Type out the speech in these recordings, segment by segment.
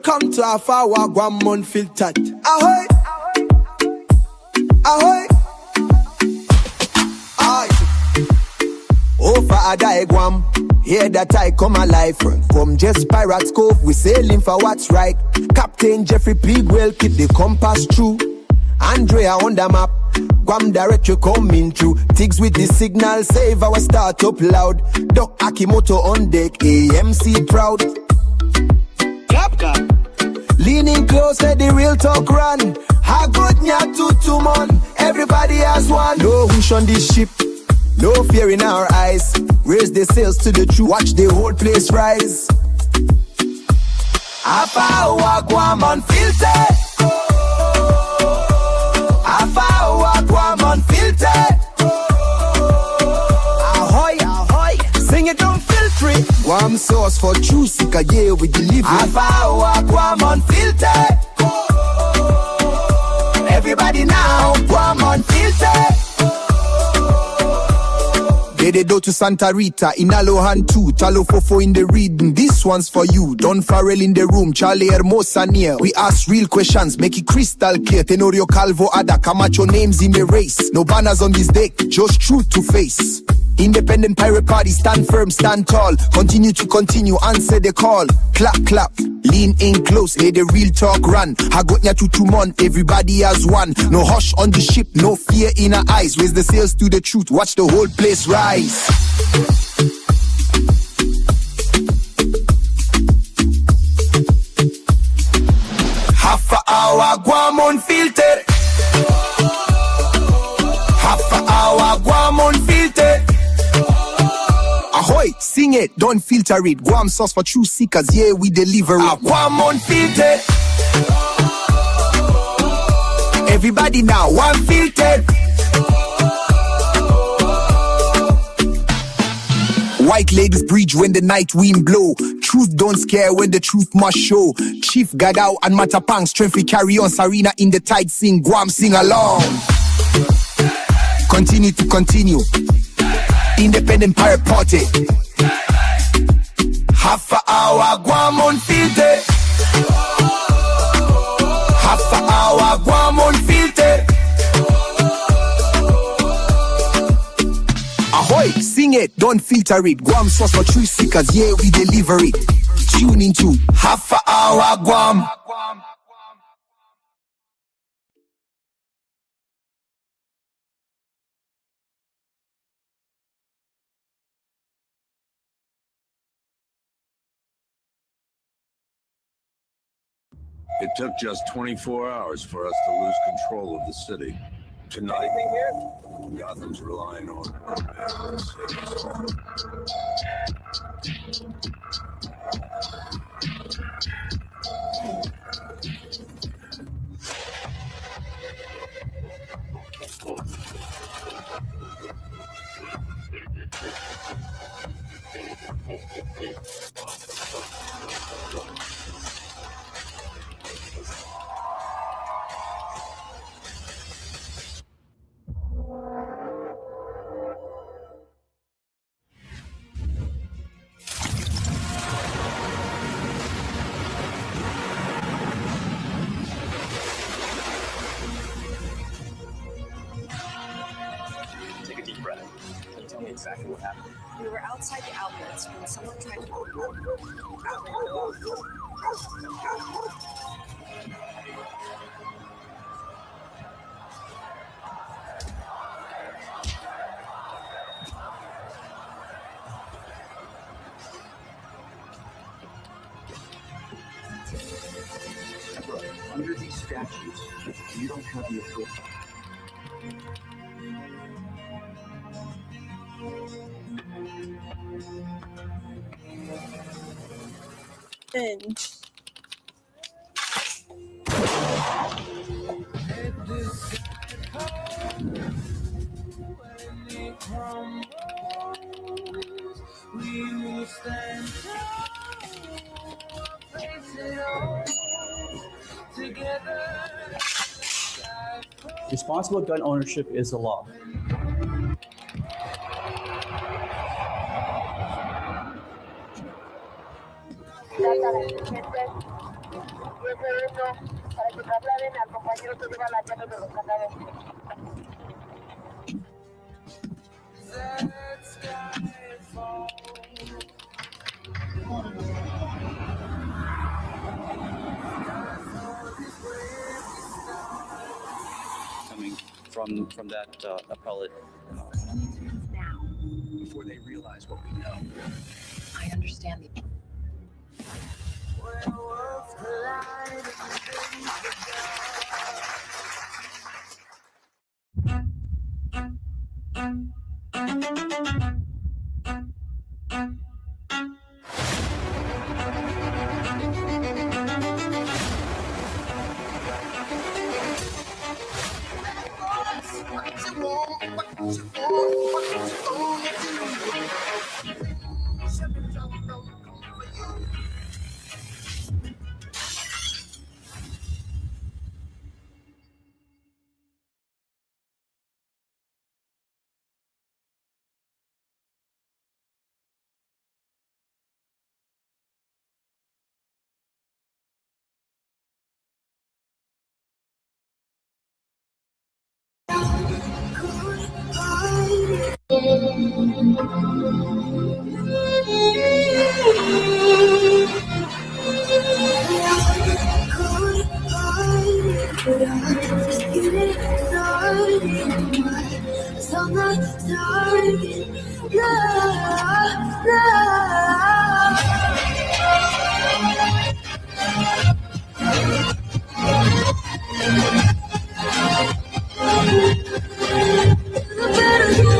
Welcome to Hafa Hour, Guam Unfiltered. Ahoy! Ahoy! Aye! Oh, for a die Guam, here that I come alive. From just Pirates Cove, we sailing for what's right. Captain Jeffrey Pigwell keep the compass true. Andrea on the map, Guam directory coming through. Tigs with the signal, save our startup loud. Doc Akimoto on deck, AMC proud. Leaning close, let the real talk run. Ha good nya to man, everybody has one. No whoosh on this ship, no fear in our eyes. Raise the sails to the truth, watch the whole place rise. Hafa Hour, Guam Unfiltered. Hafa Hour, Guam Unfiltered. Ahoy, ahoy, sing it unfiltered. Guam sauce for true seeker, yeah, we deliver. Hafa Hour, Guam Unfiltered. Everybody now, Guam Unfiltered. They do to Santa Rita, in Alohan too, Talo Fofo in the reading. This one's for you, Don Farrell in the room, Charlie Hermosa near. We ask real questions, make it crystal clear. Tenorio Calvo Ada, Camacho names in the race. No banners on this deck, just truth to face. Independent pirate party, stand firm, stand tall. Continue to continue, answer the call. Clap, clap, lean in close, let the real talk run. Hagotnya to 2 months, everybody has one. No hush on the ship, no fear in our eyes. Raise the sails to the truth, watch the whole place rise. Hafa Hour, Guam Unfiltered. Hafa Hour, Guam Unfiltered. Ahoy, sing it, don't filter it. Guam sauce for true seekers, yeah, we deliver it. Guam Unfiltered. Everybody now, Unfiltered. White ladies breach when the night wind blow. Truth don't scare when the truth must show. Chief Gadao and Matapang, strength we carry on. Sarina in the tide sing, Guam sing along. Continue to continue. Independent pirate party. Hafa Hour, Guam Unfiltered. Hafa Hour, Guam Unfiltered. Ahoy, sing it, don't filter it. Guam sauce for true seekers, yeah, we deliver it. Tune into Hafa Hour, Guam. It took just 24 hours for us to lose control of the city. Tonight, anything here? Gotham's relying on exactly what happened. We were outside the outlets when someone tried to... Under these statutes, you don't have the authority. Binge. Responsible gun ownership is the law. Coming from that appellate. Now, Before they realize what we know. I understand the.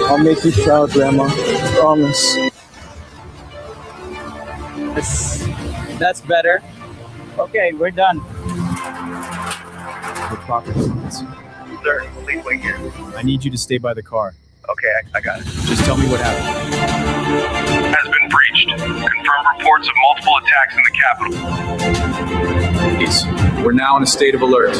I'll make you proud, Grandma. Promise. That's better. Okay, we're done. The property lines. Sir, please wait here. I need you to stay by the car. Okay, I got it. Just tell me what happened. Has been breached. Confirmed reports of multiple attacks in the capital. Please, we're now in a state of alert.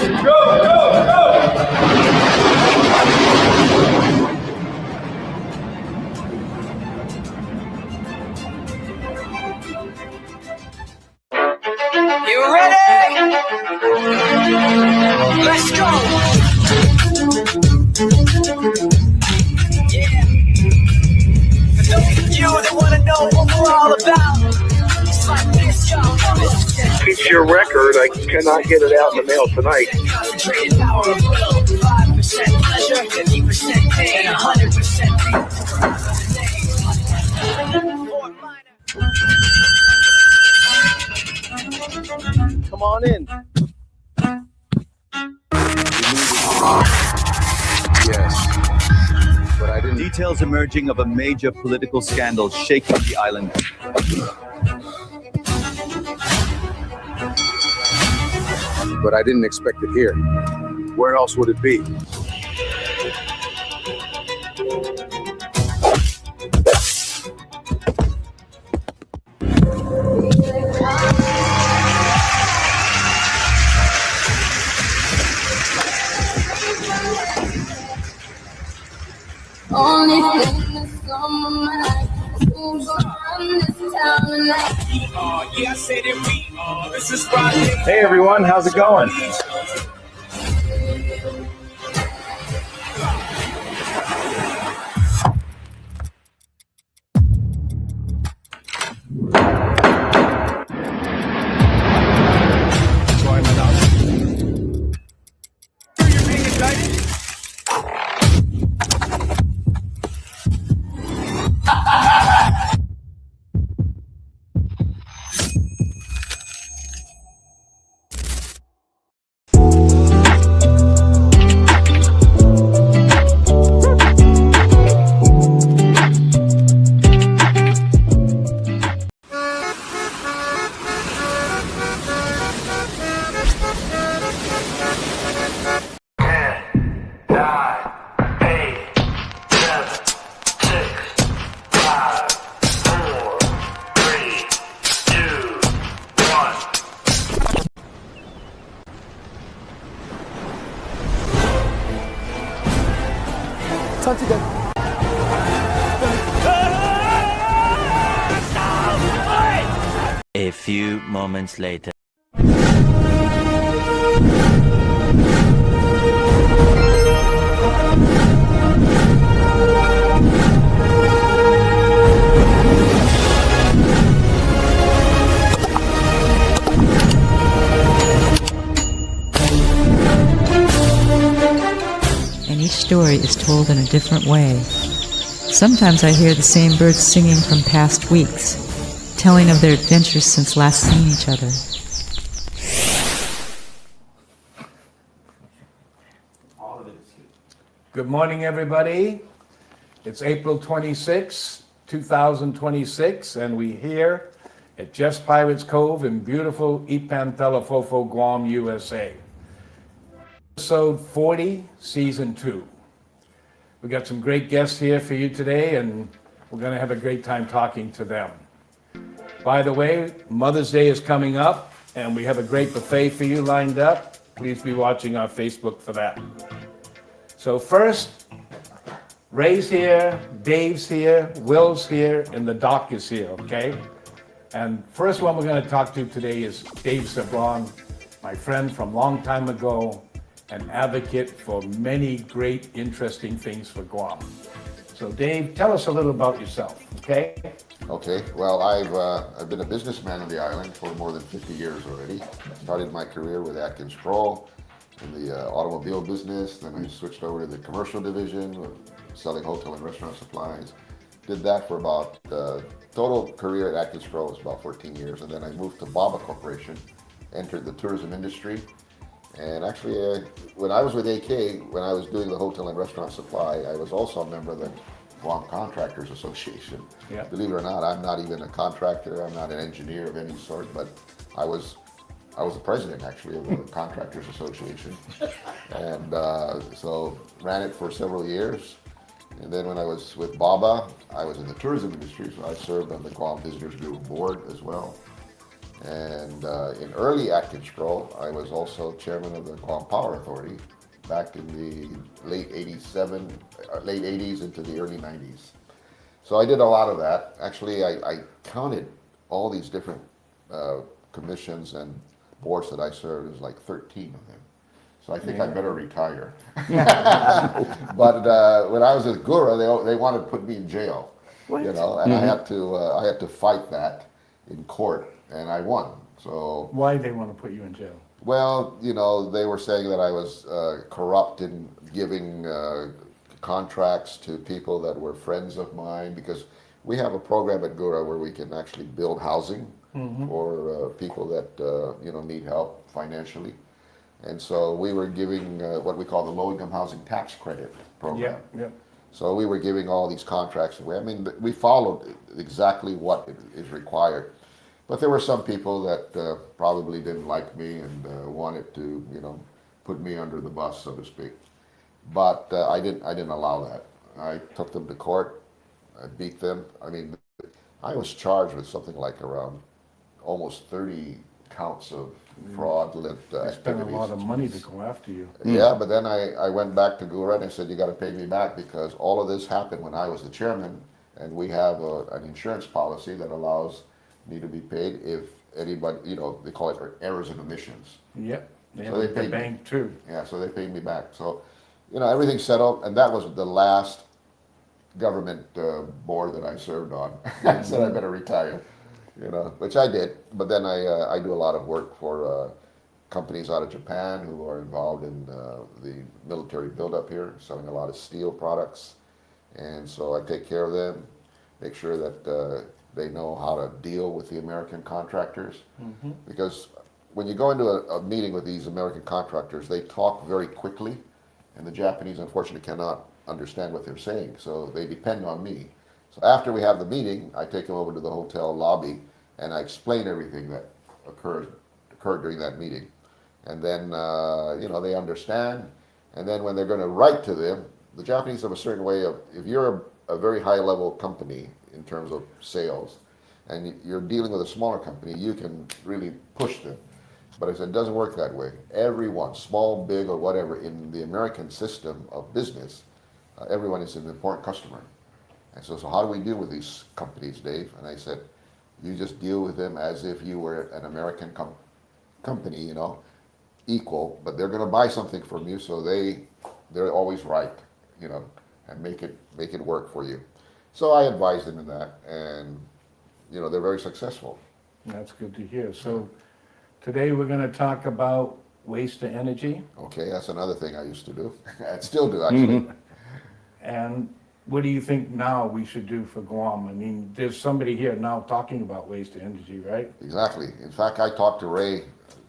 You ready? Let's go. Yeah. For those of you that want to know what we're all about, it's like this, y'all. It's your record. I cannot get it out in the mail tonight. Concentrated power of will. 5% pleasure, 50% pain, and 100% Come on in. Yes. But I didn't. Details emerging of a major political scandal shaking the island. But I didn't expect it here. Where else would it be? Only thing that's on my mind is who's gonna run this town tonight. Yeah, I said it, we are. This is Friday. Hey everyone, how's it going? Time to go. A few moments later. each story is told in a different way. Sometimes I hear the same birds singing from past weeks, telling of their adventures since last seeing each other. Good morning, everybody. It's April 26, 2026, and we're here at Jeff's Pirates Cove in beautiful Ipan Telefofo, Guam, USA. Episode 40, Season 2. We got some great guests here for you today, and we're going to have a great time talking to them. By the way, Mother's Day is coming up, and we have a great buffet for you lined up. Please be watching our Facebook for that. So first, Ray's here, Dave's here, Will's here, and the doc is here, okay? And first one we're going to talk to today is Dave Sablan, my friend from long time ago, an advocate for many great, interesting things for Guam. So Dave, tell us a little about yourself, okay? Okay, well, I've been a businessman on the island for more than 50 years already. Started my career with Atkins Kroll in the automobile business, then I switched over to the commercial division, selling hotel and restaurant supplies. Did that for about, total career at Atkins Kroll was about 14 years, and then I moved to Baba Corporation, entered the tourism industry, and actually, when I was with AK, when I was doing the hotel and restaurant supply, I was also a member of the Guam Contractors Association. Yeah. Believe it or not, I'm not even a contractor, I'm not an engineer of any sort, but I was the president, actually, of the Contractors Association. And so ran it for several years. And then when I was with Baba, I was in the tourism industry, so I served on the Guam Visitors Bureau board as well. And in early Atkins Kroll, I was also chairman of the Guam Power Authority back in the late 80s into the early 90s. So I did a lot of that. Actually, I counted all these different commissions and boards that I served. There's like 13 of them. So I think I better retire. But when I was with Gura, they wanted to put me in jail, you know, and I had to fight that in court, and I won. So why did they want to put you in jail? Well, you know, they were saying that I was corrupt in giving contracts to people that were friends of mine, because we have a program at Gura where we can actually build housing for people that you know, need help financially. And so we were giving what we call the low-income housing tax credit program. Yeah. So we were giving all these contracts away. I mean, we followed exactly what is required. But there were some people that probably didn't like me and wanted to, you know, put me under the bus, so to speak. But I didn't allow that. I took them to court. I beat them. I mean, I was charged with something like around almost 30 counts of fraudulent activities. They spent a lot of money to go after you. Yeah, but then I went back to Gura and I said, you got to pay me back, because all of this happened when I was the chairman, and we have an insurance policy that allows me to be paid if anybody, you know, they call it errors and omissions. Yep. So they paid the bank too. Yeah, so they paid me back. So, you know, everything's settled, and that was the last government board that I served on. I said I better retire, you know, which I did. But then I do a lot of work for companies out of Japan who are involved in the military buildup here, selling a lot of steel products. And so I take care of them, make sure that they know how to deal with the American contractors. Because when you go into a meeting with these American contractors, they talk very quickly, and the Japanese unfortunately cannot understand what they're saying, so they depend on me. So after we have the meeting, I take them over to the hotel lobby and I explain everything that occurred during that meeting. And then, you know, they understand. And then when they're going to write to them, the Japanese have a certain way of, if you're a very high level company in terms of sales, and you're dealing with a smaller company, you can really push them. But I said, it doesn't work that way. Everyone, small, big, or whatever, in the American system of business, everyone is an important customer. And so how do we deal with these companies, Dave? And I said, you just deal with them as if you were an American company, you know, equal, but they're going to buy something from you, so they're always right, you know, and make it work for you. So I advised them in that, and you know, they're very successful. That's good to hear. So today we're going to talk about waste to energy. Okay, that's another thing I used to do. I still do, actually. And what do you think now we should do for Guam? I mean, there's somebody here now talking about waste to energy, right? Exactly. In fact, I talked to Ray a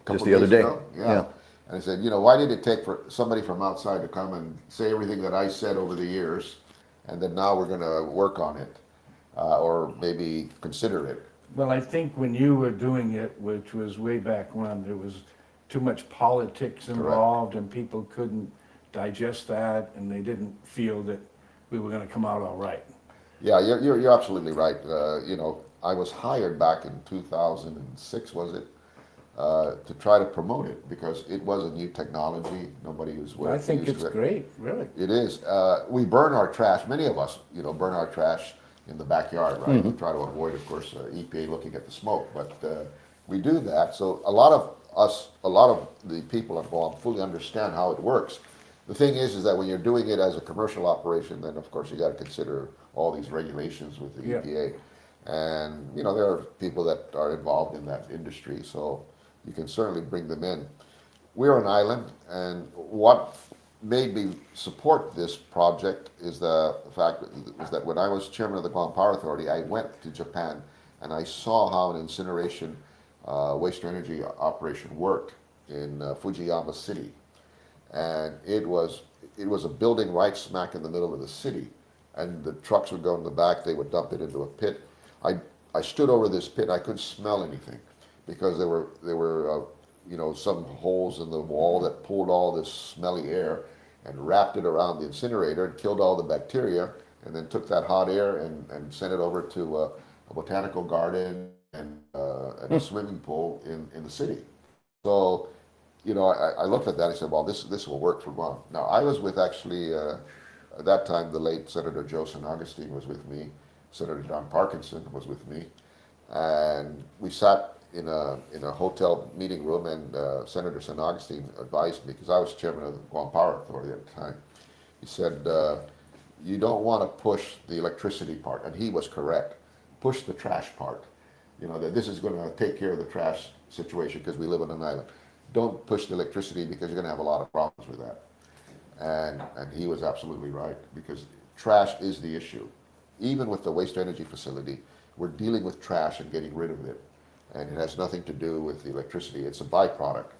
couple Just the other days day. ago. Yeah. And I said, you know, why did it take for somebody from outside to come and say everything that I said over the years, and then now we're going to work on it, or maybe consider it? Well, I think when you were doing it, which was way back when, there was too much politics involved, and people couldn't digest that, and they didn't feel that we were going to come out all right. Yeah, you're absolutely right. You know, I was hired back in 2006, was it, to try to promote it because it was a new technology. Nobody was. I think it's great, really. It is. We burn our trash. Many of us, you know, burn our trash in the backyard, right? We try to avoid, of course, EPA looking at the smoke, but we do that. So a lot of the people at Guam fully understand how it works. The thing is that when you're doing it as a commercial operation, then of course you got to consider all these regulations with the EPA. And you know, there are people that are involved in that industry, so you can certainly bring them in. We're an island, and what made me support this project is the fact that when I was chairman of the Guam Power Authority, I went to Japan and I saw how an incineration waste to energy operation worked in Fujiyama City. And it was a building right smack in the middle of the city, and the trucks would go in the back, they would dump it into a pit. I stood over this pit, I couldn't smell anything because there were you know, some holes in the wall that pulled all this smelly air and wrapped it around the incinerator and killed all the bacteria, and then took that hot air and sent it over to a botanical garden and a swimming pool in the city. So, you know, I looked at that and I said, well, this will work for Guam. Now, I was with actually, at that time, the late Senator Joe San Augustine was with me. Senator John Parkinson was with me. And we sat in a hotel meeting room, and Senator San Augustine advised me, because I was chairman of the Guam Power Authority at the time. He said, you don't want to push the electricity part. And he was correct. Push the trash part. You know, that this is going to take care of the trash situation because we live on an island. Don't push the electricity because you're going to have a lot of problems with that. And he was absolutely right, because trash is the issue. Even with the waste energy facility, we're dealing with trash and getting rid of it. And it has nothing to do with the electricity. It's a byproduct.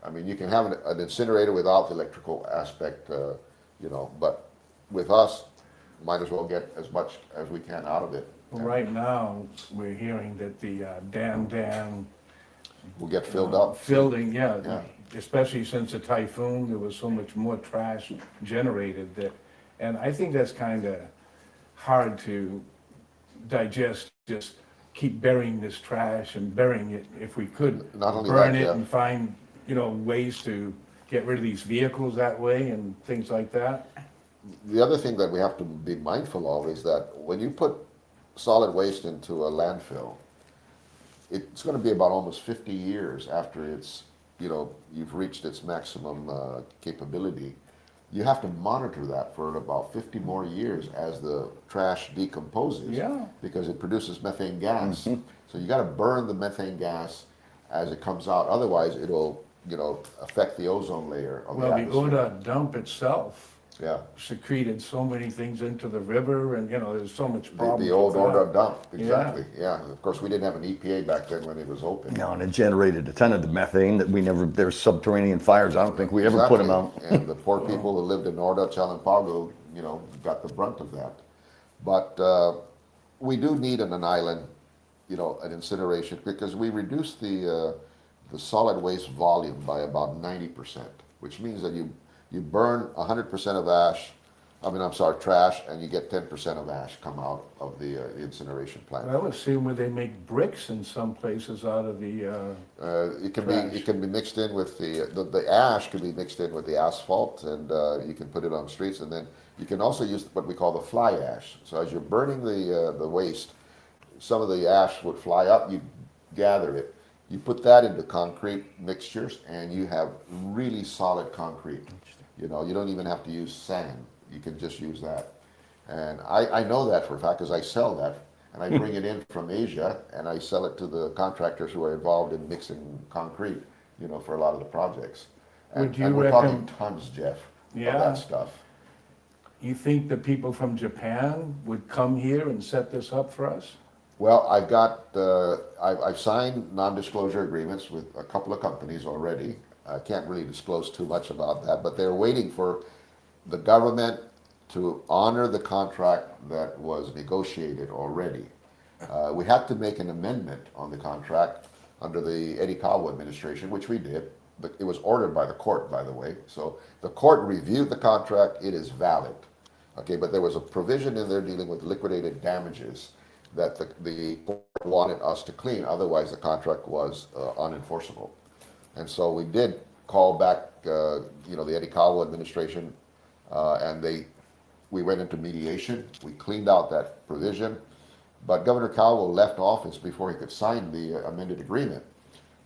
I mean, you can have an incinerator without the electrical aspect, you know, but with us, might as well get as much as we can out of it. Well, right now, we're hearing that the dam will get filled up. Filling, yeah. Especially since the typhoon, there was so much more trash generated that, and I think that's kind of hard to digest. Just keep burying this trash and burying it. If we could not only burn that, it and find, you know, ways to get rid of these vehicles that way and things like that. The other thing that we have to be mindful of is that when you put solid waste into a landfill, it's going to be about almost 50 years after it's, you know, you've reached its maximum capability. You have to monitor that for about 50 more years as the trash decomposes, because it produces methane gas. So you got to burn the methane gas as it comes out. Otherwise, it'll, you know, affect the ozone layer of the atmosphere. Well, the Oda dump itself secreted so many things into the river, and, you know, there's so much problem. The old Oda dump, exactly. Yeah. Of course, we didn't have an EPA back then when it was open. No, and it generated a ton of the methane that we never. There's subterranean fires. I don't think we ever put them out. And the poor people who lived in Orda, Chalampago, you know, got the brunt of that. But we do need on an island, you know, an incineration, because we reduce the solid waste volume by about 90%, which means that you burn 100% of ash, trash, and you get 10% of ash come out of the incineration plant. Well, I've seen where they make bricks in some places out of the it can be mixed in with the ash can be mixed in with the asphalt, and you can put it on streets, and then you can also use what we call the fly ash. So as you're burning the waste, some of the ash would fly up, you gather it, you put that into concrete mixtures, and you have really solid concrete. You know, you don't even have to use sand. You can just use that. And I know that for a fact because I sell that. And I bring it in from Asia, and I sell it to the contractors who are involved in mixing concrete, you know, for a lot of the projects. Would you and we're reckon- talking tons, Jeff, Yeah. of that stuff. You think the people from Japan would come here and set this up for us? Well, I've signed non-disclosure agreements with a couple of companies already. I can't really disclose too much about that, but they're waiting for the government to honor the contract that was negotiated already. We had to make an amendment on the contract under the Eddie Kawa administration, which we did. But it was ordered by the court, by the way. So the court reviewed the contract, it is valid. Okay, but there was a provision in there dealing with liquidated damages that the court wanted us to clean, otherwise the contract was unenforceable. And so we did call back, the Eddie Kawa administration, and we went into mediation. We cleaned out that provision, but Governor Cowell left office before he could sign the amended agreement.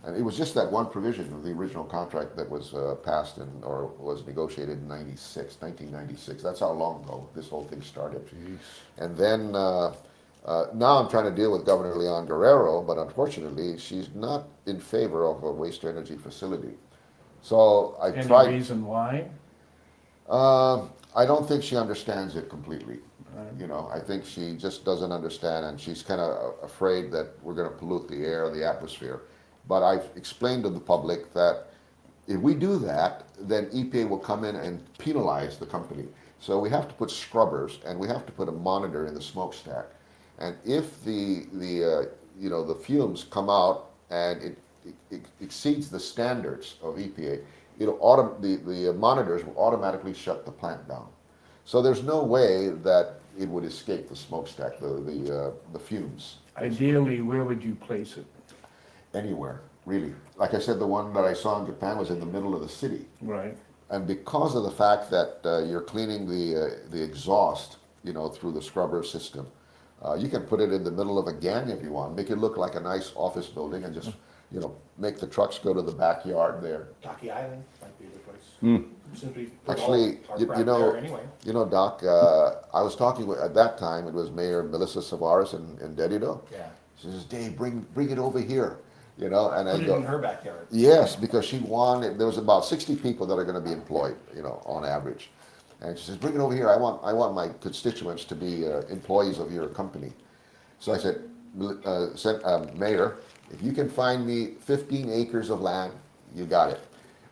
And it was just that one provision of the original contract that was passed or was negotiated in 1996. That's how long ago this whole thing started. Jeez. And then now I'm trying to deal with Governor Leon Guerrero, but unfortunately she's not in favor of a waste energy facility. So I tried. Any reason why? I don't think she understands it completely. I think she just doesn't understand, and she's kind of afraid that we're going to pollute the air, the atmosphere. But I've explained to the public that if we do that, then EPA will come in and penalize the company. So we have to put scrubbers, and we have to put a monitor in the smokestack. And if the fumes come out and it exceeds the standards of EPA, the monitors will automatically shut the plant down. So there's no way that it would escape the smokestack, the fumes. Ideally, where would you place it? Anywhere, really. Like I said, the one that I saw in Japan was in the middle of the city. Right. And because of the fact that you're cleaning the exhaust, through the scrubber system, you can put it in the middle of a gang if you want, make it look like a nice office building, and just make the trucks go to the backyard there. Taki Island might be the place. Simply put Actually, all our crap there anyway. Doc, I was talking at that time, it was Mayor Melissa Savares in Dedido. Yeah. She says, Dave, bring it over here. And Put it in her backyard. Yes, because she wanted, there was about 60 people that are going to be employed, on average. And she says, bring it over here. I want my constituents to be employees of your company. So I said, Mayor, if you can find me 15 acres of land, you got it.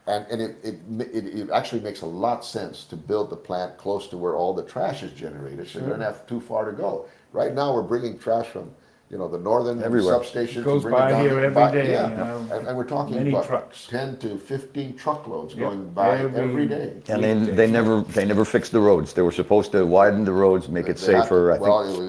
And it actually makes a lot of sense to build the plant close to where all the trash is generated, so you don't have too far to go. Right now, we're bringing trash from the northern substation. It goes by here every day. And we're talking many about trucks. 10 to 15 truckloads going by every day. And they never fixed the roads. They were supposed to widen the roads, make it safer.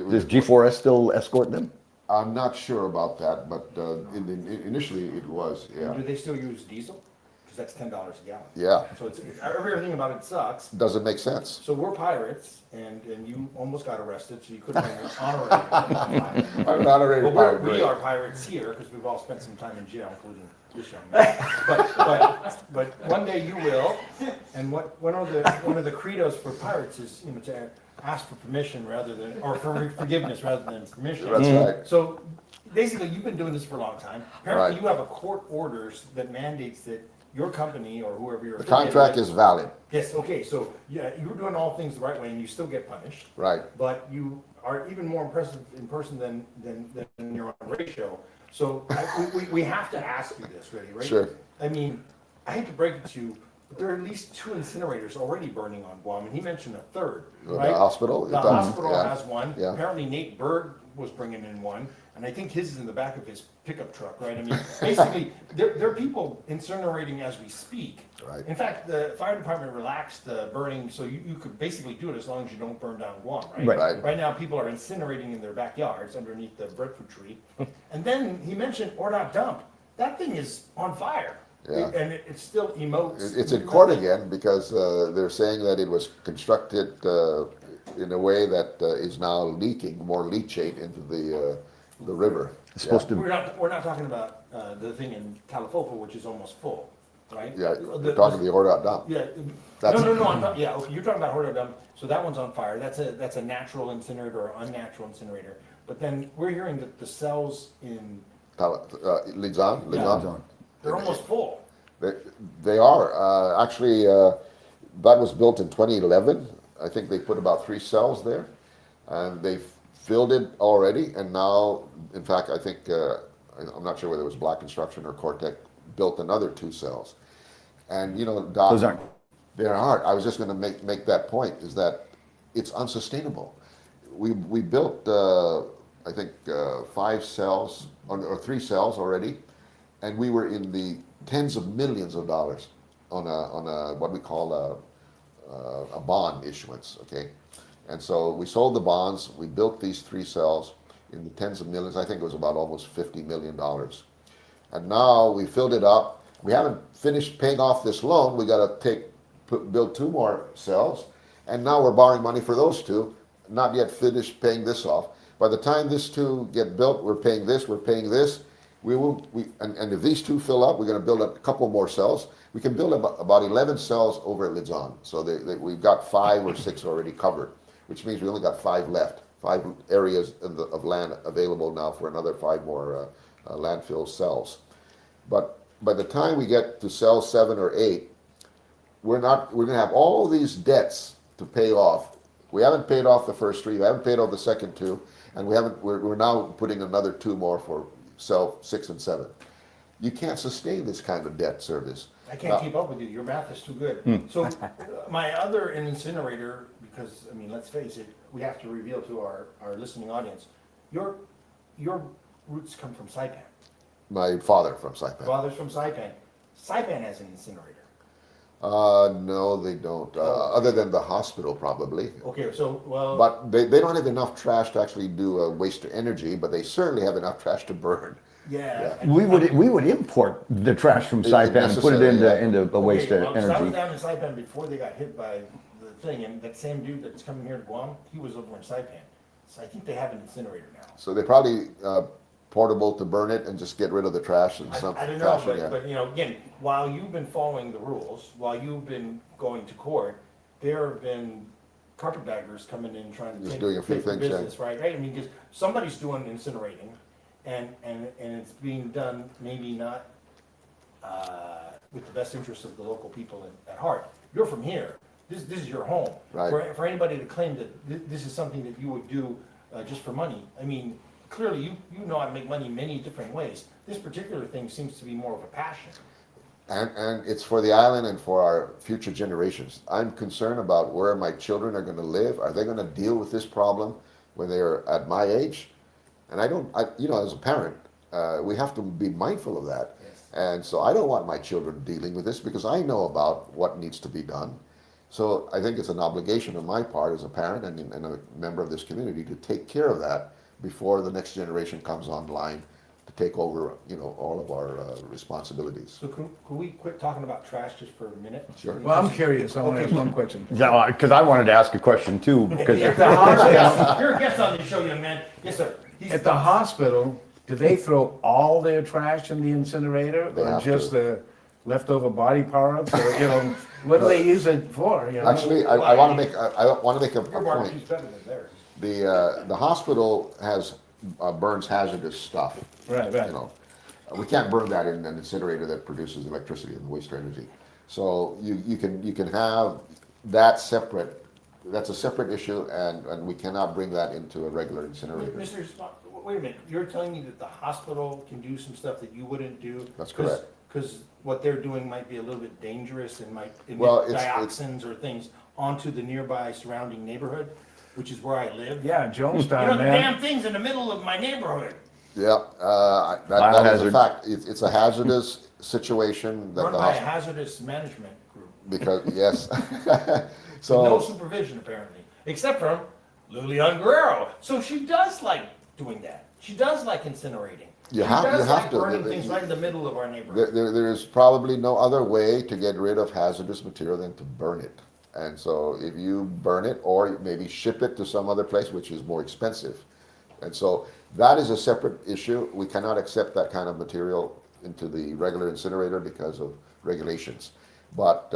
Does G4S still escort them? I'm not sure about that, but initially it was, yeah. Do they still use diesel? Because that's $10 a gallon. Yeah. So everything about it sucks. Doesn't make sense. So we're pirates, and you almost got arrested, so you couldn't be an honorary. I'm an honorary pirate. We are pirates here because we've all spent some time in jail, including this young man. But one day you will. And one of the credos for pirates is to ask for permission or for forgiveness rather than permission. That's right. So basically, you've been doing this for a long time. Apparently, Right. you have a court orders that mandates that your company or whoever you're The contract is valid. Yes, okay, so yeah, you're doing all things the right way and you still get punished. Right. But you are even more impressive in person than you're on the ratio. So we have to ask you this, really, right? Sure. I mean, I hate to break it to you, but there are at least 2 incinerators already burning on Guam, and he mentioned a third, right? The hospital? The hospital has one. Yeah. Apparently Nate Berg was bringing in one, and I think his is in the back of his pickup truck, right? I mean, basically, there are people incinerating as we speak. Right. In fact, the fire department relaxed the burning, so you could basically do it as long as you don't burn down Guam, right? Right. Right now, people are incinerating in their backyards underneath the breadfruit tree. And then he mentioned Ordot Dump. That thing is on fire. Yeah. And it still emotes. It's in court again because they're saying that it was constructed in a way that is now leaking more leachate into the river. It's supposed to. We're not talking about the thing in California, which is almost full, right? Yeah, you're talking the Ordot Dump. Yeah. That's No. Yeah, okay, you're talking about Ordot Dump. So that one's on fire. That's a natural incinerator or unnatural incinerator. But then we're hearing that the cells in Lizon? they're almost full. They are. Actually, that was built in 2011. I think they put about 3 cells there. And they've filled it already. And now, in fact, I think, I'm not sure whether it was Black Construction or Cortec, built another 2 cells. And, you know, Doc, those aren't. They're hard. I was just going to make that point, is that it's unsustainable. We built, I think, 5 cells, or 3 cells already. And we were in the tens of millions of dollars on a what we call a bond issuance, okay? And so we sold the bonds, we built these 3 cells in the tens of millions. I think it was about almost $50 million. And now we filled it up. We haven't finished paying off this loan. We got to build 2 more cells. And now we're borrowing money for those 2, not yet finished paying this off. By the time these 2 get built, we're paying this, we're paying this. And if these 2 fill up, we're going to build a couple more cells. We can build about 11 cells over at Lidzon. So we've got 5 or 6 already covered, which means we only got 5 left, 5 areas of land available now for another 5 more landfill cells. But by the time we get to cell 7 or 8, we're going to have all these debts to pay off. We haven't paid off the first 3, we haven't paid off the second 2, and we're now putting another 2 more for cell 6 and 7. You can't sustain this kind of debt service. I can't keep up with you. Your math is too good. So my other incinerator, because I mean, let's face it, we have to reveal to our listening audience, your roots come from Saipan. My father from Saipan. Father's from Saipan. Saipan has an incinerator. No, they don't. Other than the hospital, probably. Okay, so well. But they don't have enough trash to actually do waste to energy, but they certainly have enough trash to burn. Yeah. We would import the trash from Saipan and put it into a waste to energy. I was down in Saipan before they got hit by the thing, and that same dude that's coming here to Guam, he was over in Saipan. So I think they have an incinerator now. So they probably portable to burn it and just get rid of the trash and something. I don't know, but you know, again, while you've been following the rules, while you've been going to court, there have been carpetbaggers coming in trying to doing a few take the things, business, right? I mean, because somebody's doing incinerating, and it's being done maybe not with the best interest of the local people at heart. You're from here. This is your home. Right. For anybody to claim that this is something that you would do just for money, I mean, clearly you know how to make money many different ways. This particular thing seems to be more of a passion. And it's for the island and for our future generations. I'm concerned about where my children are going to live. Are they going to deal with this problem when they are at my age? And you know, as a parent, we have to be mindful of that. Yes. And so I don't want my children dealing with this because I know about what needs to be done. So I think it's an obligation on my part as a parent and a member of this community to take care of that before the next generation comes online to take over, you know, all of our responsibilities. So can we quit talking about trash just for a minute? Sure. Well, I'm curious. I want to ask one question. Yeah, because I wanted to ask a question too. Because You're a guest on the show, young man. Yes, sir. At the hospital, do they throw all their trash in the incinerator, or just the leftover body parts, or you know, what do they use it for? You know? Actually, I want to make a point. Your barbecue's better than theirs. The hospital burns hazardous stuff. Right. You know, we can't burn that in an incinerator that produces electricity and waste energy. So you can have that separate. That's a separate issue, and we cannot bring that into a regular incinerator. Mr. Wait a minute. You're telling me that the hospital can do some stuff that you wouldn't do? That's correct. Because what they're doing might be a little bit dangerous and might emit dioxins or things onto the nearby surrounding neighborhood, which is where I live. Yeah, Jonestown, you know, the man. damn thing's in the middle of my neighborhood. Yeah, that is a fact. It's a hazardous situation. Run by a hazardous management group. Because, yes. So no supervision, apparently, except from Lilian Guerrero. So she does like doing that. She does like incinerating. You have to. Burning things right in the middle of our neighborhood. There is probably no other way to get rid of hazardous material than to burn it. And so if you burn it or maybe ship it to some other place, which is more expensive. And so that is a separate issue. We cannot accept that kind of material into the regular incinerator because of regulations. But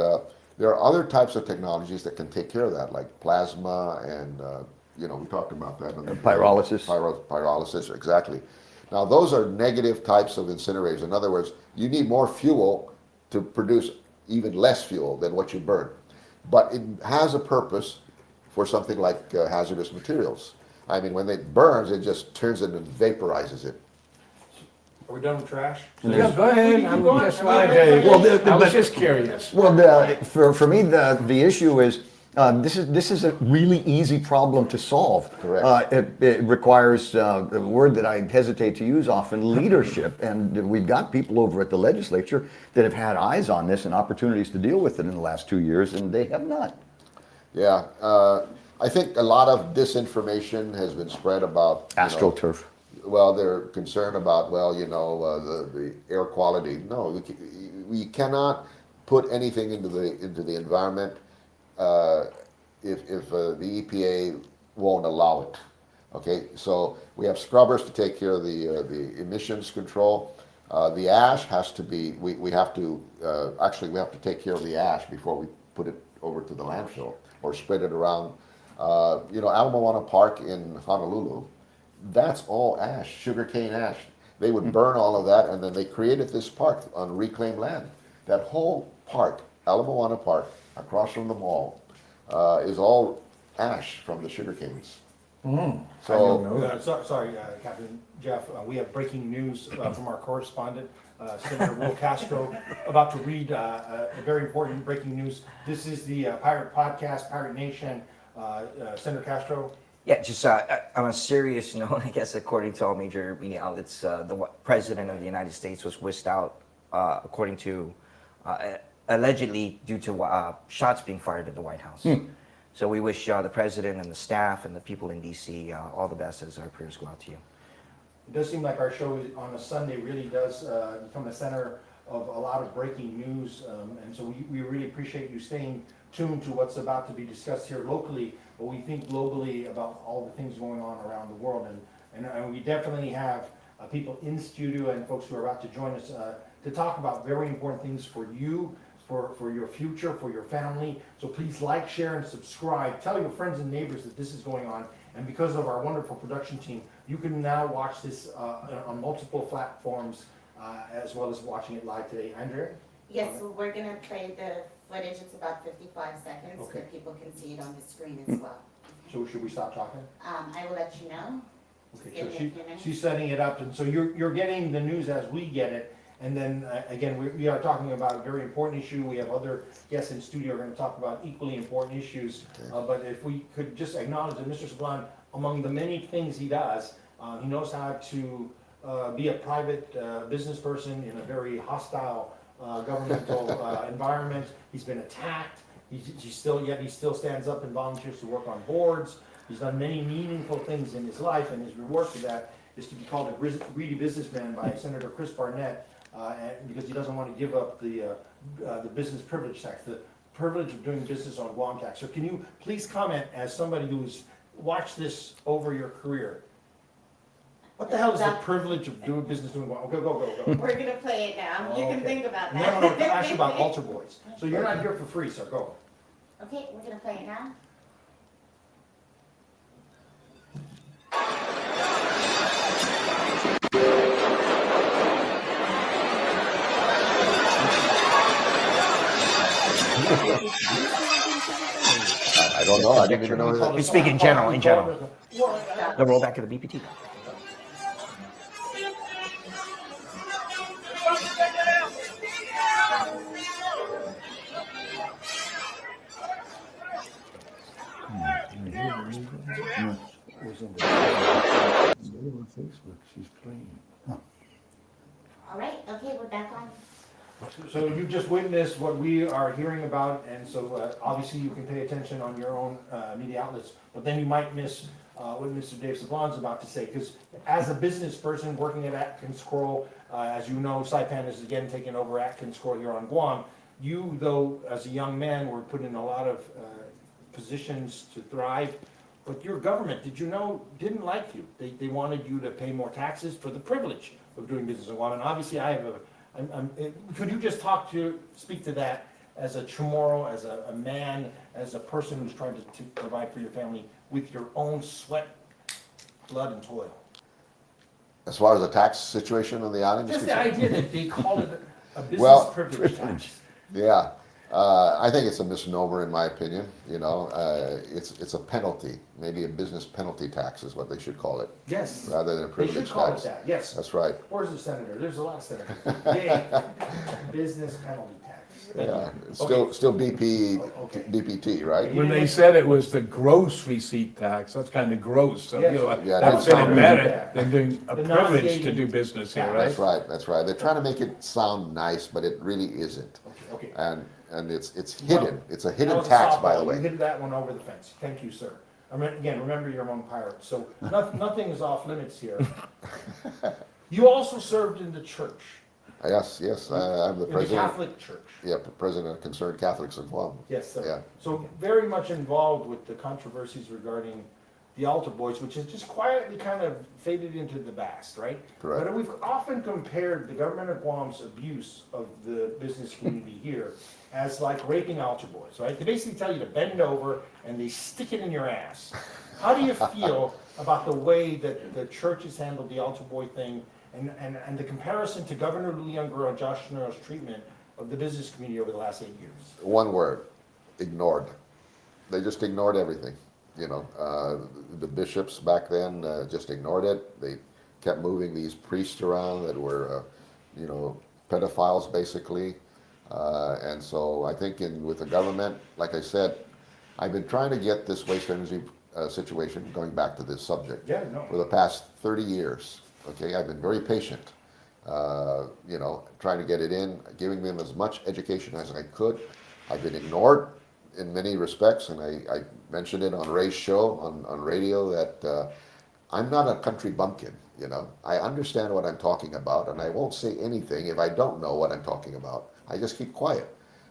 there are other types of technologies that can take care of that, like plasma and, you know, we talked about that. Pyrolysis. Pyrolysis, exactly. Now, those are negative types of incinerators. In other words, you need more fuel to produce even less fuel than what you burn. But it has a purpose for something like hazardous materials. I mean, when it burns, it just turns it and vaporizes it. Are we done with trash? Yeah, go ahead. I was just curious. Well, for me, the issue is this is a really easy problem to solve. Correct. It requires a word that I hesitate to use often, leadership. And we've got people over at the legislature that have had eyes on this and opportunities to deal with it in the last 2 years, and they have not. Yeah. I think a lot of disinformation has been spread about AstroTurf. Well, they're concerned about, the air quality. No, we cannot put anything into the environment if the EPA won't allow it. Okay, so we have scrubbers to take care of the emissions control. The ash has to be. We have to take care of the ash before we put it over to the landfill or spread it around. Ala Moana Park in Honolulu. That's all ash, sugarcane ash. They would burn all of that, and then they created this park on reclaimed land. That whole park, Ala Moana Park, across from the mall, is all ash from the sugarcanes. Sorry, Captain Jeff. We have breaking news from our correspondent, Senator Will Castro, about to read a very important breaking news. This is the Pirate Podcast, Pirate Nation. Senator Castro. Yeah, just on a serious note, I guess according to all major media outlets, the President of the United States was whisked out, according to, allegedly due to shots being fired at the White House. So we wish the President and the staff and the people in D.C. All the best as our prayers go out to you. It does seem like our show on a Sunday really does become the center of a lot of breaking news, and so we really appreciate you staying tuned to what's about to be discussed here locally, but we think globally about all the things going on around the world, and we definitely have people in studio and folks who are about to join us to talk about very important things for you, for your future, for your family. So please like, share, and subscribe. Tell your friends and neighbors that this is going on, and because of our wonderful production team, you can now watch this on multiple platforms as well as watching it live today. Andrea? Yes, so we're going to play the footage. It's about 55 seconds, so people can see it on the screen as well. So should we stop talking? I will let you know. Okay, so she's setting it up, and so you're getting the news as we get it, and then again, we are talking about a very important issue. We have other guests in studio who are going to talk about equally important issues, but if we could just acknowledge that Mr. Sablan, among the many things he does, he knows how to be a private business person in a very hostile governmental environment. He's been attacked. He still stands up and volunteers to work on boards. He's done many meaningful things in his life, and his reward for that is to be called a greedy businessman by Senator Chris Barnett, because he doesn't want to give up the business privilege tax, the privilege of doing business on Guam tax. So can you please comment, as somebody who's watched this over your career, what the hell is the privilege of doing business doing Guam? Go. We're going to play it now. You can think about that. No, actually about altar boys. So you're not here for free, so go. Okay, we're going to play it now. I don't know. I didn't even know that. We speak in general. The rollback of the BPT. All right, okay, we're back on. So you just witnessed what we are hearing about, and so obviously you can pay attention on your own media outlets, but then you might miss what Mr. Dave Sablan is about to say, because as a business person working at Atkins Kroll, as you know, Saipan is again taking over Atkins Kroll here on Guam. You, though, as a young man, were put in a lot of positions to thrive, but your government, did you know, didn't like you. They wanted you to pay more taxes for the privilege of doing business in Guam, and obviously I have could you just speak to that as a Chamorro, as a man, as a person who's trying to provide for your family with your own sweat, blood, and toil? As far as the tax situation on the island? Just the idea that they call it A business Well, privilege tax. Yeah, I think it's a misnomer in my opinion. You know, it's a penalty, maybe a business penalty tax is what they should call it. Yes. Rather than a They privilege should call tax. it that, yes. That's right. Where's the senator? There's a lot of senators. Yay. Business penalty tax. Thank Yeah, you. it's Okay. still BP, Okay. DPT, right? When they said it was the gross receipt tax, that's kind of gross, so, Yes. you know, Yeah, that that's fit not it really better bad. than doing a The privilege to non-gating do business here, tax. right? That's right, that's right. They're trying to make it sound nice, but it really isn't. Okay. And it's hidden. It's a That hidden was a tax, by the softball. You way. hit that one over the fence. Thank you, sir. Again, remember you're among pirates, so nothing is off limits here. You also served in the church. Yes, I'm the In the president. Catholic Church. Yeah, president of Concerned Catholics of Guam. Yes, sir. Yeah. So very much involved with the controversies regarding the altar boys, which has just quietly kind of faded into the past, right? Correct. But we've often compared the government of Guam's abuse of the business community here as like raping altar boys, right? They basically tell you to bend over and they stick it in your ass. How do you feel about the way that the church has handled the altar boy thing and the comparison to Governor Lou Youngro and Josh Nero's treatment of the business community over the last 8 years? One word, ignored. They just ignored everything. You know, the bishops back then just ignored it. They kept moving these priests around that were, you know, pedophiles basically. And so I think with the government, like I said, I've been trying to get this waste energy situation, going back to this subject, for the past 30 years. Okay, I've been very patient, you know, trying to get it in, giving them as much education as I could. I've been ignored in many respects, and I mentioned it on Ray's show on radio that I'm not a country bumpkin. You know, I understand what I'm talking about, and I won't say anything if I don't know what I'm talking about. I just keep quiet.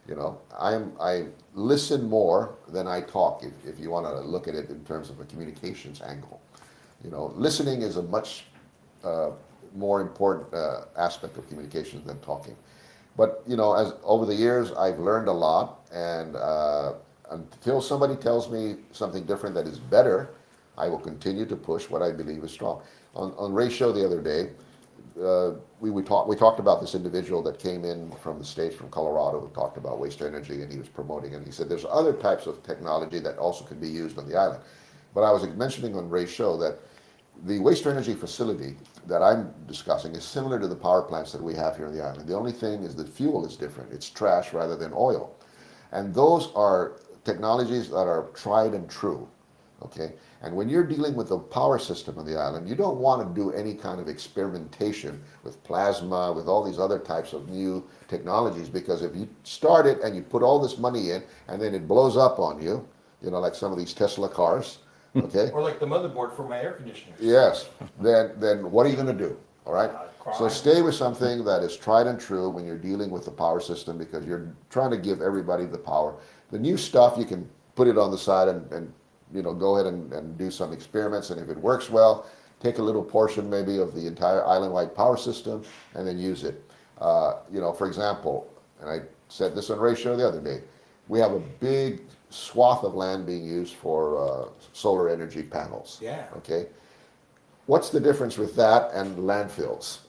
You know, I listen more than I talk. If you want to look at it in terms of a communications angle, you know, listening is a much more important aspect of communications than talking. But you know, as over the years, I've learned a lot, and until somebody tells me something different that is better, I will continue to push what I believe is strong. On Ray's show the other day, we talked about this individual that came in from the States, from Colorado, who talked about waste energy, and he was promoting it. And he said there's other types of technology that also can be used on the island. But I was mentioning on Ray's show that the waste energy facility that I'm discussing is similar to the power plants that we have here on the island. The only thing is the fuel is different. It's trash rather than oil. And those are technologies that are tried and true, okay? And when you're dealing with the power system on the island, you don't want to do any kind of experimentation with plasma, with all these other types of new technologies, because if you start it and you put all this money in and then it blows up on you, you know, like some of these Tesla cars, okay? Or like the motherboard for my air conditioner. Yes, then what are you going to do, all right? So stay with something that is tried and true when you're dealing with the power system, because you're trying to give everybody the power. The new stuff, you can put it on the side and you know, go ahead and do some experiments, and if it works well, take a little portion maybe of the entire island-wide power system and then use it. You know, for example, and I said this on Ray's show the other day, we have a big swath of land being used for solar energy panels. Yeah. Okay. What's the difference with that and landfills?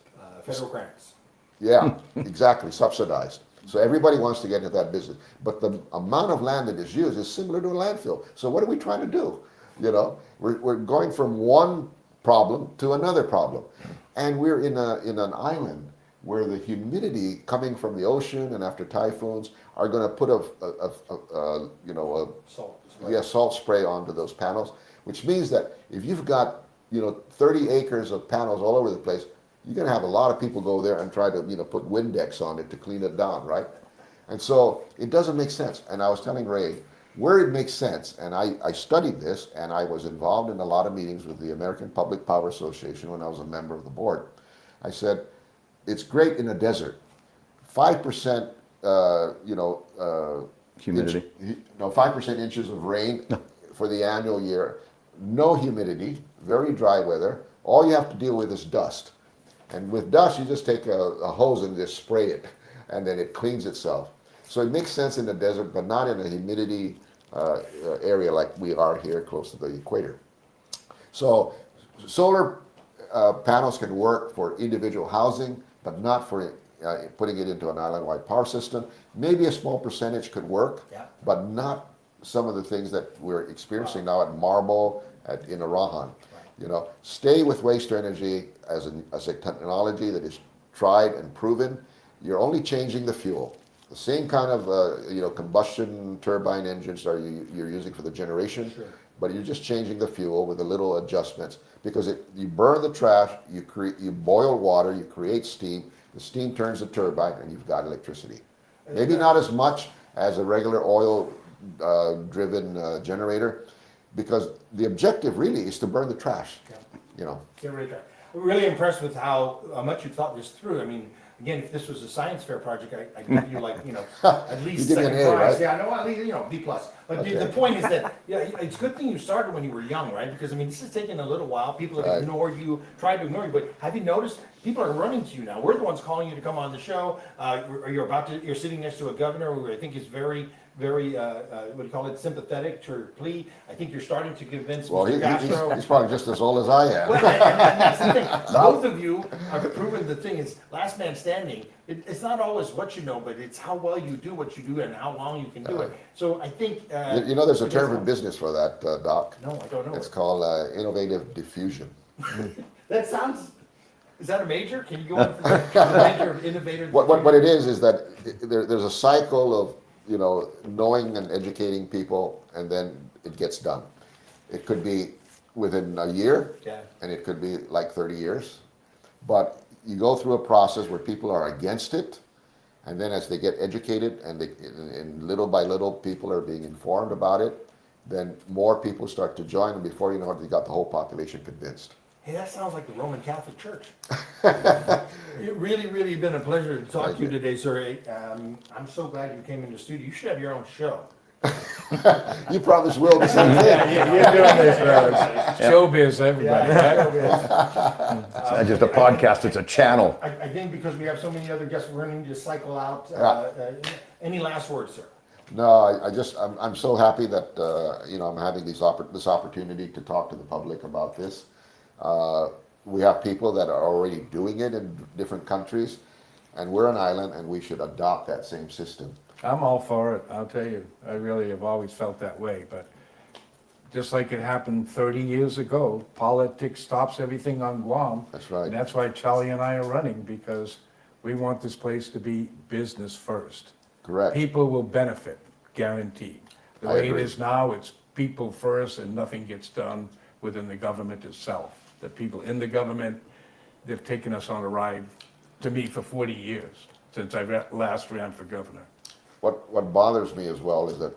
Federal grants. Yeah, exactly, subsidized. So everybody wants to get into that business. But the amount of land that is used is similar to a landfill. So what are we trying to do? You know, we're going from one problem to another problem. And we're in an island where the humidity coming from the ocean and after typhoons are going to put salt spray onto those panels, which means that if you've got, you know, 30 acres of panels all over the place, you're going to have a lot of people go there and try to, you know, put Windex on it to clean it down, right? And so it doesn't make sense. And I was telling Ray, where it makes sense, and I studied this, and I was involved in a lot of meetings with the American Public Power Association when I was a member of the board. I said, it's great in a desert. 5%, humidity. 5% inches of rain for the annual year. No humidity, very dry weather. All you have to deal with is dust. And with dust, you just take a hose and just spray it, and then it cleans itself. So it makes sense in the desert, but not in a humidity area like we are here close to the equator. So solar panels can work for individual housing, but not for putting it into an island-wide power system. Maybe a small percentage could work, but not some of the things that we're experiencing now at Marble, in Arahan. You know, stay with waste energy as a technology that is tried and proven. You're only changing the fuel. The same kind of combustion turbine engines you're using for the generation, but you're just changing the fuel with a little adjustments, because you burn the trash, you boil water, you create steam, the steam turns the turbine, and you've got electricity. Maybe not as much as a regular oil driven generator, because the objective really is to burn the trash. You know. Get rid of that. We're really impressed with how much you thought this through. I mean, again, if this was a science fair project, I'd give you at least second prize. Right? Yeah, no, at least B+. But the point is that it's a good thing you started when you were young, right? Because I mean, this is taking a little while. People have ignored you, tried to ignore you. But have you noticed people are running to you now? We're the ones calling you to come on the show. You're sitting next to a governor who I think is very, what do you call it, sympathetic to your plea. I think you're starting to convince Mr. Castro. He's probably just as old as I am. Well, and that's the thing. Both of you have proven the thing is last man standing. It's not always what you know, but it's how well you do what you do and how long you can do it. So I think... there's a term in business for that, Doc. No, I don't know. It's called innovative diffusion. That sounds... Is that a major? Can you go on for the major of innovative diffusion? What it is that there's a cycle of knowing and educating people, and then it gets done. It could be within a year, and it could be like 30 years. But you go through a process where people are against it, and then as they get educated and little by little people are being informed about it, then more people start to join, and before you know it, you got the whole population convinced. Hey, that sounds like the Roman Catholic Church. It really been a pleasure to talk to you today, sir. I'm so glad you came in the studio. You should have your own show. You probably will the same thing. You're doing this, showbiz, everybody. It's not just a podcast, it's a channel. I think because we have so many other guests, we're going to need to cycle out. Any last words, sir? No, I'm so happy that I'm having this opportunity to talk to the public about this. We have people that are already doing it in different countries, and we're an island, and we should adopt that same system. I'm all for it, I'll tell you. I really have always felt that way, but just like it happened 30 years ago, politics stops everything on Guam. That's right. And that's why Charlie and I are running, because we want this place to be business first. Correct. People will benefit, guaranteed. The way it is now, it's people first, and nothing gets done within the government itself. The people in the government, they've taken us on a ride, to me, for 40 years, since I last ran for governor. What bothers me as well is that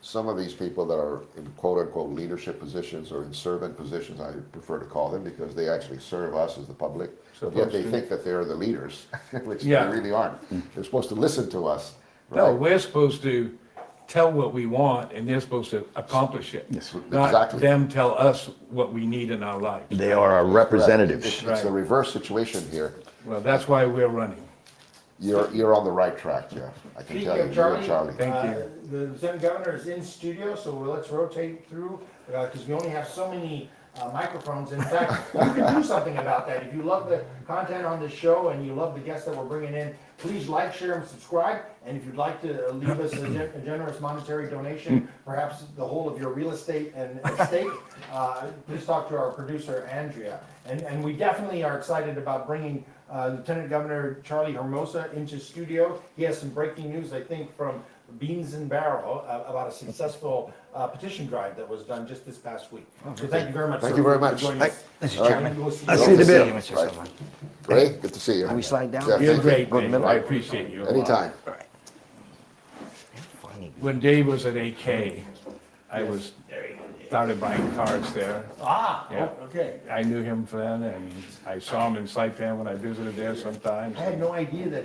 some of these people that are in quote-unquote leadership positions or in servant positions, I prefer to call them, because they actually serve us as the public, yet they think that they're the leaders, which they really aren't. They're supposed to listen to us. Right? No, we're supposed to tell what we want, and they're supposed to accomplish it. Yes, not exactly. them tell us what we need in our lives. They are our representatives. It's the reverse situation here. Well, that's why we're running. You're on the right track, Jeff. I can tell you. Charlie. Thank you. The Lieutenant Governor is in studio, so let's rotate through, because we only have so many microphones. In fact, you can do something about that. If you love the content on this show and you love the guests that we're bringing in, please like, share, and subscribe. And if you'd like to leave us a generous monetary donation, perhaps the whole of your real estate and estate, please talk to our producer, Andrea. And we definitely are excited about bringing Lieutenant Governor Charlie Hermosa into studio. He has some breaking news, I think, from Beans and Barrel about a successful petition drive that was done just this past week. So thank you very much. Thank you very much. Mr. Chairman. I'll see you in a bit. Mr. Sablan. Great, good to see you. Can we slide down? Jeff, You're great, Go in the Dave. middle. I appreciate you. Anytime. When Dave was at AK, I started buying cars there. Okay. I knew him then, and I saw him in Saipan when I visited there sometimes. I had no idea that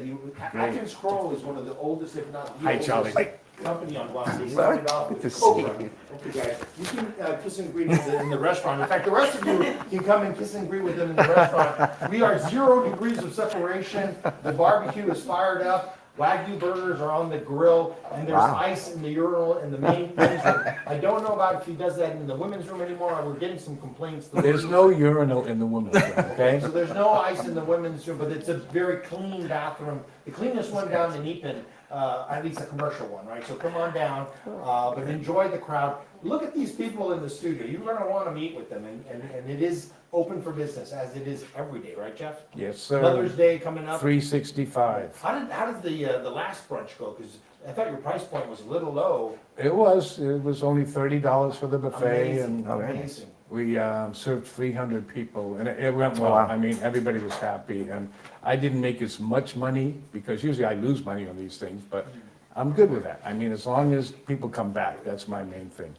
Atkins Kroll is one of the oldest, if not the oldest company on Guam. He started off with Coke. Okay, guys, you can kiss and greet in the restaurant. In fact, the rest of you can come and kiss and greet with them in the restaurant. We are 0 degrees of separation. The barbecue is fired up. Wagyu burgers are on the grill, and there's ice in the urinal in the main men's room. I don't know about if he does that in the women's room anymore. We're getting some complaints. There's no urinal in the women's room, okay? So there's no ice in the women's room, but it's a very clean bathroom. The cleanest one down in Eaton, at least a commercial one, right? So come on down, but enjoy the crowd. Look at these people in the studio. You're going to want to meet with them, and it is open for business as it is every day, right, Jeff? Yes, sir. Mother's Day coming up. 365. How did the last brunch go? Because I thought your price point was a little low. It was only $30 for the buffet, Amazing. and Amazing. we served 300 people, and it went well. Wow. I mean, everybody was happy, and I didn't make as much money because usually I lose money on these things, but I'm good with that. I mean, as long as people come back, that's my main thing.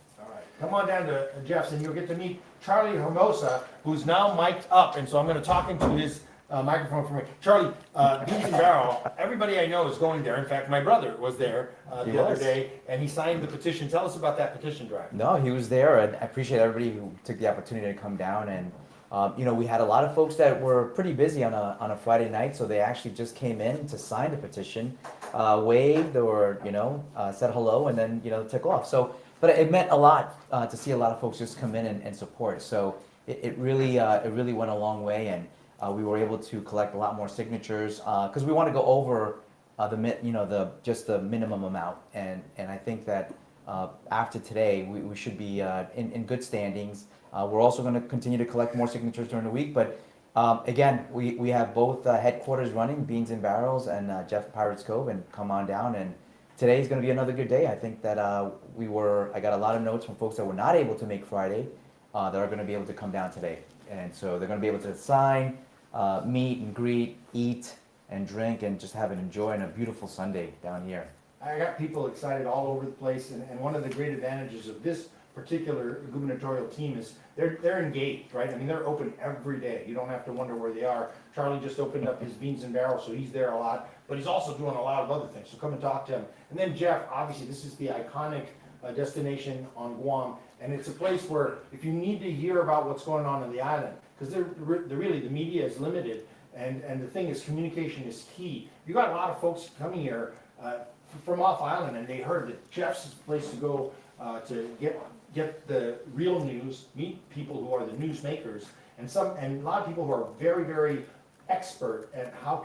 Come on down to Jeff's and you'll get to meet Charlie Hermosa, who's now mic'd up. And so I'm going to talk into his microphone for me. Charlie, Beans and Barrel, everybody I know is going there. In fact, my brother was there the other day, and he signed the petition. Tell us about that petition drive. No, he was there, and I appreciate everybody who took the opportunity to come down. And you know, we had a lot of folks that were pretty busy on a Friday night, so they actually just came in to sign the petition, waved or said hello, and then took off. So. But it meant a lot to see a lot of folks just come in and support. So it really went a long way, and we were able to collect a lot more signatures because we want to go over just the minimum amount. And I think that after today we should be in good standings. We're also going to continue to collect more signatures during the week. But again, we have both headquarters running, Beans and Barrels and Jeff Pirates Cove, and come on down. And today's going to be another good day. I think that I got a lot of notes from folks that were not able to make Friday that are going to be able to come down today. And so they're going to be able to sign, meet and greet, eat and drink, and just have an enjoy and a beautiful Sunday down here. I got people excited all over the place, and one of the great advantages of this particular gubernatorial team is they're engaged, right? I mean, they're open every day. You don't have to wonder where they are. Charlie just opened up his Beans and Barrels, so he's there a lot, but he's also doing a lot of other things. So come and talk to him. And then Jeff, obviously, this is the iconic destination on Guam, and it's a place where if you need to hear about what's going on the island, because really the media is limited, and the thing is communication is key. You got a lot of folks coming here from off island, and they heard that Jeff's is the place to go to get the real news, meet people who are the newsmakers, and a lot of people who are very, very expert at how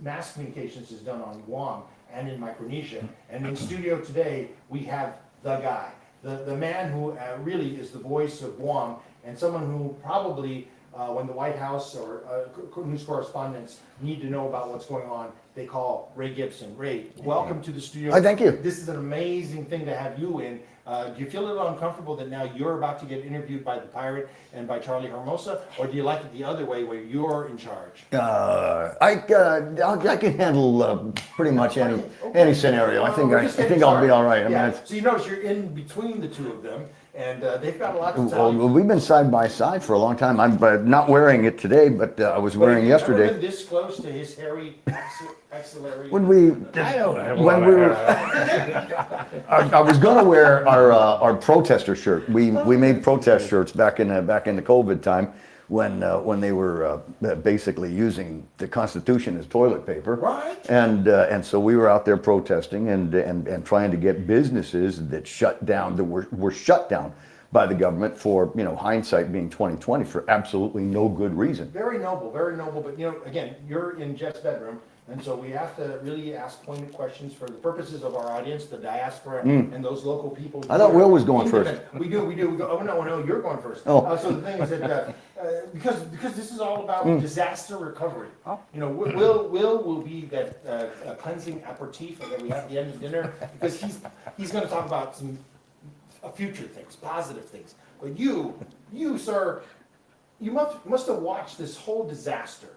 mass communications is done on Guam and in Micronesia. And in studio today, we have the guy, the man who really is the voice of Guam, and someone who probably, when the White House or news correspondents need to know about what's going on, they call Ray Gibson. Ray, welcome to the studio. Thank you. This is an amazing thing to have you in. Do you feel a little uncomfortable that now you're about to get interviewed by the pirate and by Charlie Hermosa, or do you like it the other way where you're in charge? I can handle pretty much any scenario. I think I'll be all right. Yeah. I mean, so you notice you're in between the two of them, and they've got a lot to tell you. Well, we've been side by side for a long time. I'm not wearing it today, but I was wearing it yesterday. Have you ever been this close to his hairy axillary? When we were, I was going to wear our protester shirt. We made protest shirts back in the COVID time when they were basically using the Constitution as toilet paper. Right. And so we were out there protesting and trying to get businesses that shut down, that were shut down by the government for, hindsight being 2020, for absolutely no good reason. Very noble, very noble. But again, you're in Jeff's bedroom, and so we have to really ask pointed questions for the purposes of our audience, the diaspora, and those local people. I thought Will was going first. We do. We go, oh no, you're going first. Oh. So the thing is that because this is all about disaster recovery. Will be that cleansing aperitif that we have at the end of dinner, because he's going to talk about some future things, positive things. But you, sir, you must have watched this whole disaster,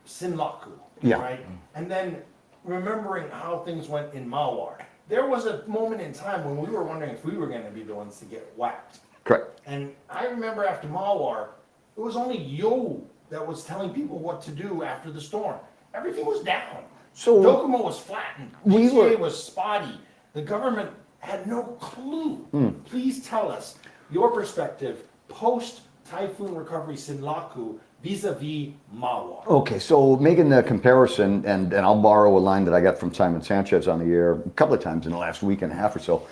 Sinlaku, right? And then remembering how things went in Mawar. There was a moment in time when we were wondering if we were going to be the ones to get whacked. Correct. And I remember after Mawar, it was only Yo that was telling people what to do after the storm. Everything was down. So Docomo was flattened. PCA was spotty. The government had no clue. Please tell us your perspective post Typhoon Recovery Sinlaku vis-a-vis Mawar? Okay, so making the comparison, and I'll borrow a line that I got from Simon Sanchez on the air a couple of times in the last week and a half or so,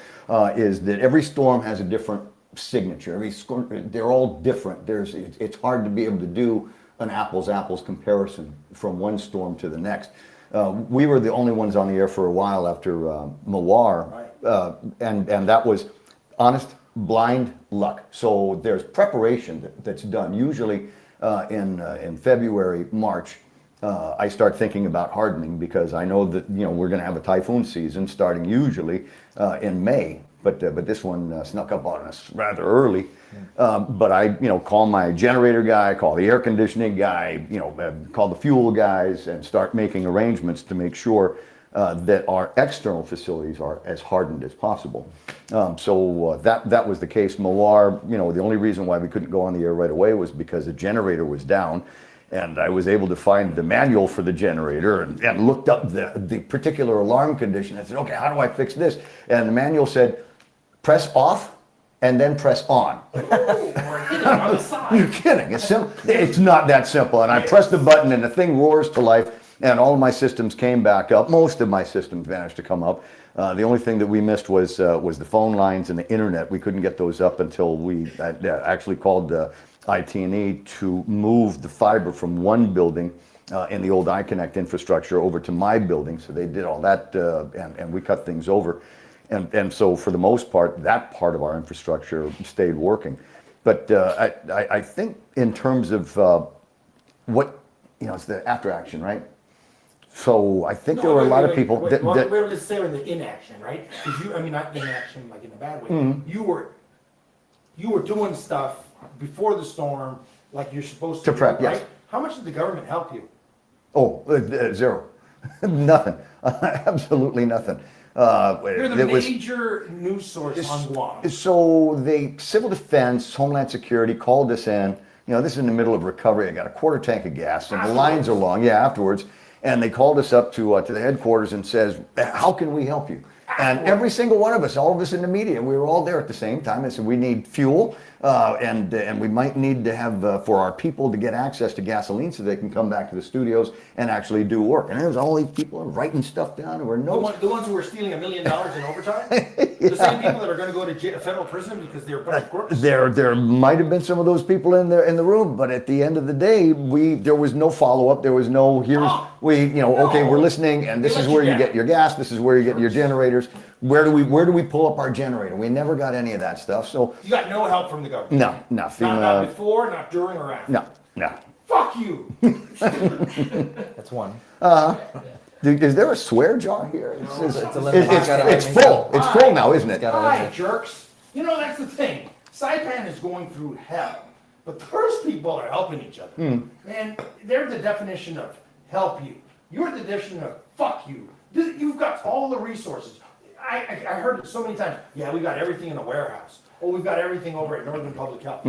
is that every storm has a different signature. Every storm, they're all different. It's hard to be able to do an apples comparison from one storm to the next. We were the only ones on the air for a while after Mawar, and that was honest, blind luck. So there's preparation that's done. Usually in February, March, I start thinking about hardening because I know that we're going to have a typhoon season starting usually in May. But this one snuck up on us rather early. But I call my generator guy, call the air conditioning guy, call the fuel guys, and start making arrangements to make sure that our external facilities are as hardened as possible. So that was the case. Mawar, the only reason why we couldn't go on the air right away was because the generator was down, and I was able to find the manual for the generator and looked up the particular alarm condition. I said, okay, how do I fix this? And the manual said, press off and then press on. You're kidding. It's simple. It's not that simple. And I pressed the button and the thing roars to life, and all of my systems came back up. Most of my systems managed to come up. The only thing that we missed was the phone lines and the internet. We couldn't get those up until we actually called IT&E to move the fiber from one building in the old iConnect infrastructure over to my building. So they did all that, and we cut things over. And so for the most part, that part of our infrastructure stayed working. But I think in terms of what, it's the after action, right? So I think there were a lot of people that we're just saying the inaction, right? Because not inaction like in a bad way. Mm-hmm. You were doing stuff before the storm like you're supposed to prep, do, right? yes. How much did the government help you? Oh, zero. Nothing. Absolutely nothing. You're the major news source on Guam. So the Civil Defense, Homeland Security called us in. This is in the middle of recovery. I got a quarter tank of gas, and the lines are long. Yeah, afterwards. And they called us up to the headquarters and says, how can we help you? And every single one of us, all of us in the media, we were all there at the same time. I said, we need fuel, and we might need to have, for our people to get access to gasoline so they can come back to the studios and actually do work. And there's all these people writing stuff down. There were the ones who were stealing $1 million in overtime? The same people that are going to go to federal prison because they're a bunch of crooks? There might have been some of those people in the room, but at the end of the day, there was no follow-up. There was no, okay, we're listening, and this is where you get your gas, this is where you get your generators. Where do we pull up our generator? We never got any of that stuff. So you got no help from the government? No, nothing. Not before, not during, or after? No. Fuck you! That's one. Is there a swear jar here? It's full. It's full now, isn't it? Hi, jerks. That's the thing. Saipan is going through hell, but those people are helping each other. And they're the definition of help you. You're the definition of fuck you. You've got all the resources. I heard it so many times. Yeah, we got everything in a warehouse. Oh, we've got everything over at Northern Public Health.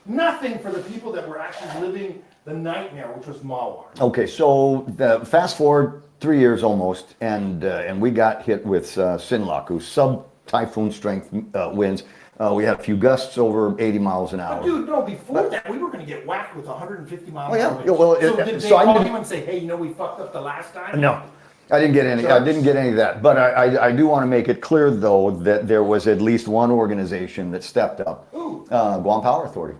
Nothing for the people that were actually living the nightmare, which was Mawar. Okay, so fast forward 3 years almost, and we got hit with Sinlaku, sub-typhoon strength winds. We had a few gusts over 80 miles an hour. But dude, no, before that, we were going to get whacked with 150 miles an hour. Well, so did they call you and say, hey, we fucked up the last time? No. I didn't get any. I didn't get any of that. But I do want to make it clear, though, that there was at least one organization that stepped up. Guam Power Authority.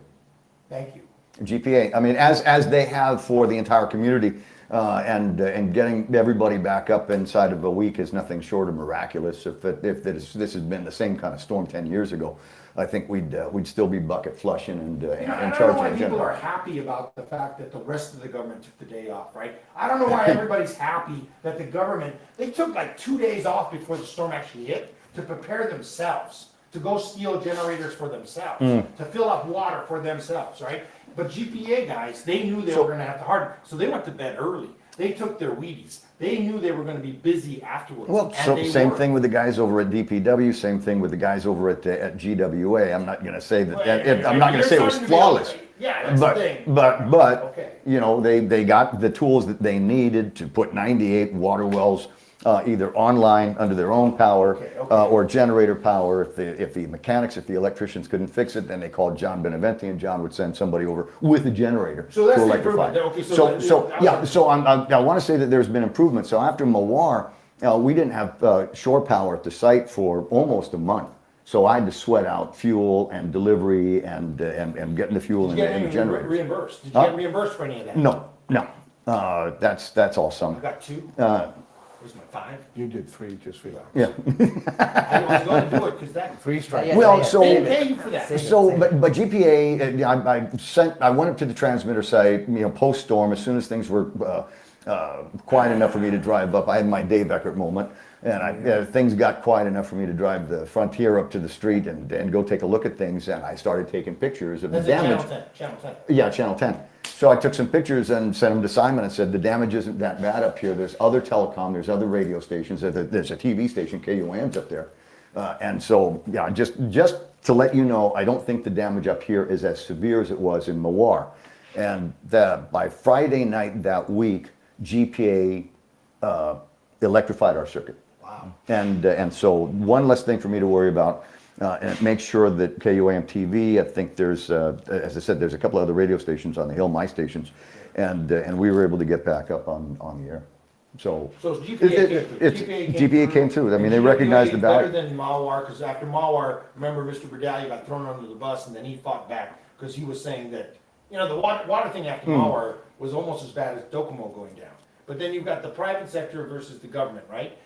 Thank you. GPA. I mean, as they have for the entire community, and getting everybody back up inside of a week is nothing short of miraculous. If this had been the same kind of storm 10 years ago, I think we'd still be bucket flushing and charging. I don't know why people are happy about the fact that the rest of the government took the day off, right? I don't know why everybody's happy that the government, they took like 2 days off before the storm actually hit to prepare themselves, to go steal generators for themselves, to fill up water for themselves, right? But GPA guys, they knew they were going to have to harden, so they went to bed early. They took their Wheaties. They knew they were going to be busy afterwards. Well, same thing with the guys over at DPW. Same thing with the guys over at GWA. I'm not going to say that. I'm not going to say it was flawless. Yeah, that's the thing. But okay. They got the tools that they needed to put 98 water wells either online under their own power or generator power. If the mechanics, if the electricians couldn't fix it, then they called John Beneventi, and John would send somebody over with a generator So that's to the electrify. improvement. Okay, So I want to say that there's been improvement. So after Mawar, we didn't have shore power at the site for almost a month. So I had to sweat out fuel and delivery and getting the fuel in the generator. Reimbursed? Did you get reimbursed for any of that? No. That's all sum. I got 2. Where's my 5? You did 3, just relax. Yeah. I was going to do it because that 3 strikes. Well, so they pay you for that. So, but GPA, I went up to the transmitter site, post storm, as soon as things were quiet enough for me to drive up. I had my Dave Eckert moment, and things got quiet enough for me to drive the Frontier up to the street and go take a look at things, and I started taking pictures of the damage. Channel 10. Yeah, Channel 10. So I took some pictures and sent them to Simon and said, the damage isn't that bad up here. There's other telecom, there's other radio stations, there's a TV station, KUAM's up there. And so, yeah, just to let you know, I don't think the damage up here is as severe as it was in Mawar. And by Friday night that week, GPA electrified our circuit. Wow. And so one less thing for me to worry about. And it makes sure that KUAM TV, I think there's, as I said, there's a couple other radio stations on the hill, my stations, and we were able to get back up on the air. So GPA came through. I mean, they recognized the value. Better than Mawar, because after Mawar, remember Mr. Berdalia got thrown under the bus, and then he fought back because he was saying that, the water thing after Mawar was almost as bad as Docomo going down. But then you've got the private sector versus the government, right?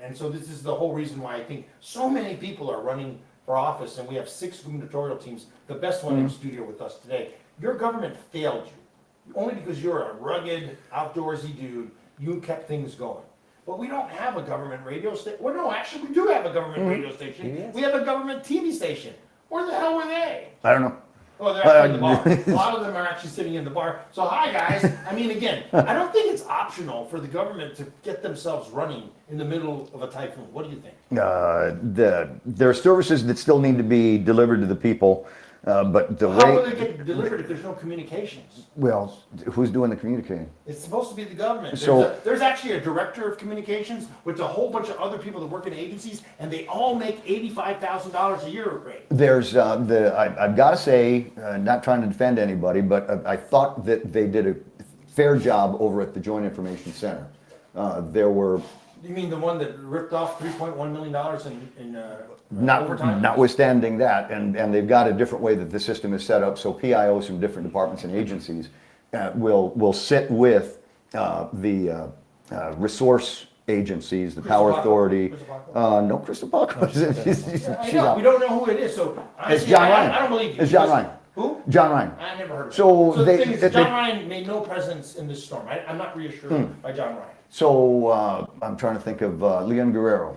And so this is the whole reason why I think so many people are running for office, and we have 6 gubernatorial teams, the best one in studio with us today. Your government failed you. Only because you're a rugged, outdoorsy dude, you kept things going. But we don't have a government radio station. Well, no, actually, we do have a government radio station. Yes. We have a government TV station. Where the hell were they? I don't know. Oh, they're actually in the bar. A lot of them are actually sitting in the bar. So, hi, guys. I mean, again, I don't think it's optional for the government to get themselves running in the middle of a typhoon. What do you think? There are services that still need to be delivered to the people, but the way... How will they get delivered if there's no communications? Well, who's doing the communicating? It's supposed to be the government. So, there's actually a director of communications with a whole bunch of other people that work in agencies, and they all make $85,000 a year rate. There's I've got to say, not trying to defend anybody, but I thought that they did a fair job over at the Joint Information Center. There were... You mean the one that ripped off $3.1 million in overtime? Notwithstanding that, and they've got a different way that the system is set up, so PIOs from different departments and agencies will sit with the resource agencies, the Power Authority. No, Crystal Paco. I know, we don't know who it is, so it's John Ryan. I don't believe you. It's John Ryan. Who? John Ryan. I never heard of so him. So the thing is, John Ryan made no presence in this storm. I'm not reassured by John Ryan. So I'm trying to think of Leon Guerrero.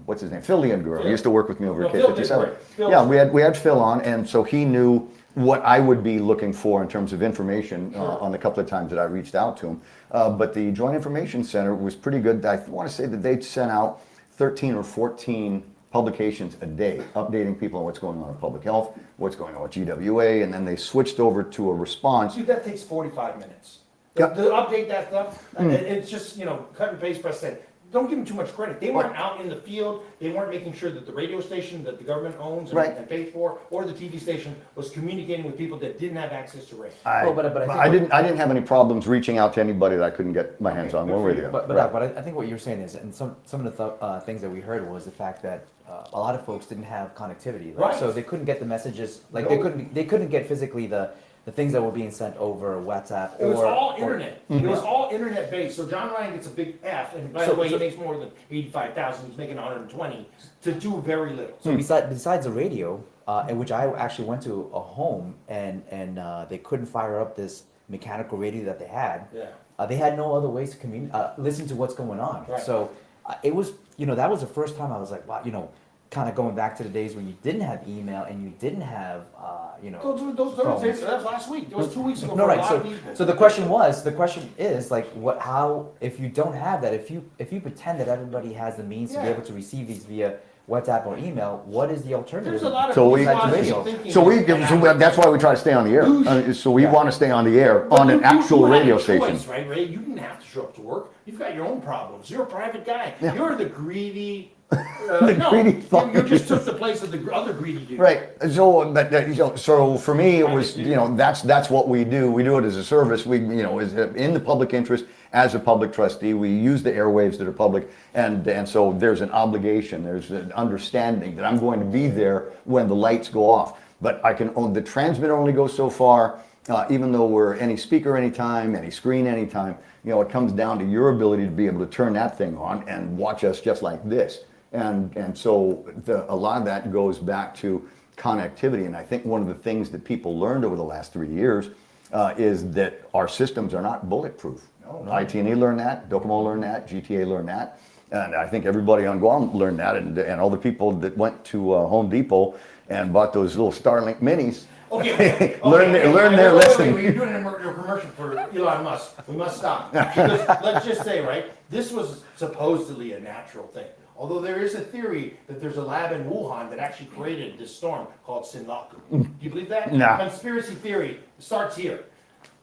What's his name? Phil Leon Guerrero. He used to work with me over at K57. Yeah, we had Phil on, and so he knew what I would be looking for in terms of information on the couple of times that I reached out to him. But the Joint Information Center was pretty good. I want to say that they'd sent out 13 or 14 publications a day, updating people on what's going on in public health, what's going on with GWA, and then they switched over to a response. Dude, that takes 45 minutes. To update that stuff, it's just, cut and paste, press send. Don't give them too much credit. They weren't out in the field. They weren't making sure that the radio station that the government owns and pays for, or the TV station, was communicating with people that didn't have access to radio. I didn't have any problems reaching out to anybody that I couldn't get my hands on one way or the other. But I think what you're saying is, and some of the things that we heard was the fact that a lot of folks didn't have connectivity, right? So they couldn't get the messages, like they couldn't get physically the things that were being sent over WhatsApp. It was all internet. It was all internet based. So John Ryan gets a big F, and by the way, he makes more than $85,000. He's making $120 to do very little. So besides the radio, in which I actually went to a home and they couldn't fire up this mechanical radio that they had. Yeah. They had no other ways to listen to what's going on. Right. So it was, that was the first time I was like, wow, kind of going back to the days when you didn't have email and you didn't have, Those days, that was last week. It was 2 weeks ago. No, right. So the question is like, how, if you don't have that, if you pretend that everybody has the means to be able to receive these via WhatsApp or email, what is the alternative? There's a lot of that's why we try to stay on the air. So we want to stay on the air on an actual radio station. Right, Ray? You didn't have to show up to work. You've got your own problems. You're a private guy. Yeah. You're the greedy. Greedy fuck. You just took the place of the other greedy dude. Right. So, so for me, it was, that's what we do. We do it as a service. We, is in the public interest as a public trustee. We use the airwaves that are public, and so there's an obligation. There's an understanding that I'm going to be there when the lights go off. But the transmitter only goes so far. Even though we're any speaker anytime, any screen anytime, it comes down to your ability to be able to turn that thing on and watch us just like this. And so a lot of that goes back to connectivity. And I think one of the things that people learned over the last 3 years is that our systems are not bulletproof. IT&E learned that, Docomo learned that, GTA learned that. And I think everybody on Guam learned that. And all the people that went to Home Depot and bought those little Starlink minis, learn their lesson. You're doing a commercial for Elon Musk. We must stop. Because let's just say, right, this was supposedly a natural thing. Although there is a theory that there's a lab in Wuhan that actually created this storm called Sinlaku. Do you believe that? No. Conspiracy theory starts here.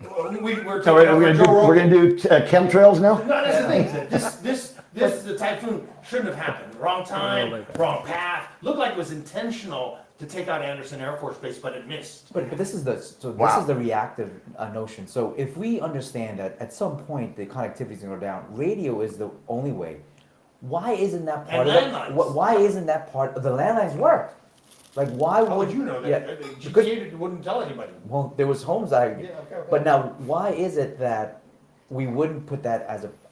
We're going to do chemtrails now? No, that's the thing. Is that the typhoon shouldn't have happened. Wrong time, wrong path. Looked like it was intentional to take out Anderson Air Force Base, but it missed. But this is the reactive notion. So if we understand that at some point the connectivity is going to go down, radio is the only way. Why isn't that part of it? Why isn't that part of the landlines work? Like why would you know that? Yeah, GTA wouldn't tell anybody. Well, there was homes that. Yeah, okay. But now, why is it that we wouldn't put that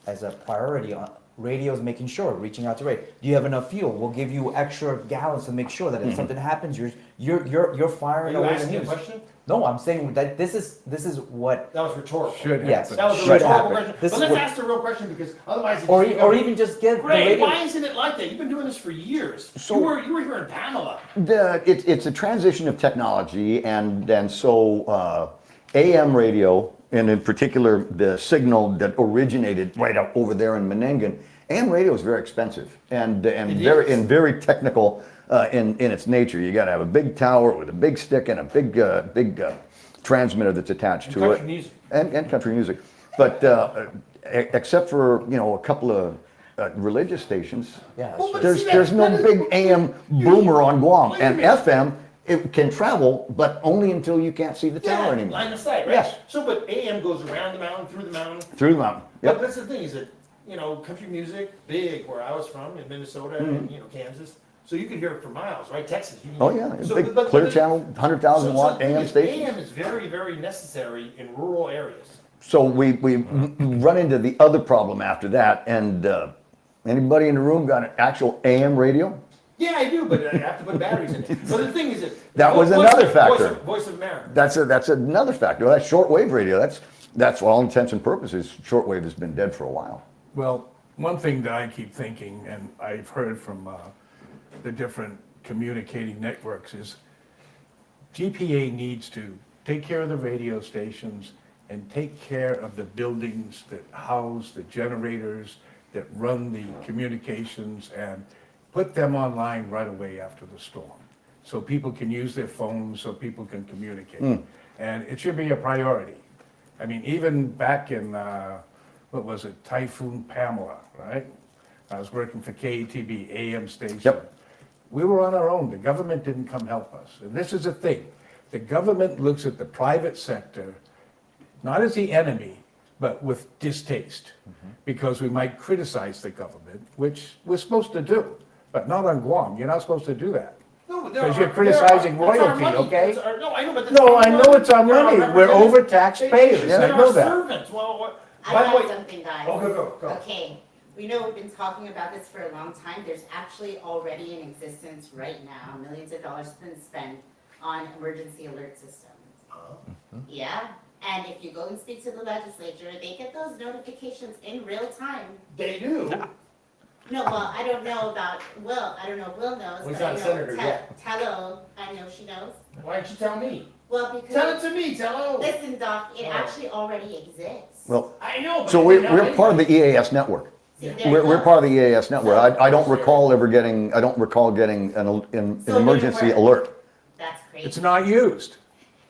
as a priority on radios? Making sure, reaching out to radio. Do you have enough fuel? We'll give you extra gallons to make sure that if something happens, you're firing Are you away asking the a news. question? No, I'm saying that this is what That was rhetorical. should Yes, happen. that was a Should rhetorical happen. question. This But is let's what- ask the real question because otherwise, it's or even just get the Ray, radio. why isn't it like that? You've been doing this for years. You were here in Pamela. It's a transition of technology, and so AM radio, and in particular the signal that originated right up over there in Menengan, AM radio is very expensive and very technical in its nature. You got to have a big tower with a big stick and a big transmitter that's attached to it, music. and country music. But except for a couple of religious stations, there's no big AM boomer on Guam, and FM. It can travel, but only until you can't see the tower anymore. Line of sight, right? Yes. So, but AM goes around the mountain, through the mountain. Through the mountain. But Yep. that's the thing is that, country music, big where I was from in Minnesota and, Kansas. So you can hear it for miles, right? Texas. You can Oh hear yeah, it. a So, big but- clear but- channel, 100,000 watt the AM thing is, station. AM is very, very necessary in rural areas. So we run into the other problem after that, and anybody in the room got an actual AM radio? Yeah, I do, but I have to put batteries in it. But the thing is That was another factor. Voice of America. That's another factor. That's shortwave radio. That's for all intents and purposes, shortwave has been dead for a while. Well, one thing that I keep thinking, and I've heard from the different communicating networks, is GPA needs to take care of the radio stations and take care of the buildings that house the generators, that run the communications, and put them online right away after the storm. So people can use their phones, so people can communicate. And it should be a priority. I mean, even back in, what was it, Typhoon Pamela, right? I was working for KETB, AM station. Yep. We were on our own. The government didn't come help us. And this is the thing. The government looks at the private sector, not as the enemy, but with distaste, because we might criticize the government, which we're supposed to do, but not on Guam. You're not supposed to do that. No, but Because you're criticizing that's our royalty, money. okay? That's our- No, I know, but that's No, our I know money. it's our They're our money. We're representatives. overtaxed payers. They're I our know that. servants. Well, I by the got way, something, guys. Go. Okay, we know we've been talking about this for a long time. There's actually already in existence right now, millions of dollars have been spent on emergency alert systems. Yeah, and if you go and speak to the legislature, they get those notifications in real time. They do. No, well, I don't know about Will. I don't know if Will knows. Well, he's but I not a know senator yet. Tello, I know she knows. Why don't you tell me? Well, because. Tell it to me, Tello. Listen, Doc, it Oh. actually already exists. Well, I know. But so they we're don't part of the EAS network. See, there you We're go. part of the EAS network. I don't recall getting an So emergency they were- alert. That's crazy. It's not used.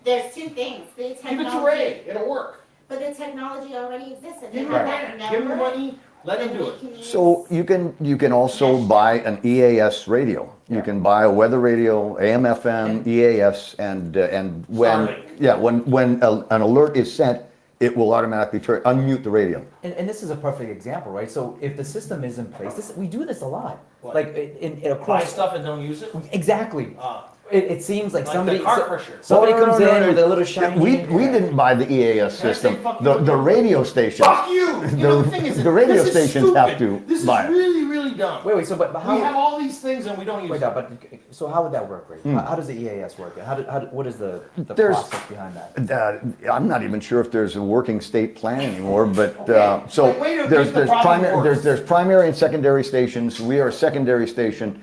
There's two things. The Give it to technology. Ray. It'll work. But the technology already exists. And they Give him have the that money. Give him the network. money. Let him do it. So you can also buy an EAS radio. You can buy a weather radio, AM, FM, EAS, and when Starlink. when an alert is sent, it will automatically unmute the radio. And this is a perfect example, right? So if the system is in place, we do this a lot. What? Like Buy across stuff and don't use it? exactly. It seems like Like somebody the car crusher. somebody No, no, comes no, in no. with a little shiny. We didn't buy the EAS system. The radio station. Fuck you! You know, the thing is, the radio this is stations have stupid. to This is buy it. really, really dumb. Wait, so but how? We have all these things and we don't use Wait, them. but so how would that work, Ray? Hmm. How does the EAS work? What is the There's- process behind that? I'm not even sure if there's a working state plan anymore, but So way to there's make the there's, problem worse. there's primary and secondary stations. We are a secondary station.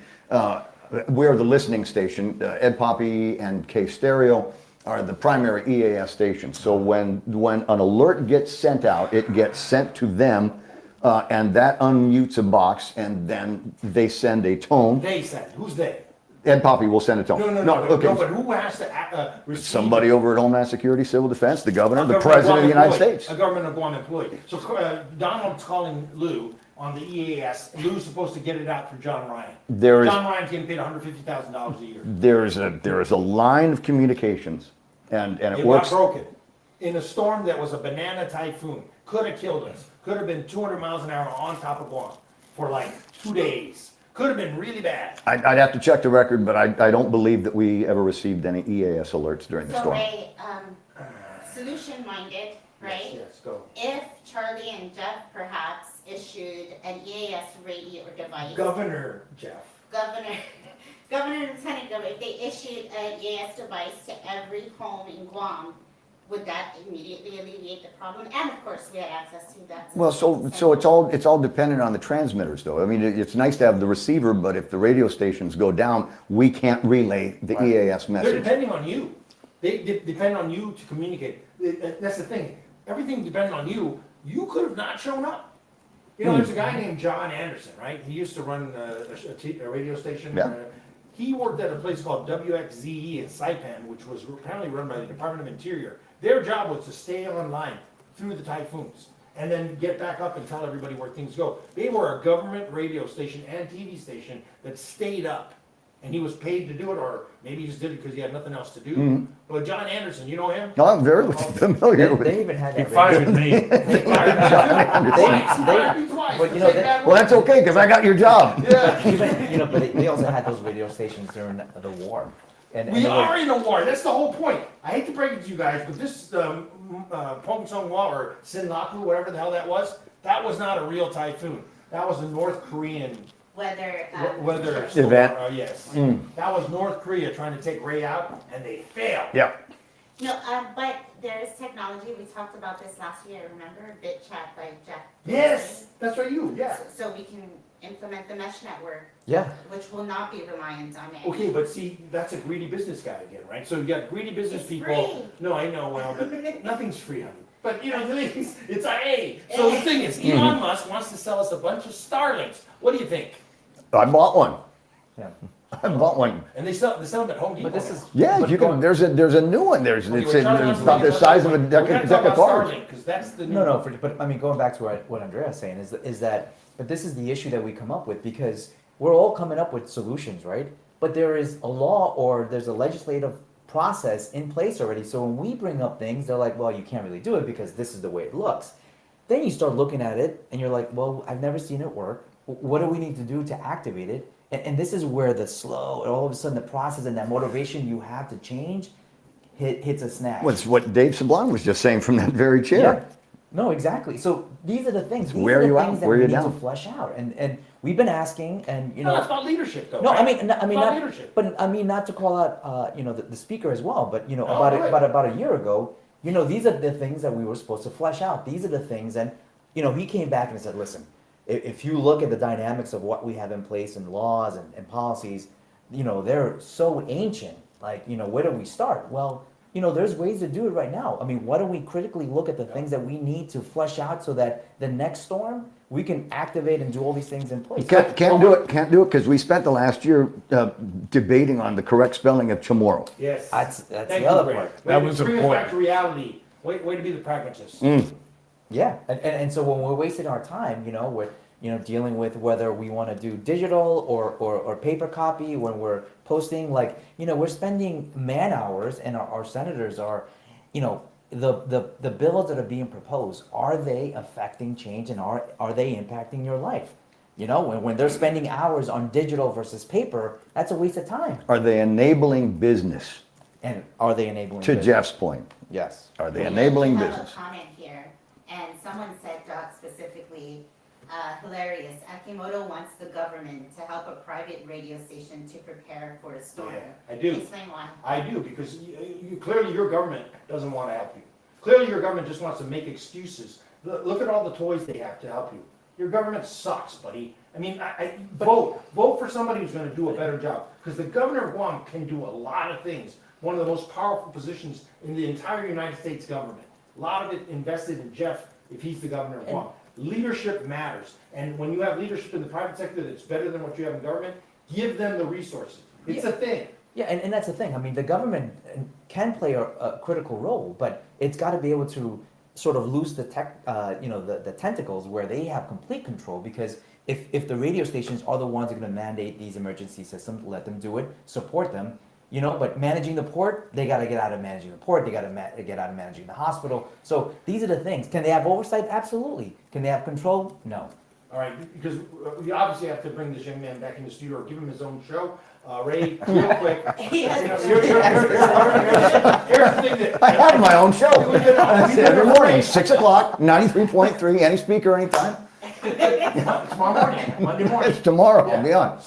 We are the listening station. Ed Poppy and K Stereo are the primary EAS stations. So when an alert gets sent out, it gets sent to them, and that unmutes a box, and then they send a tone. They send. Who's they? Ed Poppy will send a tone. No, okay. but who has to receive Somebody over at Homeland Security, Civil Defense, the governor, A the government president of the United employee, States. A government of Guam employee. So Donald's calling Lou on the EAS. Lou's supposed to get it out for John Ryan. There is- John Ryan's getting paid $150,000 a year. There is a line of communications, and it It works. got broken in a storm that was a banana typhoon. Could have killed us. Could have been 200 miles an hour on top of Guam for like 2 days. Could have been really bad. I'd have to check the record, but I don't believe that we ever received any EAS alerts during the So storm. Ray, solution-minded, right? Yes, go. If Charlie and Jeff perhaps issued an EAS radio device. Governor Jeff. Governor and Lieutenant Governor, if they issued an EAS device to every home in Guam, would that immediately alleviate the problem? And of course, we had access to that. Well, so it's all dependent on the transmitters, though. I mean, it's nice to have the receiver, but if the radio stations go down, we can't relay the EAS They're message. depending on you. They depend on you to communicate. That's the thing. Everything depends on you. You could have not shown up. You know, there's a guy named John Anderson, right? He used to run a radio station. Yeah. He worked at a place called WXZE in Saipan, which was apparently run by the Department of Interior. Their job was to stay online through the typhoons and then get back up and tell everybody where things go. They were a government radio station and TV station that stayed up. And he was paid to do it, or maybe he just did it because he had nothing else to do. Mhm. But John Anderson, you know him? No, I'm very familiar with They even had He that. fired me. He fired me twice. But you know, Well, that's okay, because I got your job. even, you know, but they also had those radio stations during the war. And We they were- are in a war. That's the whole point. I hate to break it to you guys, but this Pong Song Wa or Sinlaku, whatever the hell that was not a real typhoon. That was a North Korean weather storm. Event. Yes. Mm. That was North Korea trying to take Ray out, and they failed. Yeah. No, but there is technology. We talked about this last year. Remember, BitChat by Jeff. Yes, that's right. Yeah. So we can implement the mesh network. Yeah. Which will not be reliant on it. Okay, but see, that's a greedy business guy again, right? So you got greedy business It's people. free. No, I know, well, but nothing's free, honey. But you know, the thing is, it's A. So the thing is, Elon Musk wants to sell us a bunch of Starlinks. What do you think? I bought one. Yeah. I bought one. And they sell them at Home Depot. But this is Yeah, you can. There's a new one. It's about the size of a deck of cards. Because that's the No, but I mean, going back to what Andrea's saying is that, but this is the issue that we come up with because we're all coming up with solutions, right? But there is a law or there's a legislative process in place already. So when we bring up things, they're like, well, you can't really do it because this is the way it looks. Then you start looking at it and you're like, well, I've never seen it work. What do we need to do to activate it? And this is where the slow, and all of a sudden the process and that motivation you have to change hits a snag. What's what Dave Sablan was just saying from that very chair. Yeah. No, exactly. So these are the things. These Wear are the you things out, that wear we you need down. to flesh out. And we've been asking, and you No, know, that's about leadership, though. no, right? I mean, It's about not, leadership. but I mean, not to call out, you know, the speaker as well. But you know, Oh, right. about a year ago, you know, these are the things that we were supposed to flesh out. These are the things, and you know, he came back and said, listen, if you look at the dynamics of what we have in place and laws and policies, you know, they're so ancient. Like, you know, where do we start? Well, you know, there's ways to do it right now. I mean, why don't we critically look at the things that we need to flesh out so that the next storm we can activate and do all these things in place? Can't do it because we spent the last year debating on the correct spelling of tomorrow. Yes. That's Thank the you, other Ray. part. That was the point. Back to reality. Way to be the pragmatist. Yeah, and so when we're wasting our time, we're dealing with whether we want to do digital or paper copy when we're posting, we're spending man hours, and our senators are, the bills that are being proposed, are they affecting change, and are they impacting your life? When they're spending hours on digital versus paper, that's a waste of time. Are they enabling business? And are they enabling To business? Jeff's point. Yes. Are they enabling I have business? a comment here, and someone said, Doc, specifically, hilarious. Akimoto wants the government to help a private radio station to prepare for a storm. Yeah, I do. Explain why. I do, because clearly your government doesn't want to help you. Clearly your government just wants to make excuses. Look at all the toys they have to help you. Your government sucks, buddy. I mean, vote for somebody who's going to do a better job. Because the governor of Guam can do a lot of things. One of the most powerful positions in the entire United States government. A lot of it invested in Jeff if he's the governor of Guam. Leadership matters. And when you have leadership in the private sector that's better than what you have in government, give them the resources. It's a thing. Yeah, and that's the thing. I mean, the government can play a critical role, but it's got to be able to sort of lose the the tentacles where they have complete control, because if the radio stations are the ones that are going to mandate these emergency systems, let them do it, support them, but managing the port, they got to get out of managing the port, they got to get out of managing the hospital. So these are the things. Can they have oversight? Absolutely. Can they have control? No. All right, because we obviously have to bring this young man back in the studio or give him his own show. Ray, real quick. Here's the thing that I have my own show. Every morning, 6 o'clock, 93.3, any speaker, anytime. Tomorrow morning, Monday morning. It's tomorrow, I'll be on.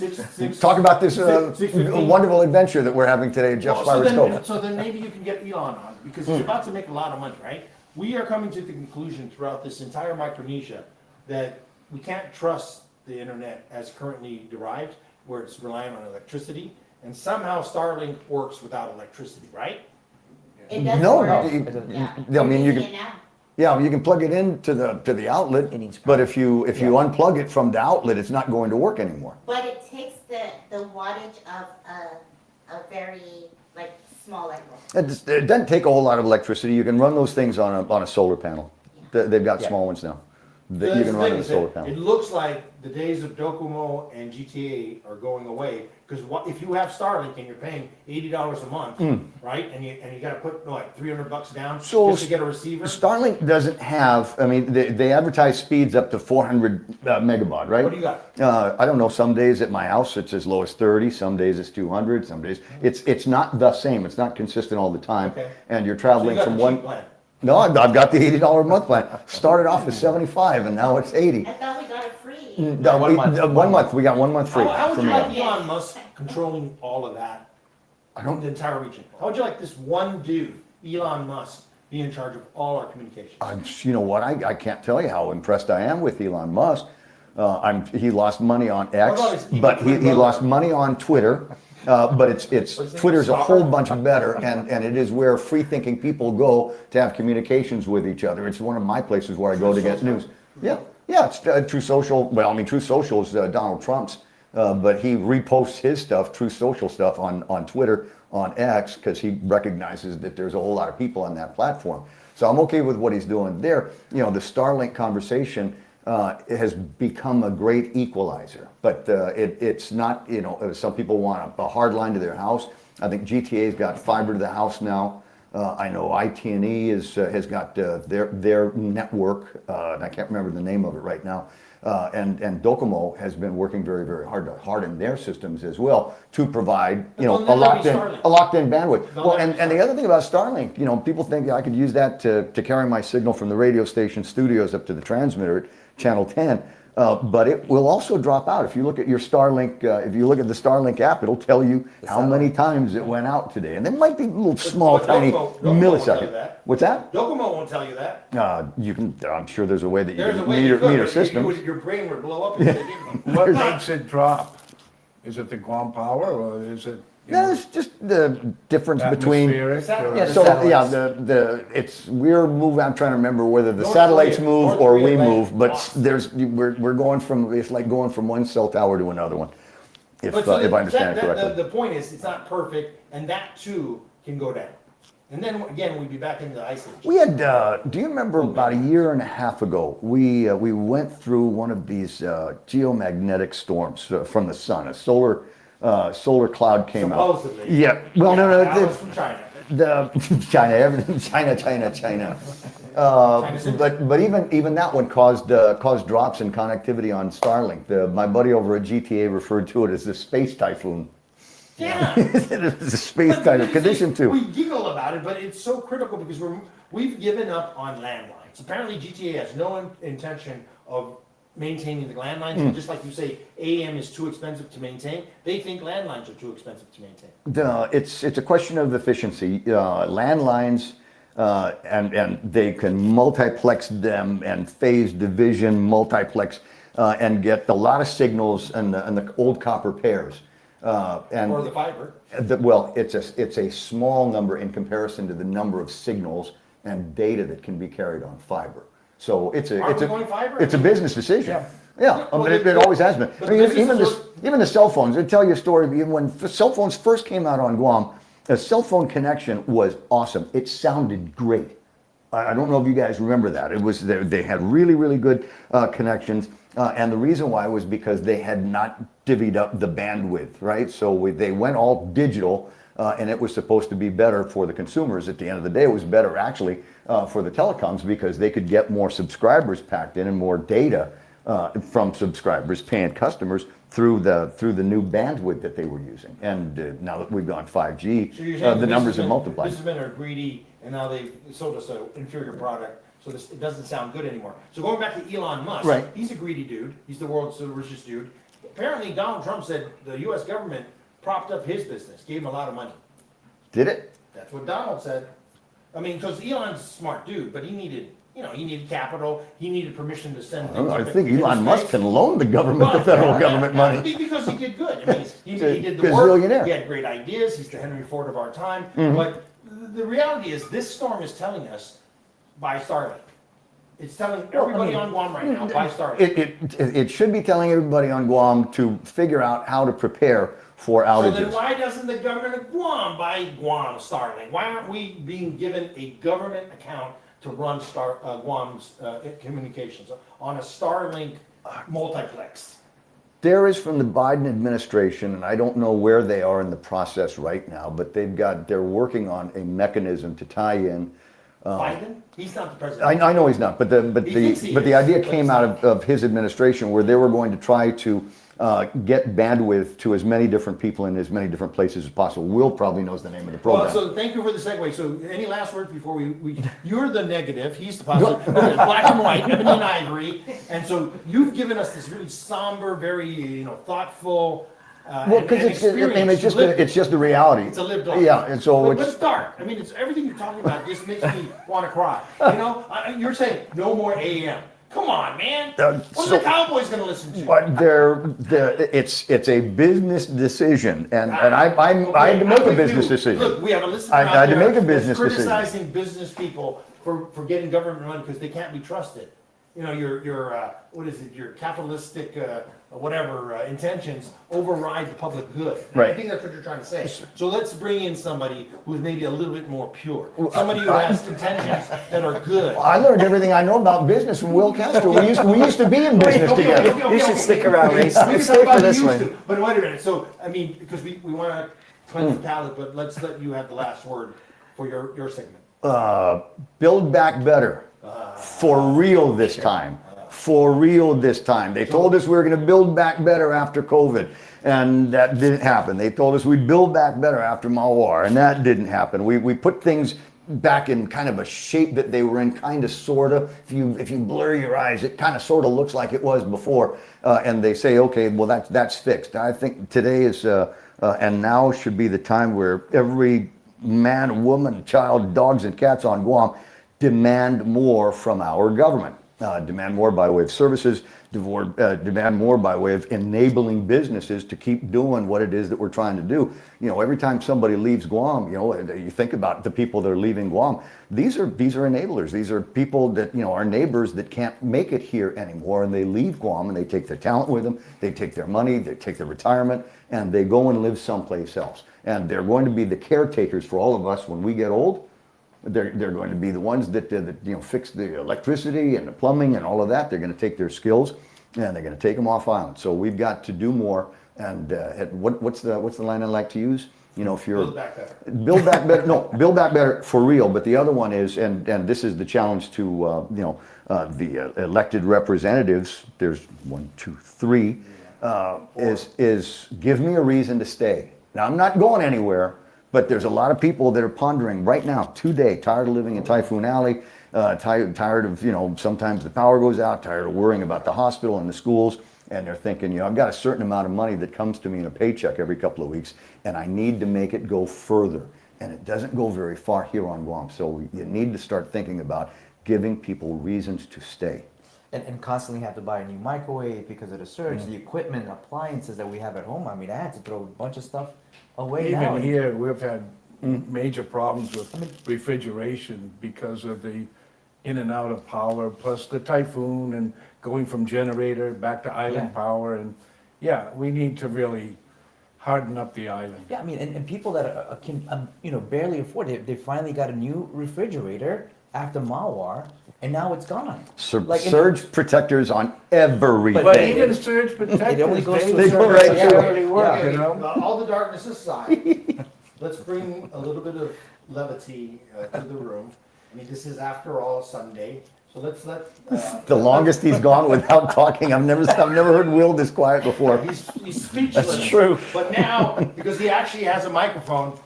Talk about this wonderful adventure that we're having today at Jeff's Pirates Cove. So then maybe you can get Elon on, because he's about to make a lot of money, right? We are coming to the conclusion throughout this entire Micronesia that we can't trust the internet as currently derived, where it's relying on electricity, and somehow Starlink works without electricity, right? It doesn't No, work. I mean, you can. Yeah, you can plug it into the outlet, but if you unplug it from the outlet, it's not going to work anymore. But it takes the wattage of a very small light bulb. It doesn't take a whole lot of electricity. You can run those things on a solar panel. They've got small ones now that you can run on a solar panel. It looks like the days of Docomo and GTA are going away, because if you have Starlink and you're paying $80 a month, right, and you got to put $300 down just to get a receiver. Starlink doesn't have. I mean, they advertise speeds up to 400 megabaud, right? What do you got? I don't know. Some days at my house it's as low as 30. Some days it's 200. Some days it's not the same. It's not consistent all the time. Okay. And you're traveling So you got from the one. cheap plan. No, I've got the $80 a month plan. Started off at 75 and now it's 80. I thought we got it free. No, 1 month. We got 1 month free. How would from you like you. Elon Musk controlling all of that? The entire region. How would you like this one dude, Elon Musk, be in charge of all our communications? You know what? I can't tell you how impressed I am with Elon Musk. He lost money on X, but he lost money on Twitter. But Twitter's a whole bunch better, and it is where free-thinking people go to have communications with each other. It's one of my places where I go to get news. Yeah, it's True Social. Well, I mean, True Social is Donald Trump's, but he reposts his stuff, True Social stuff, on Twitter, on X, because he recognizes that there's a whole lot of people on that platform. So I'm okay with what he's doing there. The Starlink conversation has become a great equalizer, but it's not, some people want a hard line to their house. I think GTA's got fiber to the house now. I know IT&E has got their network, and I can't remember the name of it right now. And Docomo has been working very, very hard to harden their systems as well to provide, a locked in bandwidth. Well, and the other thing about Starlink, people think I could use that to carry my signal from the radio station studios up to the transmitter at channel 10. But it will also drop out. If you look at your Starlink, if you look at the Starlink app, it'll tell you how many times it went out today. And there might be little small, tiny milliseconds. What's that? Docomo won't tell you that. You can. I'm sure there's a way that you There's a can way you could, meter but systems. Your brain would blow up if they didn't. What makes it drop? Is it the Guam power, or is it? No, it's just the difference between. Atmospheric, we're moving. I'm trying to remember whether the satellites move or we move, but we're going from. It's like going from one cell tower to another one. If I understand it correctly. The point is, it's not perfect, and that too can go down. And then again, we'd be back into the ice age. We had, do you remember about a year and a half ago, we went through one of these geomagnetic storms from the sun. A solar cloud came out. Supposedly. Yeah. Well, no. That was from China. China. But even that one caused drops in connectivity on Starlink. My buddy over at GTA referred to it as the space typhoon. Yeah. It was a space typhoon condition too. We giggle about it, but it's so critical because we've given up on landlines. Apparently GTA has no intention of maintaining the landlines. And just like you say, AM is too expensive to maintain. They think landlines are too expensive to maintain. It's a question of efficiency. Landlines, and they can multiplex them and phase division multiplex and get a lot of signals and the old copper pairs. Or the fiber. Well, it's a small number in comparison to the number of signals and data that can be carried on fiber. So it's a business decision. Yeah, but it always has been. I mean, even the cell phones. I'll tell you a story. When cell phones first came out on Guam, a cell phone connection was awesome. It sounded great. I don't know if you guys remember that. It was they had really good connections, and the reason why was because they had not divvied up the bandwidth, right? So they went all digital, and it was supposed to be better for the consumers. At the end of the day, it was better actually for the telecoms because they could get more subscribers packed in and more data from subscribers, paying customers through the new bandwidth that they were using. And now that we've gone 5G, the numbers have multiplied. Businessmen are greedy, and now they've sold us an inferior product, so it doesn't sound good anymore. So going back to Elon Musk, right. He's a greedy dude. He's the world's richest dude. Apparently, Donald Trump said the U.S. government propped up his business, gave him a lot of money. Did it? That's what Donald said. I mean, because Elon's a smart dude, but he needed capital. He needed permission to send things. I think Elon Musk can loan the government, the federal government money. Because he did good. I mean, he did the work. He had great ideas. He's the Henry Ford of our time. Mm-hmm. But the reality is, this storm is telling us, buy Starlink. It's telling everybody on Guam right now, buy Starlink. It should be telling everybody on Guam to figure out how to prepare for outages. So then why doesn't the government of Guam buy Guam Starlink? Why aren't we being given a government account to run Guam's communications on a Starlink multiplex? There is from the Biden administration, and I don't know where they are in the process right now, but they're working on a mechanism to tie in. Biden? He's not the president. I know he's not, but the idea came out of his administration where they were going to try to get bandwidth to as many different people in as many different places as possible. Will probably knows the name of the program. Well, so thank you for the segue. So any last words before we you're the negative, he's the positive. Black and white, ebony and ivory. And so you've given us this really somber, very thoughtful. Well, because it's just the reality. It's a lived life. Yeah, and so it's dark. I mean, it's everything you're talking about just makes me want to cry. You're saying no more AM. Come on, man. What are the Cowboys going to listen to? But it's a business decision, and I had to make a business decision. Look, we have a listener I had to make a business decision. Criticizing business people for getting government money because they can't be trusted. Your what is it? Your capitalistic intentions override the public good. Right. I think that's what you're trying to say. So let's bring in somebody who's maybe a little bit more pure. Somebody who has intentions that are good. I learned everything I know about business from Will Castro. We used to be in business together. You should stick around, Ray. Stay for this one. But wait a minute. So I mean, because we want to cleanse the palate, but let's let you have the last word for your segment. Build back better. For real this time. For real this time. They told us we were going to build back better after COVID, and that didn't happen. They told us we'd build back better after Mawar, and that didn't happen. We put things back in kind of a shape that they were in, kind of, sort of. If you blur your eyes, it kind of sort of looks like it was before, and they say, okay, well, that's fixed. I think today is, and now should be the time where every man, woman, child, dogs, and cats on Guam demand more from our government. demand more by way of services, demand more by way of enabling businesses to keep doing what it is that we're trying to do. Every time somebody leaves Guam, you think about the people that are leaving Guam. These are enablers. These are people that, our neighbors that can't make it here anymore, and they leave Guam and they take their talent with them, they take their money, they take their retirement, and they go and live someplace else. And they're going to be the caretakers for all of us when we get old. They're going to be the ones that fix the electricity and the plumbing and all of that. They're going to take their skills and they're going to take them off island. So we've got to do more. And what's the line I like to use? If you're Build back better. Build back better. No, build back better for real. But the other one is, and this is the challenge to the elected representatives. There's 1, 2, 3. Is give me a reason to stay. Now I'm not going anywhere. But there's a lot of people that are pondering right now, today, tired of living in Typhoon Alley, tired of, sometimes the power goes out, tired of worrying about the hospital and the schools, and they're thinking, I've got a certain amount of money that comes to me in a paycheck every couple of weeks, and I need to make it go further. And it doesn't go very far here on Guam. So you need to start thinking about giving people reasons to stay. And constantly have to buy a new microwave because of the surge, the equipment, appliances that we have at home. I mean, I had to throw a bunch of stuff away now. Even here, we've had major problems with refrigeration because of the in and out of power, plus the typhoon and going from generator back to island power. And we need to really harden up the island. Yeah, I mean, and people that can barely afford it, they finally got a new refrigerator after Mawar, and now it's gone. Surge protectors on everything. But even surge protectors, it only goes to they go right through. All the darkness aside, let's bring a little bit of levity to the room. I mean, this is after all Sunday, so let's let. The longest he's gone without talking. I've never heard Will this quiet before. He's speechless. That's true. But now, because he actually has a microphone.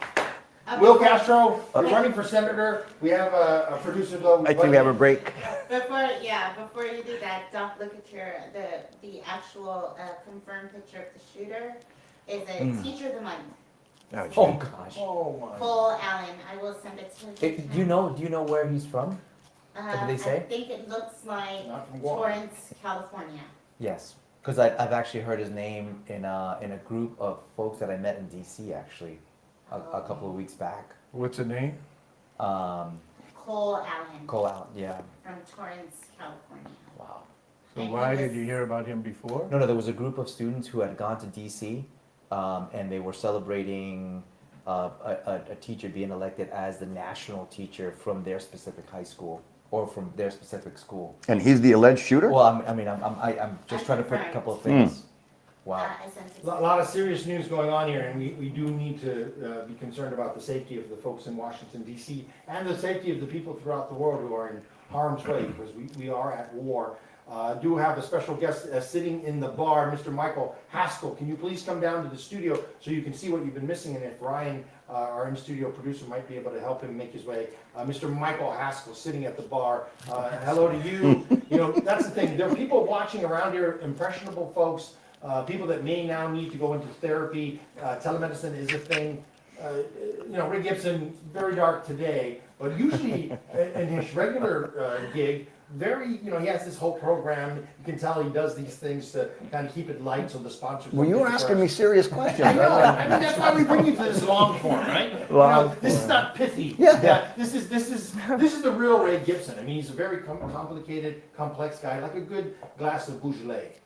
Will Castro, you're running for senator. We have a producer though. I think we have a break. Before you do that, don't look at the actual confirmed picture of the shooter. Is a teacher of the month. Oh gosh. Oh my. Cole Allen. I will send it to you. Do you know where he's from? What did they say? I think it looks like Torrance, California. Yes, because I've actually heard his name in a group of folks that I met in DC actually. A couple of weeks back. What's the name? Cole Allen. Cole Allen, yeah. From Torrance, California. Wow. So why did you hear about him before? No, there was a group of students who had gone to DC, and they were celebrating a teacher being elected as the national teacher from their specific high school or from their specific school. And he's the alleged shooter? Well, I'm just trying to put a couple of things. Wow. A lot of serious news going on here, and we do need to be concerned about the safety of the folks in Washington, D.C., and the safety of the people throughout the world who are in harm's way, because we are at war. Do have a special guest sitting in the bar, Mr. Michael Haskell. Can you please come down to the studio so you can see what you've been missing, and if Ryan, our in-studio producer, might be able to help him make his way. Mr. Michael Haskell sitting at the bar. Hello to you. That's the thing. There are people watching around here, impressionable folks, people that may now need to go into therapy. Telemedicine is a thing. Ray Gibson, very dark today, but usually in his regular gig, he has this whole program. You can tell he does these things to kind of keep it light so the sponsors. Well, you were asking me serious questions. I know. I mean, that's why we bring you to this long form, right? This is not pithy. Yeah. This is the real Ray Gibson. I mean, he's a very complicated, complex guy, like a good glass of Beaujolais.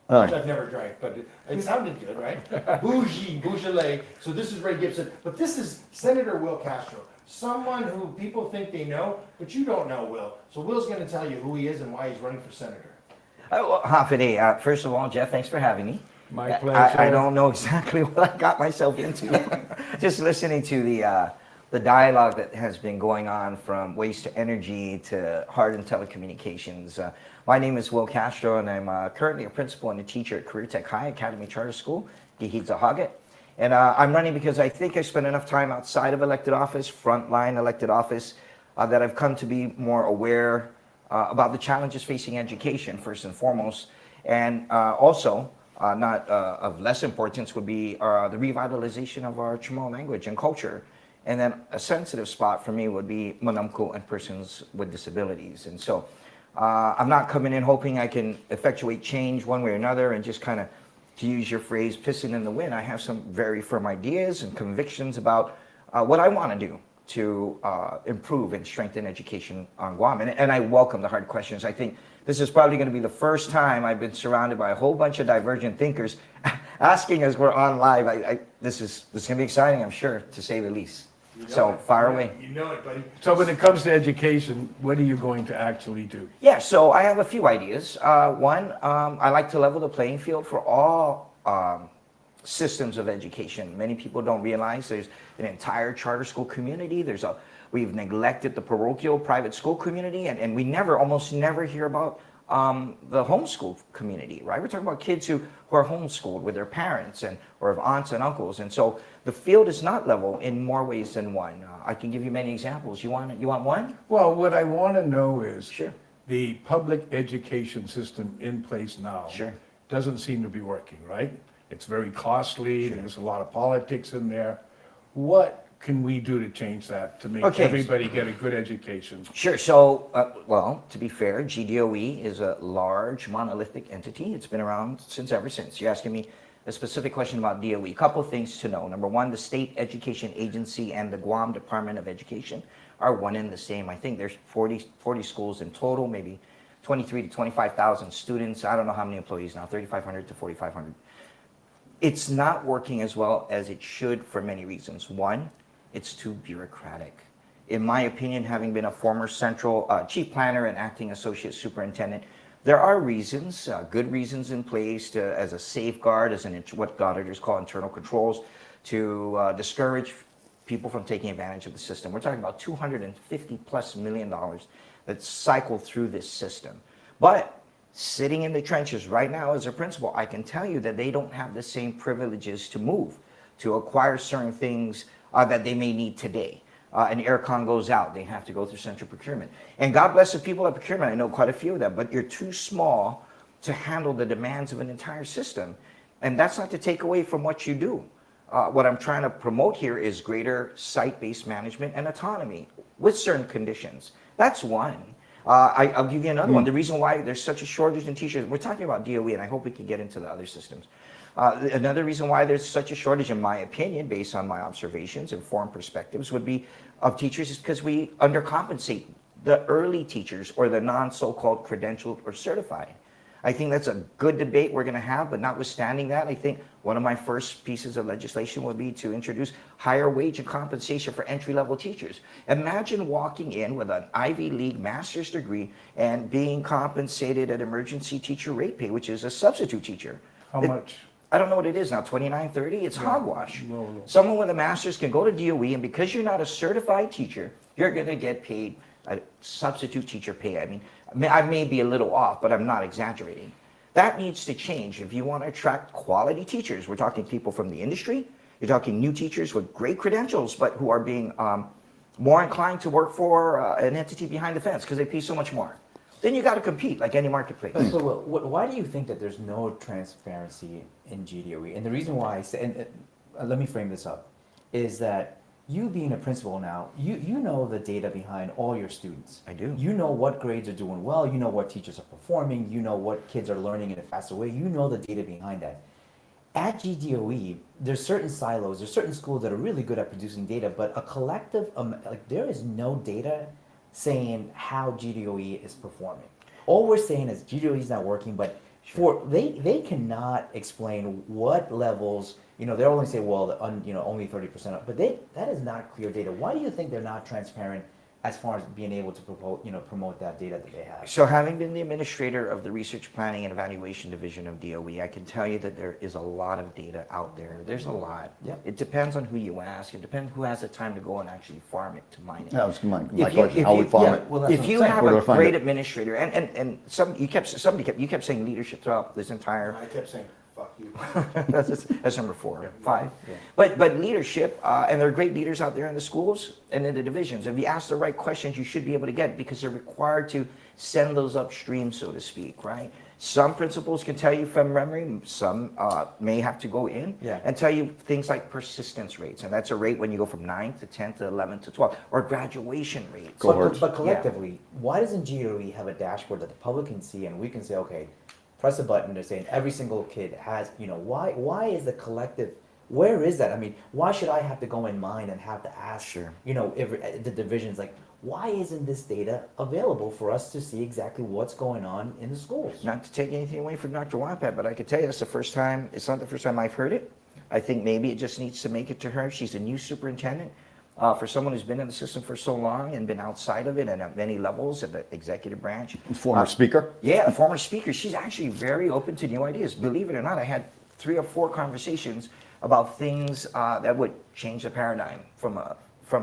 Which I've never drank, but it sounded good, right? Beaujolais. So this is Ray Gibson, but this is Senator Will Castro, someone who people think they know, but you don't know Will. So Will's going to tell you who he is and why he's running for senator. Hafa, first of all, Jeff, thanks for having me. My pleasure. I don't know exactly what I got myself into. Just listening to the dialogue that has been going on from waste to energy to hardened telecommunications. My name is Will Castro, and I'm currently a principal and a teacher at Career Tech High Academy Charter School, Gihidza Haget. And I'm running because I think I spent enough time outside of elected office, frontline elected office, that I've come to be more aware about the challenges facing education, first and foremost. And also, not of less importance, would be the revitalization of our Chamorro language and culture. And then a sensitive spot for me would be Manamku and persons with disabilities. And so I'm not coming in hoping I can effectuate change one way or another and just kind of, to use your phrase, pissing in the wind. I have some very firm ideas and convictions about what I want to do to improve and strengthen education on Guam. And I welcome the hard questions. I think this is probably going to be the first time I've been surrounded by a whole bunch of divergent thinkers asking as we're on live. This is going to be exciting, I'm sure, to say the least. So fire away. You know it, buddy. So when it comes to education, what are you going to actually do? Yeah, so I have a few ideas. One, I like to level the playing field for all systems of education. Many people don't realize there's an entire charter school community. We've neglected the parochial private school community, and we almost never hear about the homeschool community, right? We're talking about kids who are homeschooled with their parents or have aunts and uncles, and so the field is not level in more ways than one. I can give you many examples. You want one? Well, what I want to know is the public education system in place now doesn't seem to be working, right? It's very costly. There's a lot of politics in there. What can we do to change that, to make everybody get a good education? Sure. So, well, to be fair, GDOE is a large monolithic entity. It's been around ever since. You're asking me a specific question about DOE. A couple of things to know. Number one, the State Education Agency and the Guam Department of Education are one and the same. I think there's 40 schools in total, maybe 23 to 25,000 students. I don't know how many employees now, 3,500 to 4,500. It's not working as well as it should for many reasons. One, it's too bureaucratic. In my opinion, having been a former central chief planner and acting associate superintendent, there are reasons, good reasons in place as a safeguard, what auditors call internal controls, to discourage people from taking advantage of the system. We're talking about $250+ million that cycle through this system. But sitting in the trenches right now as a principal, I can tell you that they don't have the same privileges to move, to acquire certain things that they may need today. An aircon goes out, they have to go through central procurement. And God bless the people at procurement, I know quite a few of them, but you're too small to handle the demands of an entire system. And that's not to take away from what you do. What I'm trying to promote here is greater site-based management and autonomy with certain conditions. That's one. I'll give you another one. The reason why there's such a shortage in teachers, we're talking about DOE, and I hope we can get into the other systems. Another reason why there's such a shortage, in my opinion, based on my observations and informed perspectives, would be of teachers is because we undercompensate the early teachers or the non-so-called credentialed or certified. I think that's a good debate we're going to have, but notwithstanding that, I think one of my first pieces of legislation would be to introduce higher wage and compensation for entry-level teachers. Imagine walking in with an Ivy League master's degree and being compensated at emergency teacher rate pay, which is a substitute teacher. How much? I don't know what it is now, 29, 30? It's hogwash. No. Someone with a master's can go to DOE, and because you're not a certified teacher, you're going to get paid a substitute teacher pay. I mean, I may be a little off, but I'm not exaggerating. That needs to change if you want to attract quality teachers. We're talking people from the industry. You're talking new teachers with great credentials, but who are being more inclined to work for an entity behind the fence because they pay so much more. Then you got to compete like any marketplace. So why do you think that there's no transparency in GDOE? And the reason why I say, and let me frame this up, is that you being a principal now, you know the data behind all your students. I do. You know what grades are doing well, you know what teachers are performing, you know what kids are learning in a faster way, you know the data behind that. At GDOE, there's certain silos, there's certain schools that are really good at producing data, but a collective, there is no data saying how GDOE is performing. All we're saying is GDOE is not working, but they cannot explain what levels, they'll only say, well, only 30%, but that is not clear data. Why do you think they're not transparent as far as being able to promote that data that they have? So having been the administrator of the Research Planning and Evaluation Division of DOE, I can tell you that there is a lot of data out there. There's a lot. Yep. It depends on who you ask. It depends who has the time to go and actually farm it, to mine it. That was my question. How we farm it. Well, if you have a great administrator, and somebody kept saying leadership throughout this entire... I kept saying. Fuck you. That's number 4, 5. But leadership, and there are great leaders out there in the schools and in the divisions. If you ask the right questions, you should be able to get it because they're required to send those upstream, so to speak, right? Some principals can tell you from memory, some may have to go in and tell you things like persistence rates. And that's a rate when you go from 9th to 10th to 11th to 12th, or graduation rates. But collectively, why doesn't GOE have a dashboard that the public can see and we can say, okay, press a button to say every single kid has, why is the collective, where is that? I mean, why should I have to go in mine and have to ask, if the divisions, like, why isn't this data available for us to see exactly what's going on in the schools? Not to take anything away from Dr. Wampat, but I can tell you it's not the first time I've heard it. I think maybe it just needs to make it to her. She's a new superintendent. For someone who's been in the system for so long and been outside of it and at many levels at the executive branch. Former speaker? Yeah, a former speaker. She's actually very open to new ideas. Believe it or not, I had 3 or 4 conversations about things that would change the paradigm from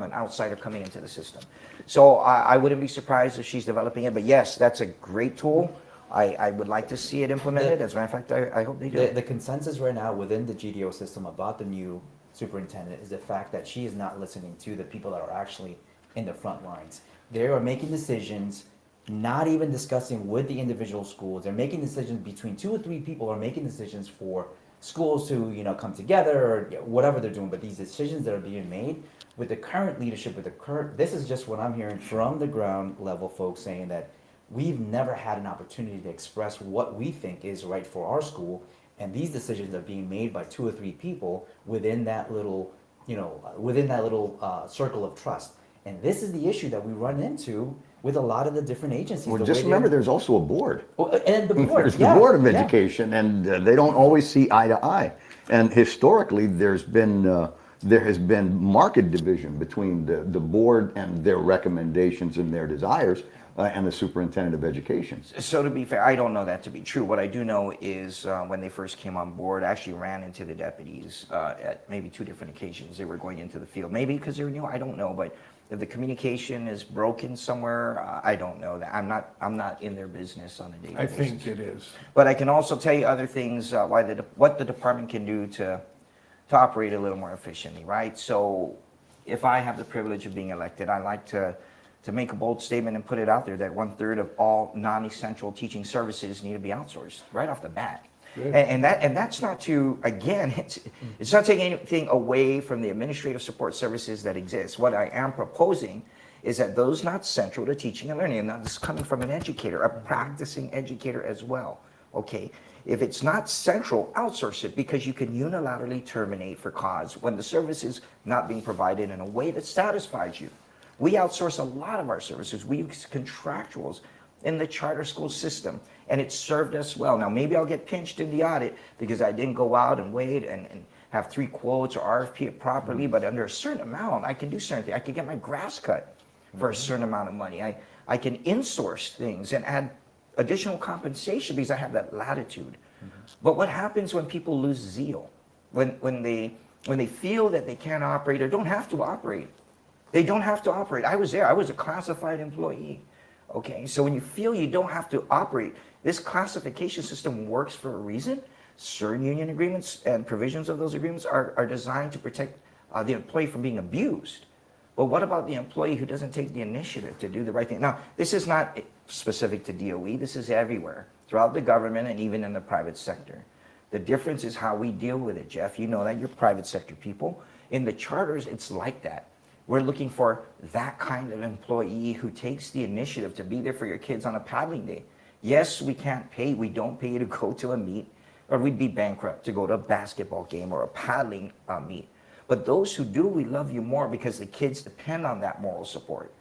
an outsider coming into the system. So I wouldn't be surprised if she's developing it. But yes, that's a great tool. I would like to see it implemented. As a matter of fact, I hope they do. The consensus right now within the GDO system about the new superintendent is the fact that she is not listening to the people that are actually in the front lines. They are making decisions, not even discussing with the individual schools. They're making decisions between 2 or 3 people are making decisions for schools to come together or whatever they're doing. But these decisions that are being made with the current leadership, this is just what I'm hearing from the ground level folks saying that we've never had an opportunity to express what we think is right for our school. And these decisions are being made by 2 or 3 people within that little, circle of trust. And this is the issue that we run into with a lot of the different agencies. Well, just remember, there's also a board. And the board, there's the Board of Education, and they don't always see eye to eye. And historically, there has been marked division between the board and their recommendations and their desires. And the superintendent of education. So to be fair, I don't know that to be true. What I do know is when they first came on board, I actually ran into the deputies at maybe 2 different occasions. They were going into the field, maybe because they were new, I don't know. But if the communication is broken somewhere, I don't know that. I'm not in their business on a daily basis. I think it is. But I can also tell you other things, what the department can do to operate a little more efficiently, right? So if I have the privilege of being elected, I like to make a bold statement and put it out there that 1/3 of all non-essential teaching services need to be outsourced right off the bat. And that's not to, again, it's not taking anything away from the administrative support services that exist. What I am proposing is that those not central to teaching and learning, and this is coming from an educator, a practicing educator as well, okay? If it's not central, outsource it, because you can unilaterally terminate for cause when the service is not being provided in a way that satisfies you. We outsource a lot of our services. We use contractuals in the charter school system, and it served us well. Now, maybe I'll get pinched in the audit because I didn't go out and wait and have 3 quotes or RFP it properly, but under a certain amount, I can do certain things. I can get my grass cut for a certain amount of money. I can insource things and add additional compensation because I have that latitude. But what happens when people lose zeal? When they feel that they can't operate or don't have to operate? They don't have to operate. I was there. I was a classified employee. Okay, so when you feel you don't have to operate, this classification system works for a reason. Certain union agreements and provisions of those agreements are designed to protect the employee from being abused. But what about the employee who doesn't take the initiative to do the right thing? Now, this is not specific to DOE. This is everywhere, throughout the government and even in the private sector. The difference is how we deal with it, Jeff. You know that, you're private sector people. In the charters, it's like that. We're looking for that kind of employee who takes the initiative to be there for your kids on a paddling day. Yes, we don't pay you to go to a meet, or we'd be bankrupt to go to a basketball game or a paddling meet. But those who do, we love you more because the kids depend on that moral support.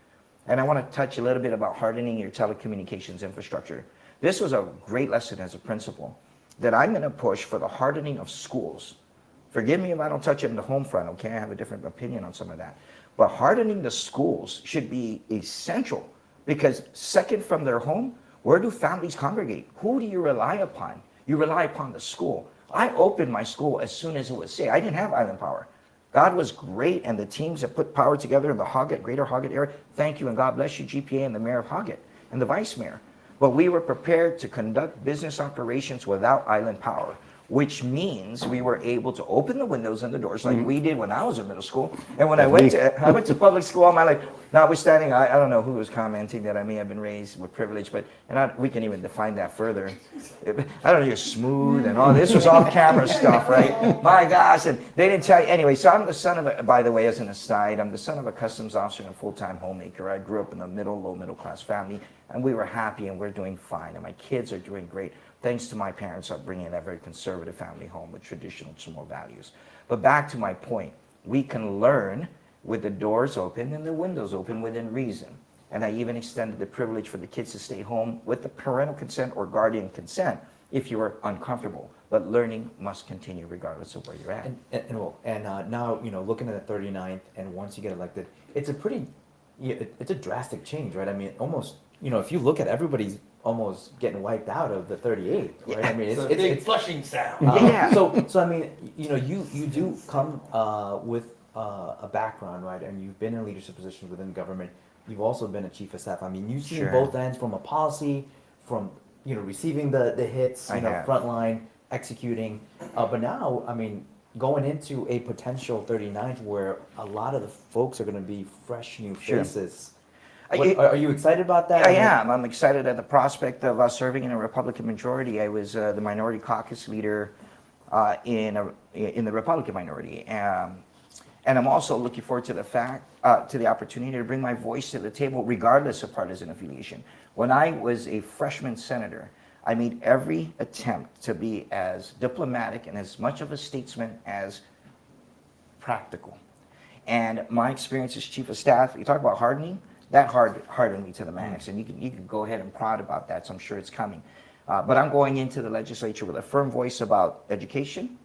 And I want to touch a little bit about hardening your telecommunications infrastructure. This was a great lesson as a principal that I'm going to push for the hardening of schools. Forgive me if I don't touch it in the home front, okay? I have a different opinion on some of that. But hardening the schools should be essential because second from their home, where do families congregate? Who do you rely upon? You rely upon the school. I opened my school as soon as it was safe. I didn't have island power. God was great, and the teams that put power together in the Hoggett, greater Hoggett area, thank you, and God bless you, GPA and the mayor of Hoggett and the vice mayor. But we were prepared to conduct business operations without island power. which means we were able to open the windows and the doors like we did when I was in middle school. And when I went to public school all my life, notwithstanding, I don't know who was commenting that I may have been raised with privilege, but we can even define that further. I don't know, you're smooth and all this was off camera stuff, right? My gosh, and they didn't tell you. Anyway, so I'm the son of by the way, as an aside, I'm the son of a customs officer and a full-time homemaker. I grew up in a low middle class family, and we were happy and we're doing fine. And my kids are doing great, thanks to my parents upbringing that very conservative family home with traditional Chamorro values. But back to my point, we can learn with the doors open and the windows open within reason. And I even extended the privilege for the kids to stay home with the parental consent or guardian consent if you are uncomfortable. But learning must continue regardless of where you're at. And now, looking at the 39th, and once you get elected, it's a drastic change, right? I mean, almost, if you look at everybody's almost getting wiped out of the 38th, right? I mean, it's flushing sound. So I mean, you do come with a background, right? And you've been in leadership positions within government. You've also been a chief of staff. I mean, you've seen both ends, from a policy, from receiving the hits, frontline, executing. But now, I mean, going into a potential 39th where a lot of the folks are going to be fresh new faces. Are you excited about that? I am. I'm excited at the prospect of serving in a Republican majority. I was the minority caucus leader in the Republican minority. And I'm also looking forward to the opportunity to bring my voice to the table regardless of partisan affiliation. When I was a freshman senator, I made every attempt to be as diplomatic and as much of a statesman as practical. And my experience as chief of staff, you talk about hardening, that hardened me to the max. And you can go ahead and prod about that, so I'm sure it's coming. But I'm going into the legislature with a firm voice about education,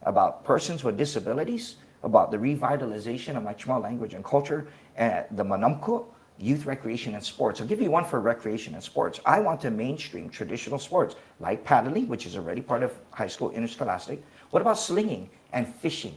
about persons with disabilities, about the revitalization of my Chamorro language and culture, and the Manamko, youth recreation and sports. I'll give you one for recreation and sports. I want to mainstream traditional sports like paddling, which is already part of high school interscholastic. What about slinging and fishing?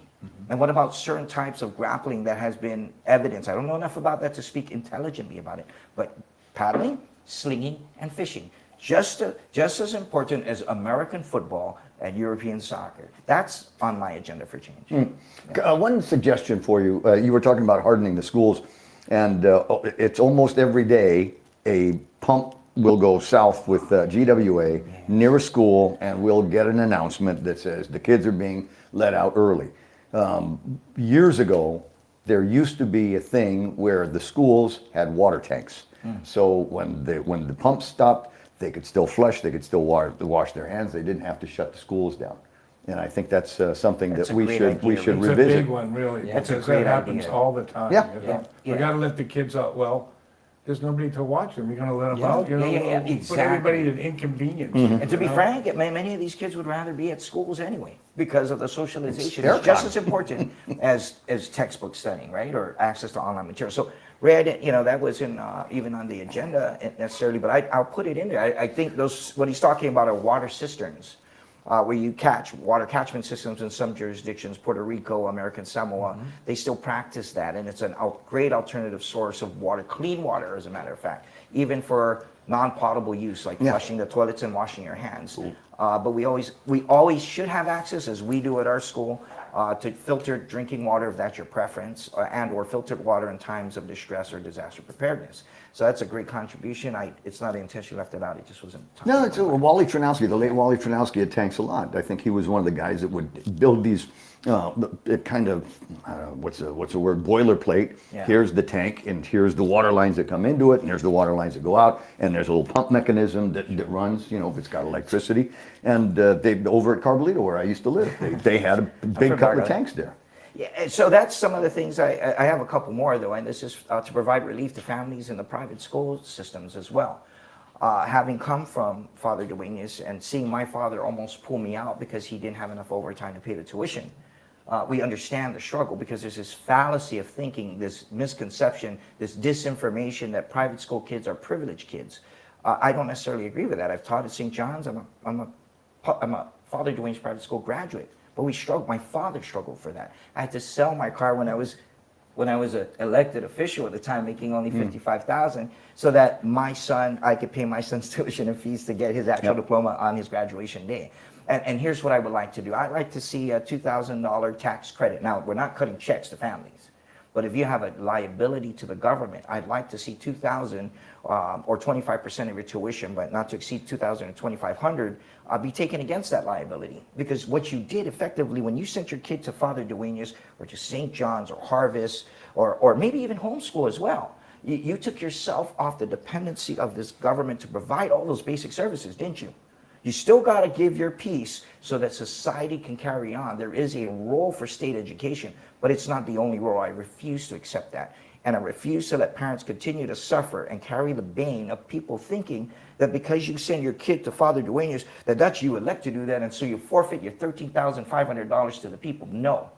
And what about certain types of grappling that has been evidenced? I don't know enough about that to speak intelligently about it, but paddling, slinging, and fishing, just as important as American football and European soccer. That's on my agenda for change. One suggestion for you, you were talking about hardening the schools, and it's almost every day a pump will go south with GWA near a school, and we'll get an announcement that says the kids are being let out early. Years ago, there used to be a thing where the schools had water tanks. So when the pumps stopped, they could still flush, they could still wash their hands. They didn't have to shut the schools down. And I think that's something that we should revisit. It's a big one, really, because that happens all the time. We got to let the kids out. Well, there's nobody to watch them. You're going to let them out. Exactly. Put everybody at inconvenience. And to be frank, many of these kids would rather be at schools anyway because of the socialization. It's just as important as textbook studying, right, or access to online material. So, Ray, that wasn't even on the agenda necessarily, but I'll put it in there. I think what he's talking about are water cisterns, where you catch water catchment systems in some jurisdictions, Puerto Rico, American Samoa. They still practice that, and it's a great alternative source of water, clean water, as a matter of fact, even for non-potable use, like flushing the toilets and washing your hands. But we always should have access, as we do at our school, to filtered drinking water if that's your preference, and or filtered water in times of distress or disaster preparedness. So that's a great contribution. It's not intentionally left it out. It just wasn't. No, it's Wally Tranowski, the late Wally Tranowski at Tanks a Lot. I think he was one of the guys that would build these kind of, what's the word, boilerplate. Here's the tank, and here's the water lines that come into it, and there's the water lines that go out, and there's a little pump mechanism that runs, if it's got electricity. And they over at Carbolito, where I used to live, they had a big couple of tanks there. Yeah, so that's some of the things. I have a couple more, though, and this is to provide relief to families in the private school systems as well. Having come from Father Duenas and seeing my father almost pull me out because he didn't have enough overtime to pay the tuition, we understand the struggle, because there's this fallacy of thinking, this misconception, this disinformation that private school kids are privileged kids. I don't necessarily agree with that. I've taught at St. John's. I'm a Father Duenas private school graduate. But we struggled. My father struggled for that. I had to sell my car when I was when I was an elected official at the time, making only $55,000, so that I could pay my son's tuition and fees to get his actual diploma on his graduation day. And here's what I would like to do. I'd like to see a $2,000 tax credit. Now, we're not cutting checks to families, but if you have a liability to the government, I'd like to see $2,000 or 25% of your tuition, but not to exceed $2,000 or $2,500, be taken against that liability. Because what you did effectively when you sent your kid to Father Duenas or to St. John's or Harvest or maybe even homeschool as well, you took yourself off the dependency of this government to provide all those basic services, didn't you? You still got to give your piece so that society can carry on. There is a role for state education, but it's not the only role. I refuse to accept that. And I refuse to let parents continue to suffer and carry the bane of people thinking that because you send your kid to Father Duenas, that's you elect to do that, and so you forfeit your $13,500 to the people. No.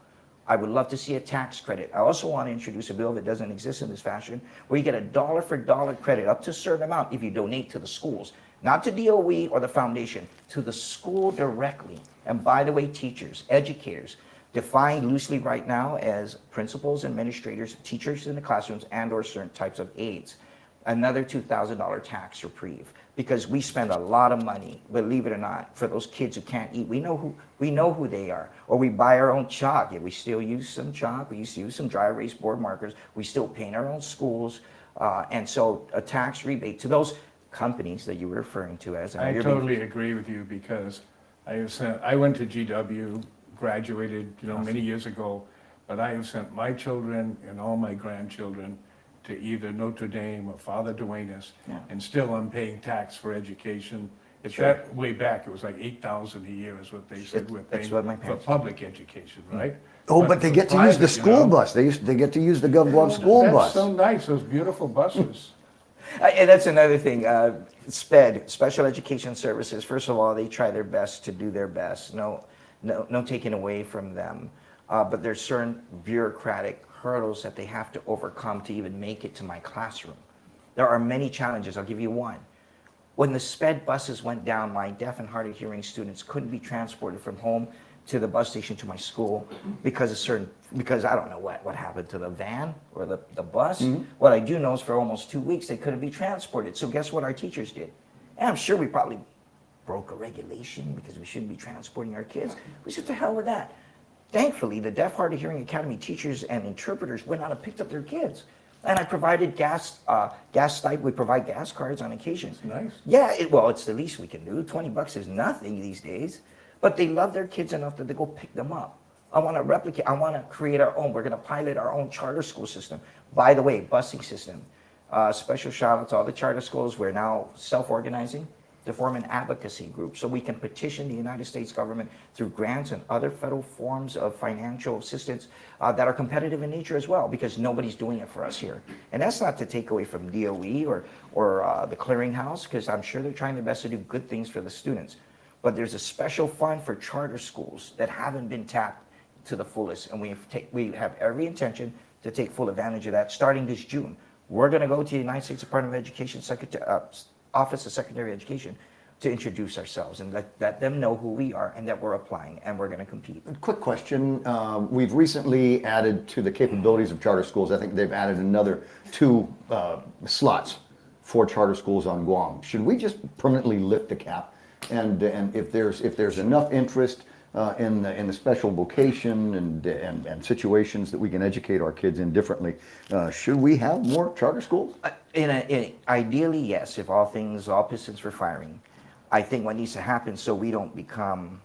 I would love to see a tax credit. I also want to introduce a bill that doesn't exist in this fashion, where you get a dollar for dollar credit up to a certain amount if you donate to the schools. Not to DOE or the foundation, to the school directly. And by the way, teachers, educators, defined loosely right now as principals, administrators, teachers in the classrooms, and or certain types of aides. Another $2,000 tax reprieve, because we spend a lot of money, believe it or not, for those kids who can't eat. We know who they are. Or we buy our own chalk. Yeah, we still use some chalk. We used to use some dry erase board markers. We still paint our own schools. And so a tax rebate to those companies that you were referring to as. I totally agree with you, because I went to GW, graduated many years ago, but I have sent my children and all my grandchildren to either Notre Dame or Father Duenas, and still I'm paying tax for education. It's that way back, it was like $8,000 a year is what they said we're paying for public education, right? Oh, but they get to use the school bus. They get to use the Guam school bus. That's so nice, those beautiful buses. And that's another thing. SPED, Special Education Services. First of all, they try their best to do their best. No taking away from them. But there's certain bureaucratic hurdles that they have to overcome to even make it to my classroom. There are many challenges. I'll give you one. When the SPED buses went down, my deaf and hard of hearing students couldn't be transported from home to the bus station to my school because I don't know what happened to the van or the bus. What I do know is for almost 2 weeks they couldn't be transported. So guess what our teachers did? And I'm sure we probably broke a regulation because we shouldn't be transporting our kids. We said, to hell with that. Thankfully, the Deaf Hard of Hearing Academy teachers and interpreters went out and picked up their kids. And I provided gas stipend. We provide gas cards on occasion. That's nice. Yeah, it's the least we can do. $20 is nothing these days. But they love their kids enough that they go pick them up. I want to replicate, I want to create our own. We're going to pilot our own charter school system. By the way, busing system. Special shout out to all the charter schools. We're now self-organizing to form an advocacy group so we can petition the United States government through grants and other federal forms of financial assistance that are competitive in nature as well, because nobody's doing it for us here. And that's not to take away from DOE or the clearinghouse, because I'm sure they're trying their best to do good things for the students. But there's a special fund for charter schools that haven't been tapped to the fullest, and we have every intention to take full advantage of that starting this June. We're going to go to the United States Department of Education Office of Secretary of Education to introduce ourselves and let them know who we are and that we're applying and we're going to compete. Quick question. We've recently added to the capabilities of charter schools. I think they've added another 2 slots for charter schools on Guam. Should we just permanently lift the cap? And if there's enough interest in the special vocation and situations that we can educate our kids in differently, should we have more charter schools? Ideally, yes. If all pistons were firing, I think what needs to happen so we don't become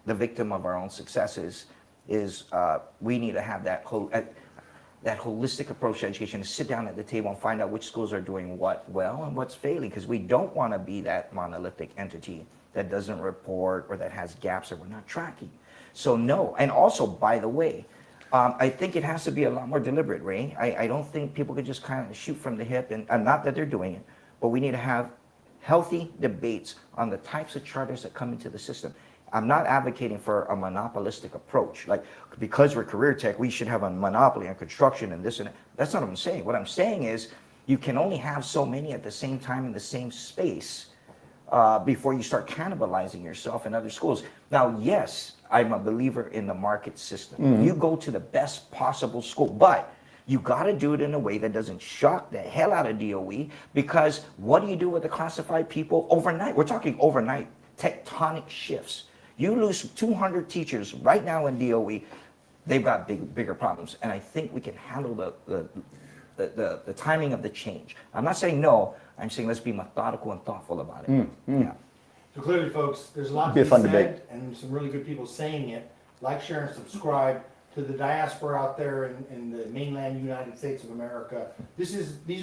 the victim of our own successes is we need to have that holistic approach to education, to sit down at the table and find out which schools are doing what well and what's failing, because we don't want to be that monolithic entity that doesn't report or that has gaps that we're not tracking. So no. And also, by the way, I think it has to be a lot more deliberate, Ray. I don't think people could just kind of shoot from the hip, and not that they're doing it, but we need to have healthy debates on the types of charters that come into the system. I'm not advocating for a monopolistic approach, like because we're career tech, we should have a monopoly on construction and this and that. That's not what I'm saying. What I'm saying is you can only have so many at the same time in the same space before you start cannibalizing yourself in other schools. Now, yes, I'm a believer in the market system. You go to the best possible school, but You got to do it in a way that doesn't shock the hell out of DOE, because what do you do with the classified people overnight? We're talking overnight, tectonic shifts. You lose 200 teachers right now in DOE, they've got bigger problems. And I think we can handle the timing of the change. I'm not saying no, I'm saying let's be methodical and thoughtful about it. Yeah. So clearly, folks, there's a lot Be a to fun be debate. said, and some really good people saying it. Like, share, and subscribe to the diaspora out there in the mainland United States of America. These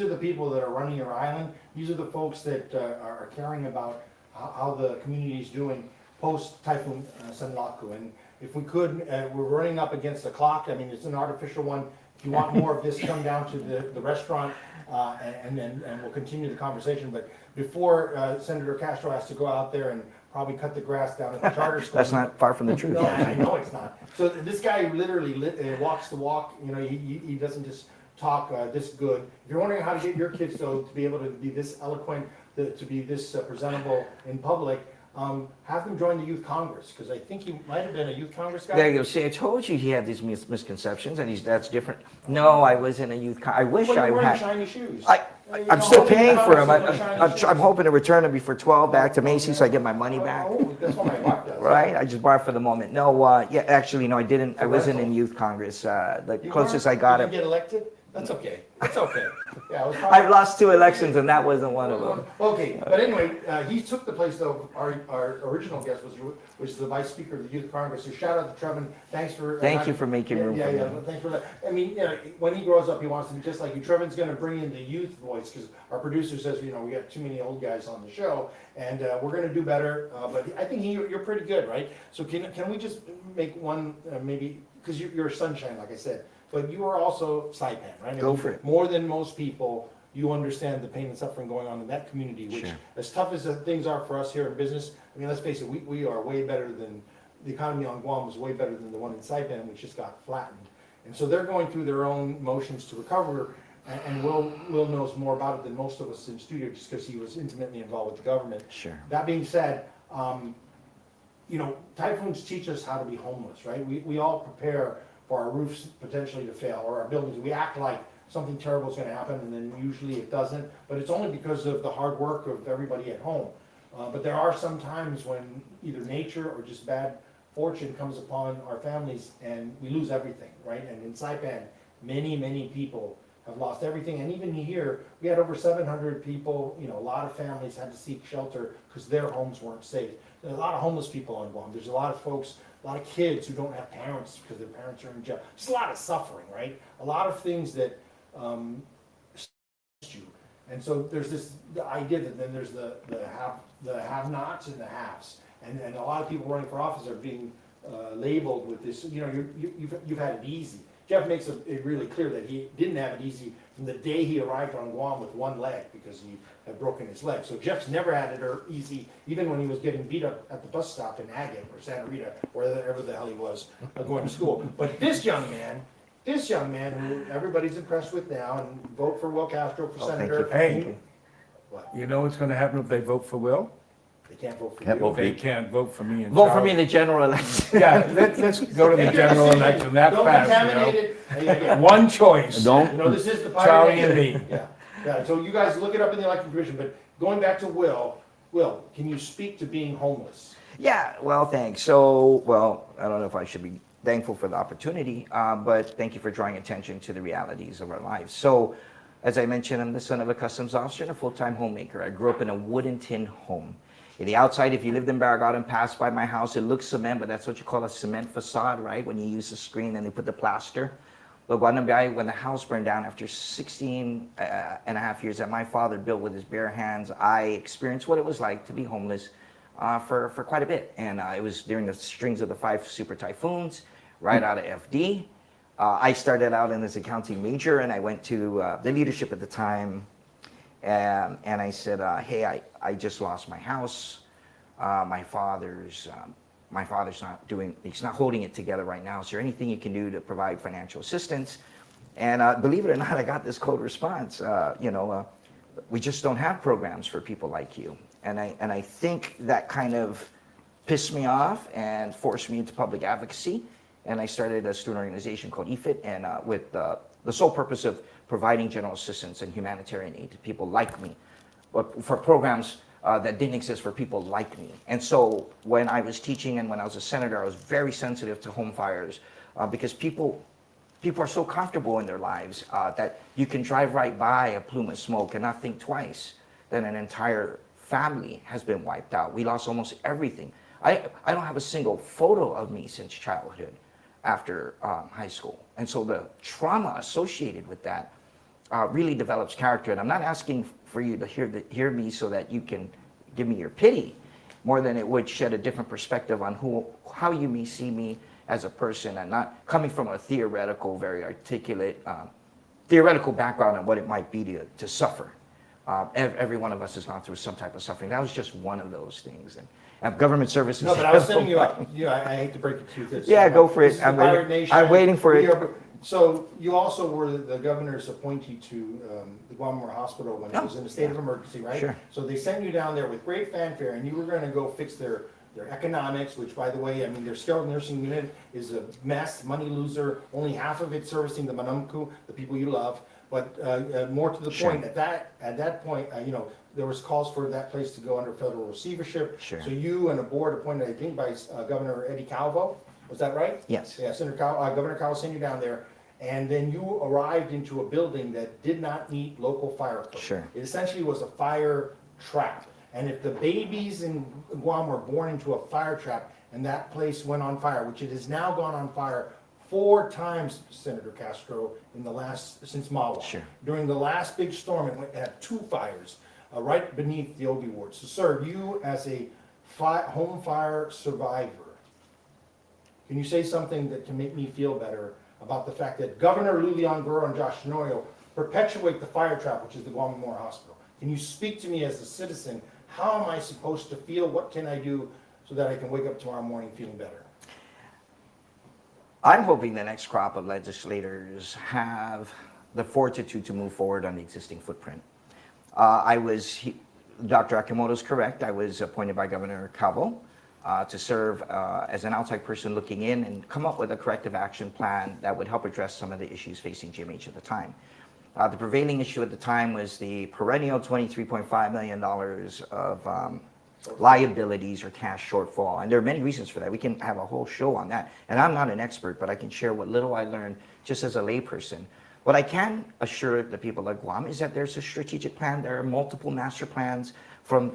are the people that are running your island. These are the folks that are caring about how the community is doing post Typhoon Sinlaku. And if we could, we're running up against the clock. I mean, it's an artificial one. If you want more of this, come down to the restaurant, and we'll continue the conversation. But before Senator Castro has to go out there and probably cut the grass down at the charter school. That's not far from the truth. No, I know it's not. So this guy literally walks the walk. You know, he doesn't just talk this good. If you're wondering how to get your kids to be able to be this eloquent, to be this presentable in public, have them join the Youth Congress, because I think he might have been a Youth Congress guy. There you go. See, I told you he had these misconceptions, and that's different. No, I was in a youth. I wish Well, I you're wearing had. shiny shoes. I'm still paying for them. I'm hoping to return them before 12 back to Macy's, so I get my money back. Oh, that's what my wife does. Right? I just bought it for the moment. No, yeah, actually, no, I didn't. I wasn't in Youth Congress. The closest I got Did it. you get elected? That's okay. That's okay. Yeah, I've lost 2 elections, and that wasn't one of them. Okay, but anyway, he took the place of our original guest, was the Vice Speaker of the Youth Congress. So shout out to Trevin. Thanks for. Thank you for making room for me. Yeah, thanks for that. I mean, you know, when he grows up, he wants to be just like you. Trevin's going to bring in the youth voice, because our producer says, you know, we got too many old guys on the show, and we're going to do better. But I think you're pretty good, right? So can we just make one maybe, because you're sunshine, like I said. But you are also Saipan, right? Go for it. More than most people, you understand the pain and suffering going on in that community, which, Sure. as tough as the things are for us here in business, I mean, let's face it, we are way better than, the economy on Guam is way better than the one in Saipan, which just got flattened. And so they're going through their own motions to recover, and Will knows more about it than most of us in studio, just because he was intimately involved with the government. Sure. That being said, you know, typhoons teach us how to be homeless, right? We all prepare for our roofs potentially to fail, or our buildings. We act like something terrible is going to happen, and then usually it doesn't. But it's only because of the hard work of everybody at home. But there are some times when either nature or just bad fortune comes upon our families, and we lose everything, right? And in Saipan, many people have lost everything. And even here, we had over 700 people. You know, a lot of families had to seek shelter because their homes weren't safe. There's a lot of homeless people on Guam. There's a lot of folks, a lot of kids who don't have parents because their parents are in jail. Just a lot of suffering, right? A lot of things that you. And so there's the idea that then there's the have-nots and the haves. And a lot of people running for office are being labeled with this. You know, you've had it easy. Jeff makes it really clear that he didn't have it easy from the day he arrived on Guam with one leg, because he had broken his leg. So Jeff's never had it easy, even when he was getting beat up at the bus stop in Agate or Santa Rita, wherever the hell he was going to school. But this young man who everybody's impressed with now, and vote for Will Castro for senator. Hey, you know what's going to happen if they vote for Will? They can't vote for Can't you. vote for They you. can't vote for me. Vote for me in the general election. Yeah, let's go to the general election that Don't fast, contaminate you it. Yeah. know. One choice. Don't. You know, this is the Charlie and me. Yeah, so you guys look it up in the election commission, but going back to Will, can you speak to being homeless? Yeah, well, thanks. So, well, I don't know if I should be thankful for the opportunity, but thank you for drawing attention to the realities of our lives. So, as I mentioned, I'm the son of a customs officer and a full-time homemaker. I grew up in a wooden tin home. In the outside, if you lived in Barragata and passed by my house, it looks cement, but that's what you call a cement facade, right? When you use the screen and they put the plaster. But when the house burned down after 16 and a half years that my father built with his bare hands, I experienced what it was like to be homeless for quite a bit. And it was during the strings of the 5 super typhoons, right out of FD. I started out in as accounting major, and I went to the leadership at the time, and I said, hey, I just lost my house. My father's he's not holding it together right now. Is there anything you can do to provide financial assistance? And believe it or not, I got this cold response. We just don't have programs for people like you. And I think that kind of pissed me off and forced me into public advocacy. And I started a student organization called E40, and with the sole purpose of providing general assistance and humanitarian aid to people like me, but for programs that didn't exist for people like me. And so when I was teaching and when I was a senator, I was very sensitive to home fires because people are so comfortable in their lives that you can drive right by a plume of smoke and not think twice that an entire family has been wiped out. We lost almost everything. I don't have a single photo of me since childhood after high school. And so the trauma associated with that really develops character. And I'm not asking for you to hear me so that you can give me your pity, more than it would shed a different perspective on how you may see me as a person, and not coming from a theoretical, very articulate, theoretical background on what it might be to suffer. Every one of us has gone through some type of suffering. That was just one of those things. And government services. No, but I was sending you up. I hate to break it to you. This, yeah, go for it. I'm waiting for it. So you also were the governor's appointee to the Guam Hospital when it was in a state of emergency, right? Sure. So they sent you down there with great fanfare, and you were going to go fix their economics, which, by the way, I mean, their skilled nursing unit is a mess, money loser. Only half of it servicing the Manamku, the people you love. But more to the point, at that point, there was calls for that place to go under federal receivership. Sure. So you and a board appointed, I think, by Governor Eddie Calvo, was that right? Yes. Yeah, Governor Calvo sent you down there, and then you arrived into a building that did not meet local fire code. Sure. It essentially was a fire trap. And if the babies in Guam were born into a fire trap and that place went on fire, which it has now gone on fire 4 times, Senator Castro, since Mawa. Sure. During the last big storm, it had 2 fires right beneath the Obi Ward. So, sir, you as a home fire survivor, can you say something that can make me feel better about the fact that Governor Lulian Guro and Josh Noyo perpetuate the fire trap, which is the Guam Memorial Hospital? Can you speak to me as a citizen? How am I supposed to feel? What can I do so that I can wake up tomorrow morning feeling better? I'm hoping the next crop of legislators have the fortitude to move forward on the existing footprint. Dr. Akimoto is correct. I was appointed by Governor Calvo to serve as an outside person looking in and come up with a corrective action plan that would help address some of the issues facing GMH at the time. The prevailing issue at the time was the perennial $23.5 million of liabilities or cash shortfall. And there are many reasons for that. We can have a whole show on that. And I'm not an expert, but I can share what little I learned just as a layperson. What I can assure the people of Guam is that there's a strategic plan. There are multiple master plans from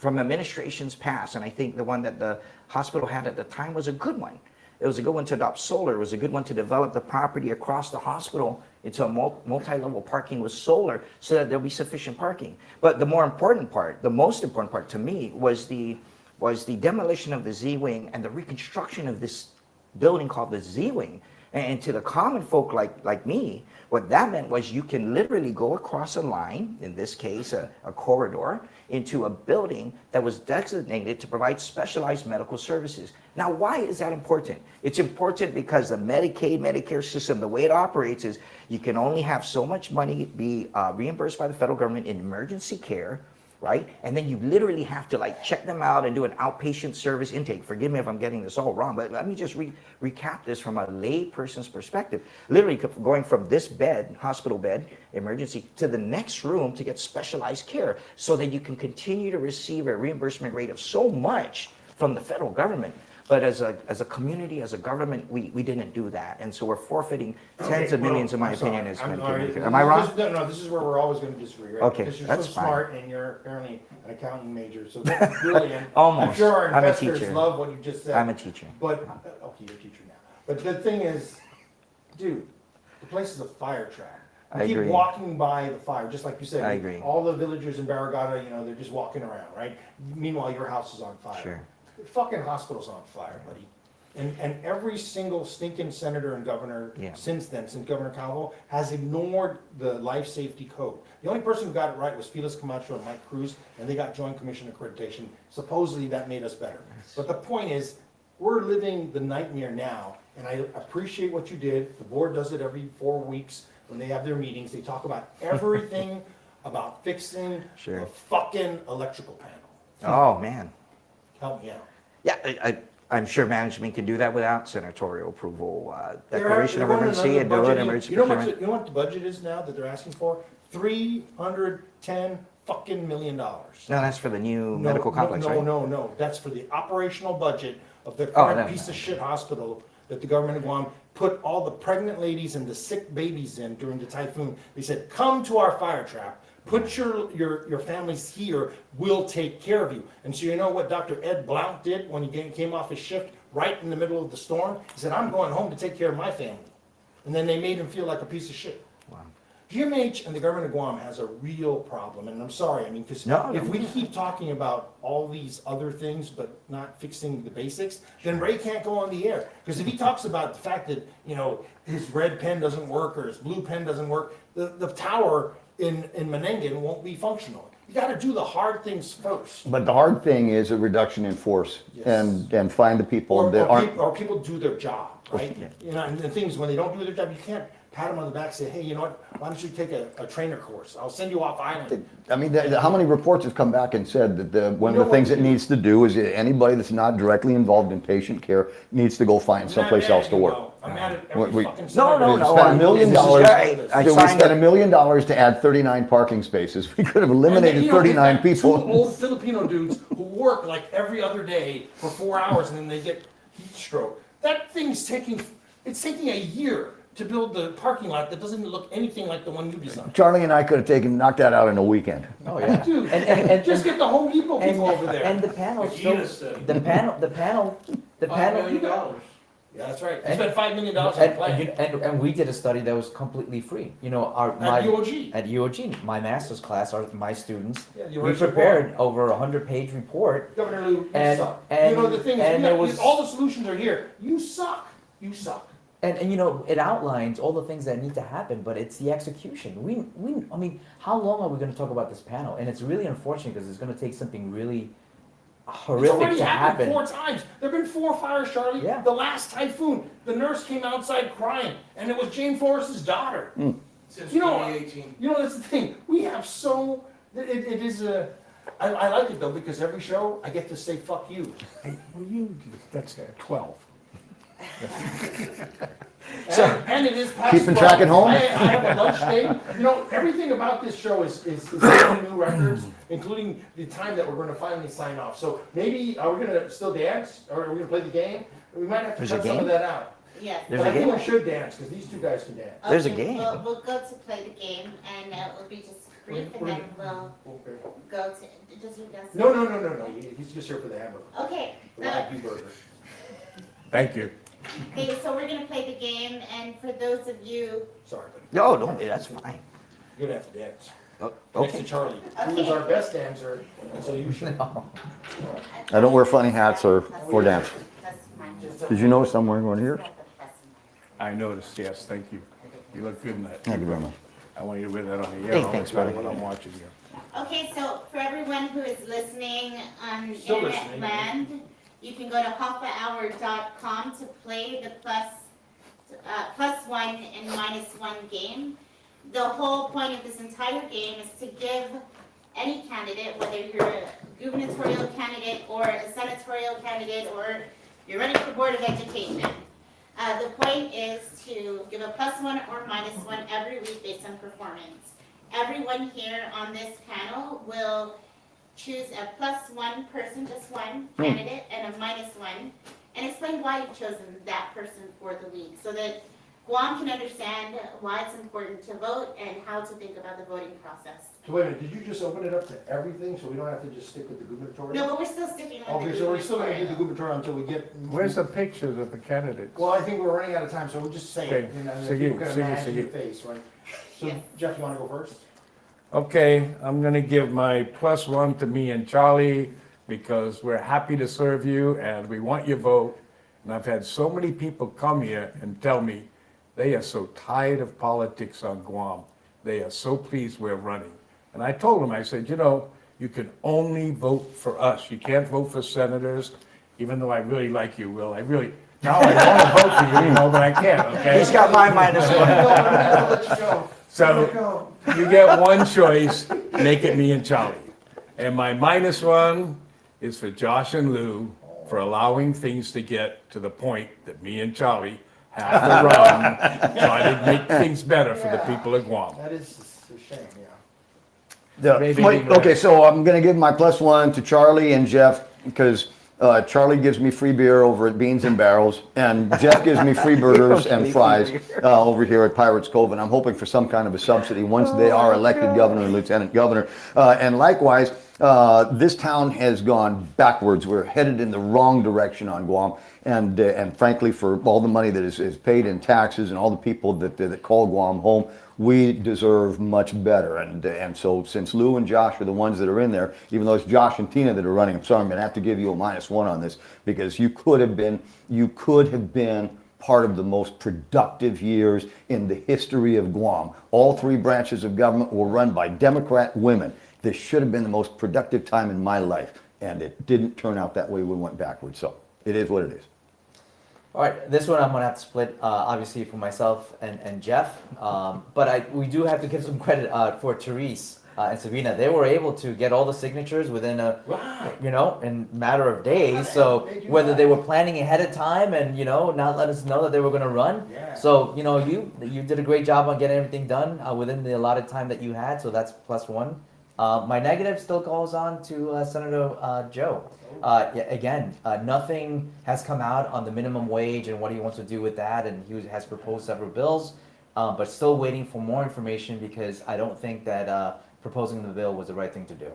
administrations past. And I think the one that the hospital had at the time was a good one. It was a good one to adopt solar. It was a good one to develop the property across the hospital into a multi-level parking with solar so that there'll be sufficient parking. But the most important part to me was the demolition of the Z-Wing and the reconstruction of this building called the Z-Wing. And to the common folk like me, what that meant was you can literally go across a line, in this case a corridor, into a building that was designated to provide specialized medical services. Now, why is that important? It's important because the Medicaid, Medicare system, the way it operates is you can only have so much money be reimbursed by the federal government in emergency care, right? And then you literally have to check them out and do an outpatient service intake. Forgive me if I'm getting this all wrong, but let me just recap this from a lay person's perspective. Literally going from this bed, hospital bed, emergency, to the next room to get specialized care so that you can continue to receive a reimbursement rate of so much from the federal government. But as a community, as a government, we didn't do that. And so we're forfilling tens of millions, in my opinion, as Medicaid. Am I wrong? No, this is where we're always going to disagree, right? Okay, because you're that's so fine. smart and you're apparently an accounting major, so that's brilliant. Almost. I'm sure our I'm a investors teacher. love what you just said. I'm a teacher. But, okay, you're a teacher now. But the thing is, dude, the place is a fire trap. I Keep agree. walking by the fire, just like you said. I agree. All the villagers in Barragata, they're just walking around, right? Meanwhile, your house is on fire. Sure. The fucking hospital's on fire, buddy. And every single stinking senator and governor since Governor Calvo, has ignored the life safety code. The only person who got it right was Felix Camacho and Mike Cruz, and they got Joint Commission accreditation. Supposedly that made us better. But the point is, we're living the nightmare now, and I appreciate what you did. The board does it every 4 weeks when they have their meetings. They talk about everything about fixing the fucking electrical panel. Oh, man. Help me out. Yeah, I'm sure management can do that without senatorial approval, They're declaration of running emergency, and another do an budget. emergency You know procurement. you know what the budget is now that they're asking for? $310 fucking million. No, that's for the new medical complex, right? No. That's for the operational budget of the Oh, current no. piece of shit hospital that the government of Guam put all the pregnant ladies and the sick babies in during the typhoon. They said, come to our fire trap. Put your families here. We'll take care of you. And so you know what Dr. Ed Blount did when he came off his shift right in the middle of the storm? He said, I'm going home to take care of my family. And then they made him feel like a piece of shit. Wow. GMH and the government of Guam has a real problem, and I'm sorry, I mean, because if we keep talking about all these other things but not fixing the basics, then Ray can't go on the air. Because if he talks about the fact that, you know, his red pen doesn't work or his blue pen doesn't work, the tower in Menengan won't be functional. You got to do the hard things first. But the hard thing is a reduction in force, Yes. and find the people that aren't. Or people do their job, right? You know, and the things, when they don't do their job, you can't pat them on the back and say, hey, you know what, why don't you take a trainer course? I'll send you off island. I mean, how many reports have come back and said that one of the things it needs to do is anybody that's not directly involved in patient care needs to go find someplace else to work. I'm mad at every fucking We senator. spent $1 million. I We signed spent $1 million to add 39 parking spaces. We could have eliminated And then, 39 we've got people. 2 old Filipino dudes who work like every other day for 4 hours and then they get heat stroke. That thing's taking a year to build the parking lot that doesn't look anything like the one you designed. Charlie and I could have knocked that out in a weekend. Oh yeah. Dude, and just get the Home Depot people over there. And the panel, the panel. $5 million. Yeah, that's right. You spent $5 million on plan. And we did a study that was completely free. You know, UOG. At UOG, my master's class, my students, Yeah, the we original prepared over 100-page report. Governor Liu, you And- suck. and- You know, the thing and is, there was- all the solutions are here. You suck. You suck. And you know, it outlines all the things that need to happen, but it's the execution. I mean, how long are we going to talk about this panel? And it's really unfortunate because it's going to take something really It's horrific already to happened happen. 4 times. There have been 4 fires, Charlie. Yeah. The last typhoon, the nurse came outside crying, and it was Jane Forrest's daughter. Since You know, 2018. you know, that's the thing. We have so, it is a, I like it though, because every show, I get to say, fuck you. Hey, well, that's 12. And it is past Keeping 12. track at home? I have a lunch day. You know, everything about this show is setting new records, including the time that we're going to finally sign off. So maybe, are we going to still dance? Or are we going to play the game? We might have to There's a cut some game? of that out. Yes. There's But a I think game? we should dance, because these 2 guys can dance. There's a Okay, game. We'll go to play the game, and we'll be just brief, and then we'll go to, does you guys? No. He's just here for the hamburger. Okay. The Wagyu burger. Thank you. Okay, so we're gonna play the game, and for those of you, Sorry, buddy. No, don't, that's fine. You're gonna have to dance. Oh, Next to okay. Charlie, who is our best dancer, and so you should. I don't wear funny hats or dance. Did you notice I'm wearing one here? I noticed, yes, thank you. You look good in that. Thank you very much. I want you to wear that on the Hey, air all thanks, the time buddy. when I'm watching you. okay, so for everyone who is listening on Still internet listening. land, you can go to hafahour.com to play the +1 and -1 game. The whole point of this entire game is to give any candidate, whether you're a gubernatorial candidate or a senatorial candidate or you're running for Board of Education, the point is to give a +1 or -1 every week based on performance. Everyone here on this panel will choose a +1 person, just one candidate, and a -1, and explain why you've chosen that person for the week, so that Guam can understand why it's important to vote and how to think about the voting process. So wait a minute, did you just open it up to everything, so we don't have to just stick with the gubernatorial? No, but we're still sticking with the Okay, so we're still gonna do the gubernatorial. gubernatorial until we get. Where's the pictures of the candidates? Well, I think we're running out of time, so we'll just say it, Okay, and then sige, people can sige, imagine sige. your face, right? So Jeff, you wanna go first? Okay, I'm gonna give my +1 to me and Charlie because we're happy to serve you and we want your vote. And I've had so many people come here and tell me they are so tired of politics on Guam. They are so pleased we're running. And I told them, I said, you know, you can only vote for us. You can't vote for senators, even though I really like you, Will. Now I want to vote for you, but I can't, okay? He's got my -1. So you get one choice, make it me and Charlie. And my -1 is for Josh and Lou for allowing things to get to the point that me and Charlie have to run, try to make things better for the people of Guam. That is a shame, yeah. Okay, so I'm going to give my +1 to Charlie and Jeff because Charlie gives me free beer over at Beans and Barrels, and Jeff gives me free burgers and fries over here at Pirates Cove, and I'm hoping for some kind of a subsidy once they are elected governor and lieutenant governor. And likewise, this town has gone backwards. We're headed in the wrong direction on Guam, and frankly, for all the money that is paid in taxes and all the people that call Guam home, we deserve much better. And so since Lou and Josh are the ones that are in there, even though it's Josh and Tina that are running, I'm sorry, I'm going to have to give you a -1 on this because you could have been part of the most productive years in the history of Guam. All 3 branches of government were run by Democrat women. This should have been the most productive time in my life, and it didn't turn out that way. We went backwards, so it is what it is. All right, this one I'm gonna have to split, obviously for myself and Jeff, but we do have to give some credit for Therese and Sabina. They were able to get all the signatures within in a matter of days. So whether they were planning ahead of time and not let us know that they were gonna run. Yeah. So you did a great job on getting everything done within the allotted time that you had. So that's +1. My negative still goes on to Senator Joe. Nothing has come out on the minimum wage and what he wants to do with that, and he has proposed several bills, but still waiting for more information because I don't think that proposing the bill was the right thing to do.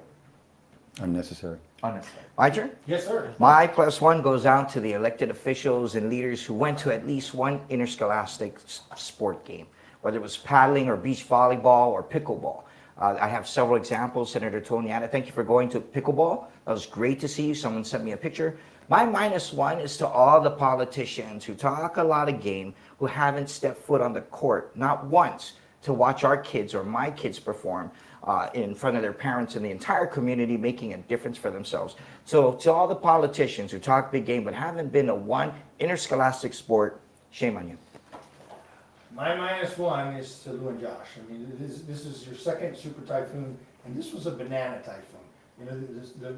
Unnecessary. Unnecessary. My turn? Yes, sir. My +1 goes out to the elected officials and leaders who went to at least one interscholastic sport game, whether it was paddling or beach volleyball or pickleball. I have several examples. Senator Toniana, thank you for going to pickleball. That was great to see you. Someone sent me a picture. My -1 is to all the politicians who talk a lot of game, who haven't stepped foot on the court, not once, to watch our kids or my kids perform in front of their parents and the entire community, making a difference for themselves. So to all the politicians who talk big game but haven't been to one interscholastic sport, shame on you. My -1 is to Lou and Josh. I mean, this is your second super typhoon, and this was a banana typhoon.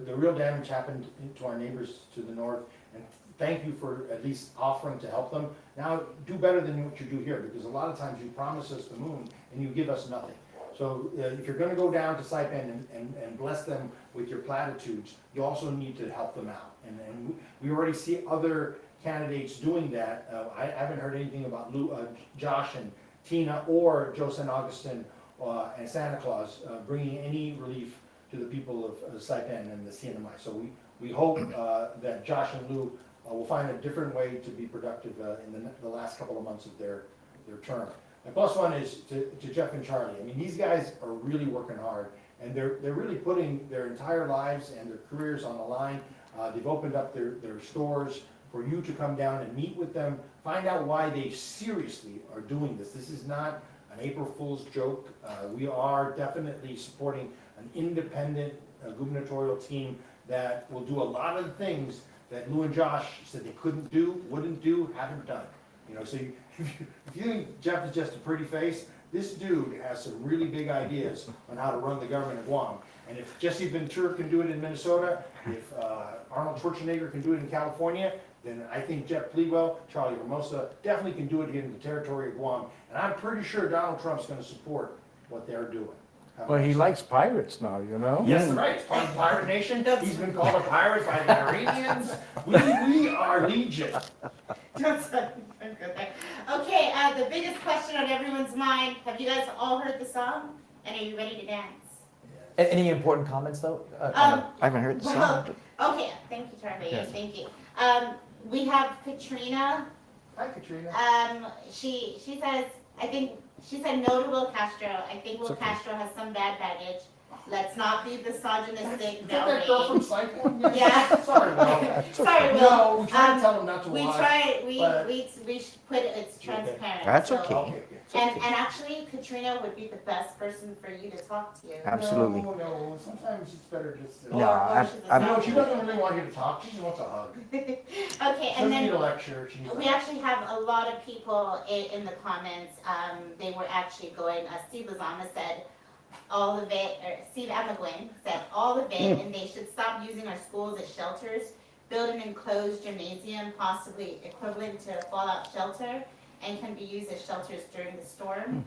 The real damage happened to our neighbors to the north, and thank you for at least offering to help them. Now, do better than what you do here, because a lot of times you promise us the moon and you give us nothing. So if you're going to go down to Saipan and bless them with your platitudes, you also need to help them out. And we already see other candidates doing that. I haven't heard anything about Josh and Tina or Joe St. Augustine and Santa Claus bringing any relief to the people of Saipan and the CNMI. So we hope that Josh and Lou will find a different way to be productive in the last couple of months of their term. My +1 is to Jeff and Charlie. I mean, these guys are really working hard, and they're really putting their entire lives and their careers on the line. They've opened up their stores for you to come down and meet with them, find out why they seriously are doing this. This is not an April Fool's joke. We are definitely supporting an independent gubernatorial team that will do a lot of the things that Lou and Josh said they couldn't do, wouldn't do, haven't done. So if you think Jeff is just a pretty face, this dude has some really big ideas on how to run the government of Guam. And if Jesse Ventura can do it in Minnesota, if Arnold Schwarzenegger can do it in California, then I think Jeff Pleadwell, Charlie Hermosa definitely can do it in the territory of Guam. And I'm pretty sure Donald Trump's going to support what they're doing. Well, he likes pirates now, Yes, right. It's part of the pirate nation. He's been called a pirate by the Iranians. We are legion. Okay, the biggest question on everyone's mind. Have you guys all heard the song? And are you ready to dance? Any important comments though? I haven't heard the song. Okay, thank you, Charlie. Yes. Thank you. We have Katrina. Hi, Katrina. She says, she said no to Will Castro. I think Will Castro has some bad baggage. Let's not be misogynistic. Is that girl from Saipan? Yeah. Sorry, Will. Sorry, Will. No, we try to tell them not to watch. We put it's transparent. That's so- okay. And actually, Katrina would be the best person for you to talk to. Absolutely. No, sometimes it's better just to... No, she doesn't really want you to talk, she just wants a hug. Okay, She and doesn't need a then lecture. we actually have a lot of people in the comments. They were actually going, Steve Lazama said, all of it, or Steve Amagwin said all of it, and they should stop using our schools as shelters. build an enclosed gymnasium, possibly equivalent to a fallout shelter, and can be used as shelters during the storm.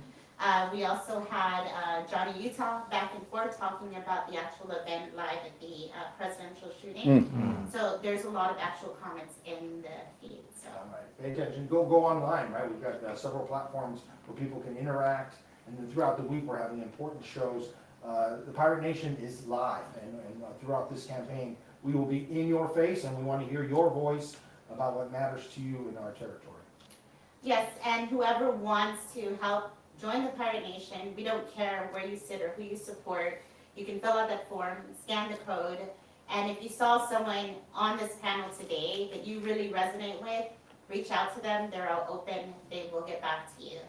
We also had Johnny Utah back and forth talking about the actual event live at the presidential shooting. So there's a lot of actual comments in the feed. So. All right, pay attention. Go online, right? We've got several platforms where people can interact, and then throughout the week we're having important shows. The Pirate Nation is live, and throughout this campaign we will be in your face, and we want to hear your voice about what matters to you in our territory. Yes, and whoever wants to help join the Pirate Nation, we don't care where you sit or who you support. You can fill out that form, scan the code, and if you saw someone on this panel today that you really resonate with, reach out to them. They're all open. They will get back to you.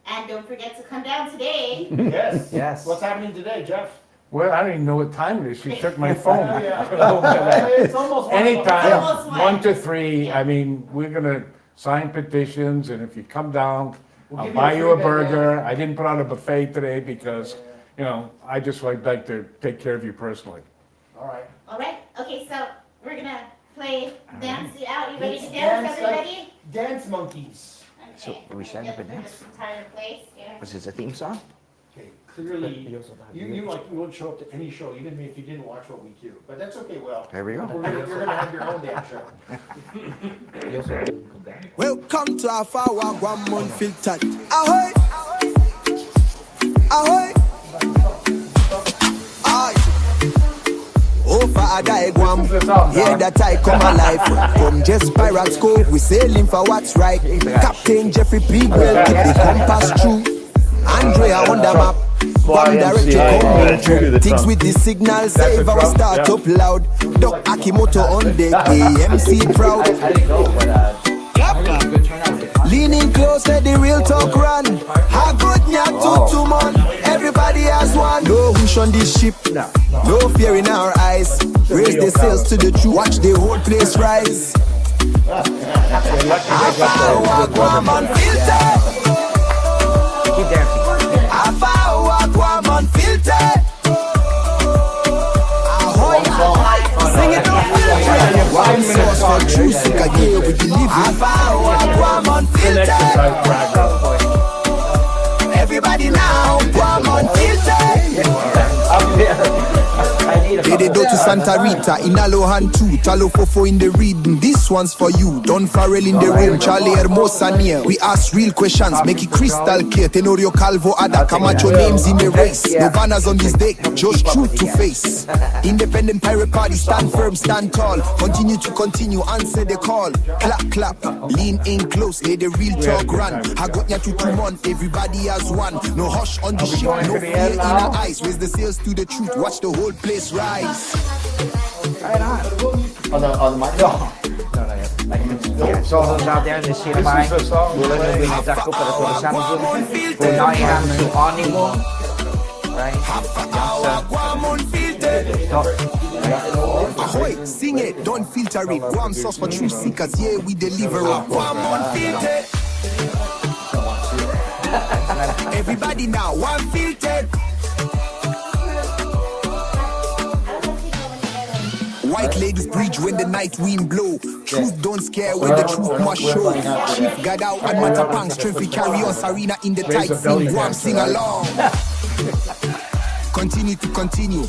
And don't forget to come down today. Yes. Yes. What's happening today, Jeff? Well, I don't even know what time it is. She took my phone. It's almost Anytime, almost 1 to 3. I mean, we're gonna sign petitions, and if you come down, I'll buy you a burger. I didn't put on a buffet today because, you know, I just like to take care of you personally. All right. All right. Okay, so we're gonna play Dance It Out. You ready to dance, everybody? Dance monkeys. So we signed up a dance. Entire place. Yeah. Was this a theme song? Okay, clearly, you won't show up to any show, even if you didn't watch what we do. But that's okay, well. There we go. You're gonna have your own damn show. Welcome to Hafa Hour, Guam Unfiltered. Ahoy! Ahoy! Aye! Oh, for a die Guam, hear that I come alive. From just Pirates Cove, we sailing for what's right. Captain Jeffrey P. will keep the compass true. Andrea on the map. Guam direction coming through. Things with the signal, save our start up loud. Doc Akimoto on deck, AMC proud. Leaning close, let the real talk run. How good to man. Everybody has one. No wish on this ship, no fear in our eyes. Raise the sails to the truth, watch the whole place rise. Hafa Hour, Guam Unfiltered. Keep dancing. Hafa Hour, Guam Unfiltered. Ahoy, sing it up. 1 minute for true sicker, yeah, we believe Hafa Hour, Guam Unfiltered. Everybody now, Guam Unfiltered. They go to Santa Rita, in Alohan too, Talo Fofo in the reading. This one's for you, Don Farrell in the room, Charlie Hermosa near. We ask real questions, make it crystal clear. Tenorio Calvo, Ada, Camacho names in the race. No banners on this deck, just truth to face. Independent pirate party, stand firm, stand tall. Continue to continue, answer the call. Clap, clap, lean in close, let the real talk run. I got ya to 2 months, everybody has one. No hush on the ship, no fear in our eyes. Raise the sails to the truth, watch the whole place rise. Right on. On the mic? No, yeah, so those out there in the Saipan, willing to Zaku para todos Samsung, unayan su animo, right? Ahoy, sing it, don't filter it. Guam sauce for true seekers, yeah, we deliver it. Guam Unfiltered. Everybody now, Unfiltered. White ladies bridge when the night wind blow. Truth don't scare when the truth must show. Chief got out and Matapang strength we carry us. Arena in the tight scene, Guam sing along. Continue to continue.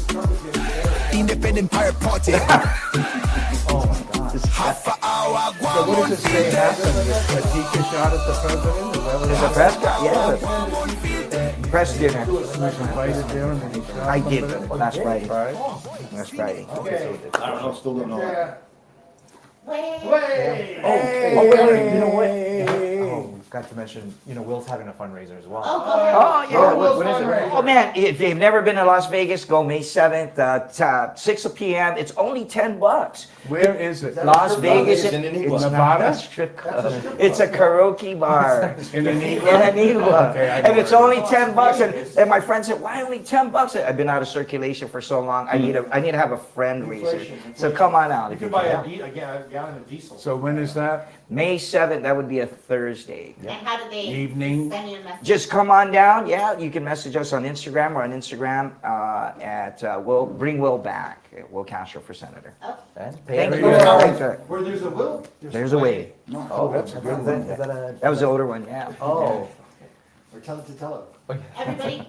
Independent pirate party. Hafa Hour, Guam Unfiltered. A teacher shot at the president? Is the press guy? Yeah. Press dinner. I did last Friday. Last Friday. Okay. I don't know, still don't know. Wait. You know what? Oh, got to mention, Will's having a fundraiser as well. Oh, yeah. What is it? Oh, man, if they've never been to Las Vegas, go May 7th, 6 p.m. It's only $10. Where is it? Las Vegas in Nevada? It's a karaoke bar. In Antigua? In Antigua. Okay, and it's only $10. And my friend said, why only $10? I've been out of circulation for so long. I need to have a friend raiser. So come on out. You can buy a gallon of diesel. So when is that? May 7th, that would be a Thursday. And how do they Evening. send you a message? Just come on down. Yeah, you can message us on Instagram. We're on Instagram at Will Bring Will Back. Will Castro for Senator. Okay. Thank you. Where there's a will, There's a way. Oh, that's a good one. That was the older one, yeah. Oh. Or tell it to tell it. Everybody,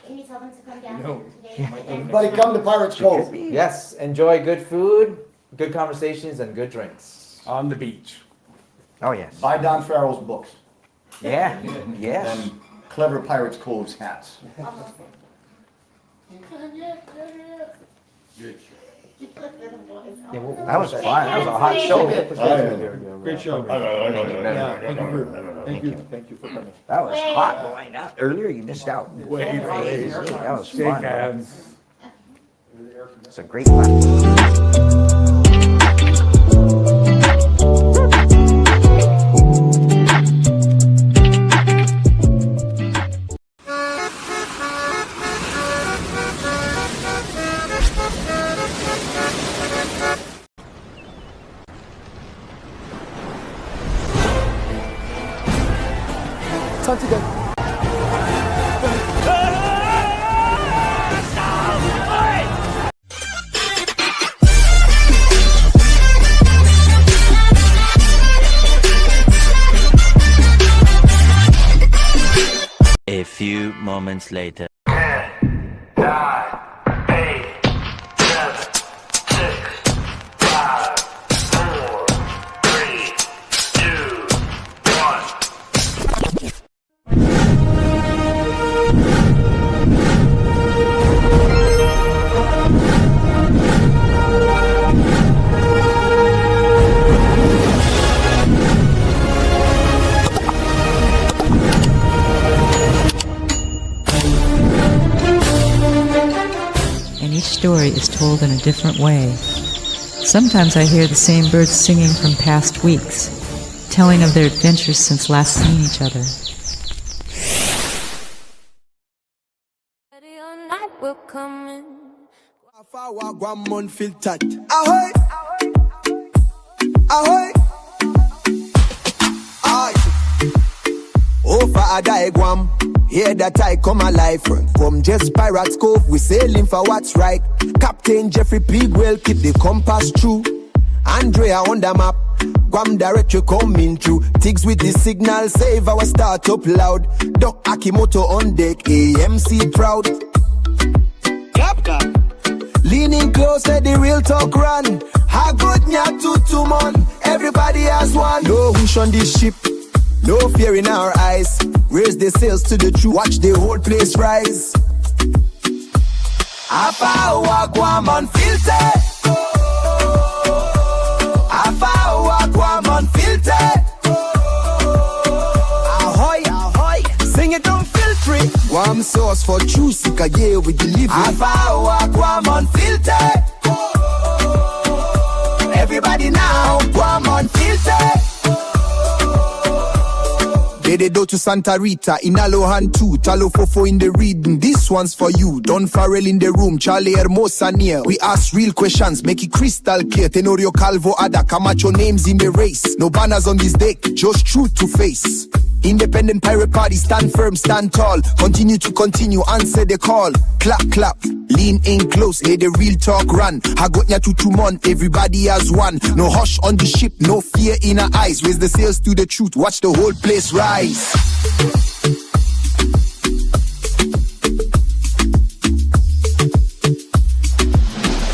can you tell them to come down No. today? Everybody come to Pirates Cove. Yes, enjoy good food, good conversations, and good drinks. On the beach. Oh, yes. Buy Don Farrell's books. Yeah, yes. And Clever Pirates Cove's hats. That was fun. That was a hot show. Great show. Thank you for coming. That was hot, boy. Now, earlier you missed out. Way Crazy. That was Shake fun. hands. It's a great platform. Time to go. A few moments later. 10, 9, 8, 7, 6, 5, 4, 3, 2, 1. And each story is told in a different way. Sometimes I hear the same birds singing from past weeks, telling of their adventures since last seeing each other. Hafa Hour, Guam, Unfiltered. Ahoy! Ahoy! Aye! Oh, for a die, Guam. Hear that I come alive. From just Pirates Cove, we sailing for what's right. Captain Jeffrey Pigwell keep the compass true. Andrea on the map. Guam directory coming through. Tigs with the signal, save our startup loud. Doc Akimoto on deck, AMC proud. Clap. Leaning close, let the real talk run. How good nya to man. Everybody has one. No wish on this ship. No fear in our eyes. Raise the sails to the truth. Watch the whole place rise. Hafa Hour, Guam, Unfiltered. Hafa Hour, Guam, Unfiltered. Ahoy, ahoy. Sing it, don't filter it. Guam sauce for true seeker, yeah, we deliver. Hafa Hour, Guam, Unfiltered. Everybody now, Guam, Unfiltered. They do to Santa Rita, in Alohan too, Talo Fofo in the reading. This one's for you, Don Farrell in the room, Charlie Hermosa near. We ask real questions, make it crystal clear. Tenorio Calvo Ada, Camacho names in the race. No banners on this deck, just truth to face. Independent pirate party, stand firm, stand tall. Continue to continue, answer the call. Clap, clap, lean in close, let the real talk run. Hagotnya to 2 months, everybody has one. No hush on the ship, no fear in our eyes. Raise the sails to the truth, watch the whole place rise.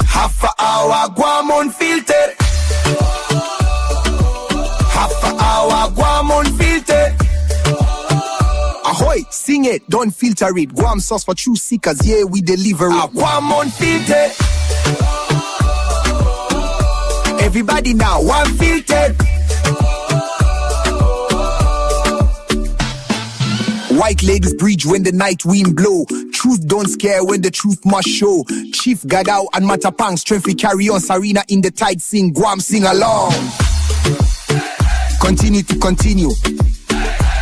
Hafa Hour, Guam, Unfiltered. Hafa Hour, Guam, Unfiltered. Ahoy, sing it, don't filter it. Guam sauce for true seekers, yeah, we deliver it. Guam Unfiltered. Everybody now, Unfiltered. White ladies breach when the night wind blow. Truth don't scare when the truth must show. Chief Gadao and Matapang strength we carry on. Sarina in the tide sing, Guam sing along. Continue to continue.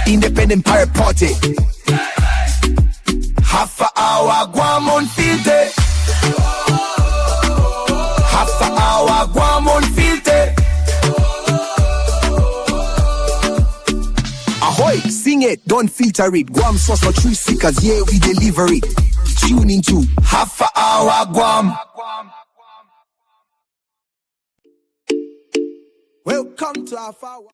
Independent pirate party. Hafa Hour, Guam Unfiltered. Hafa Hour, Guam Unfiltered. Ahoy! Bring it, don't filter it. Guam sauce for true seekers, yeah, we deliver it. Tune into Hafa Hour Guam. Welcome to Hafa Hour.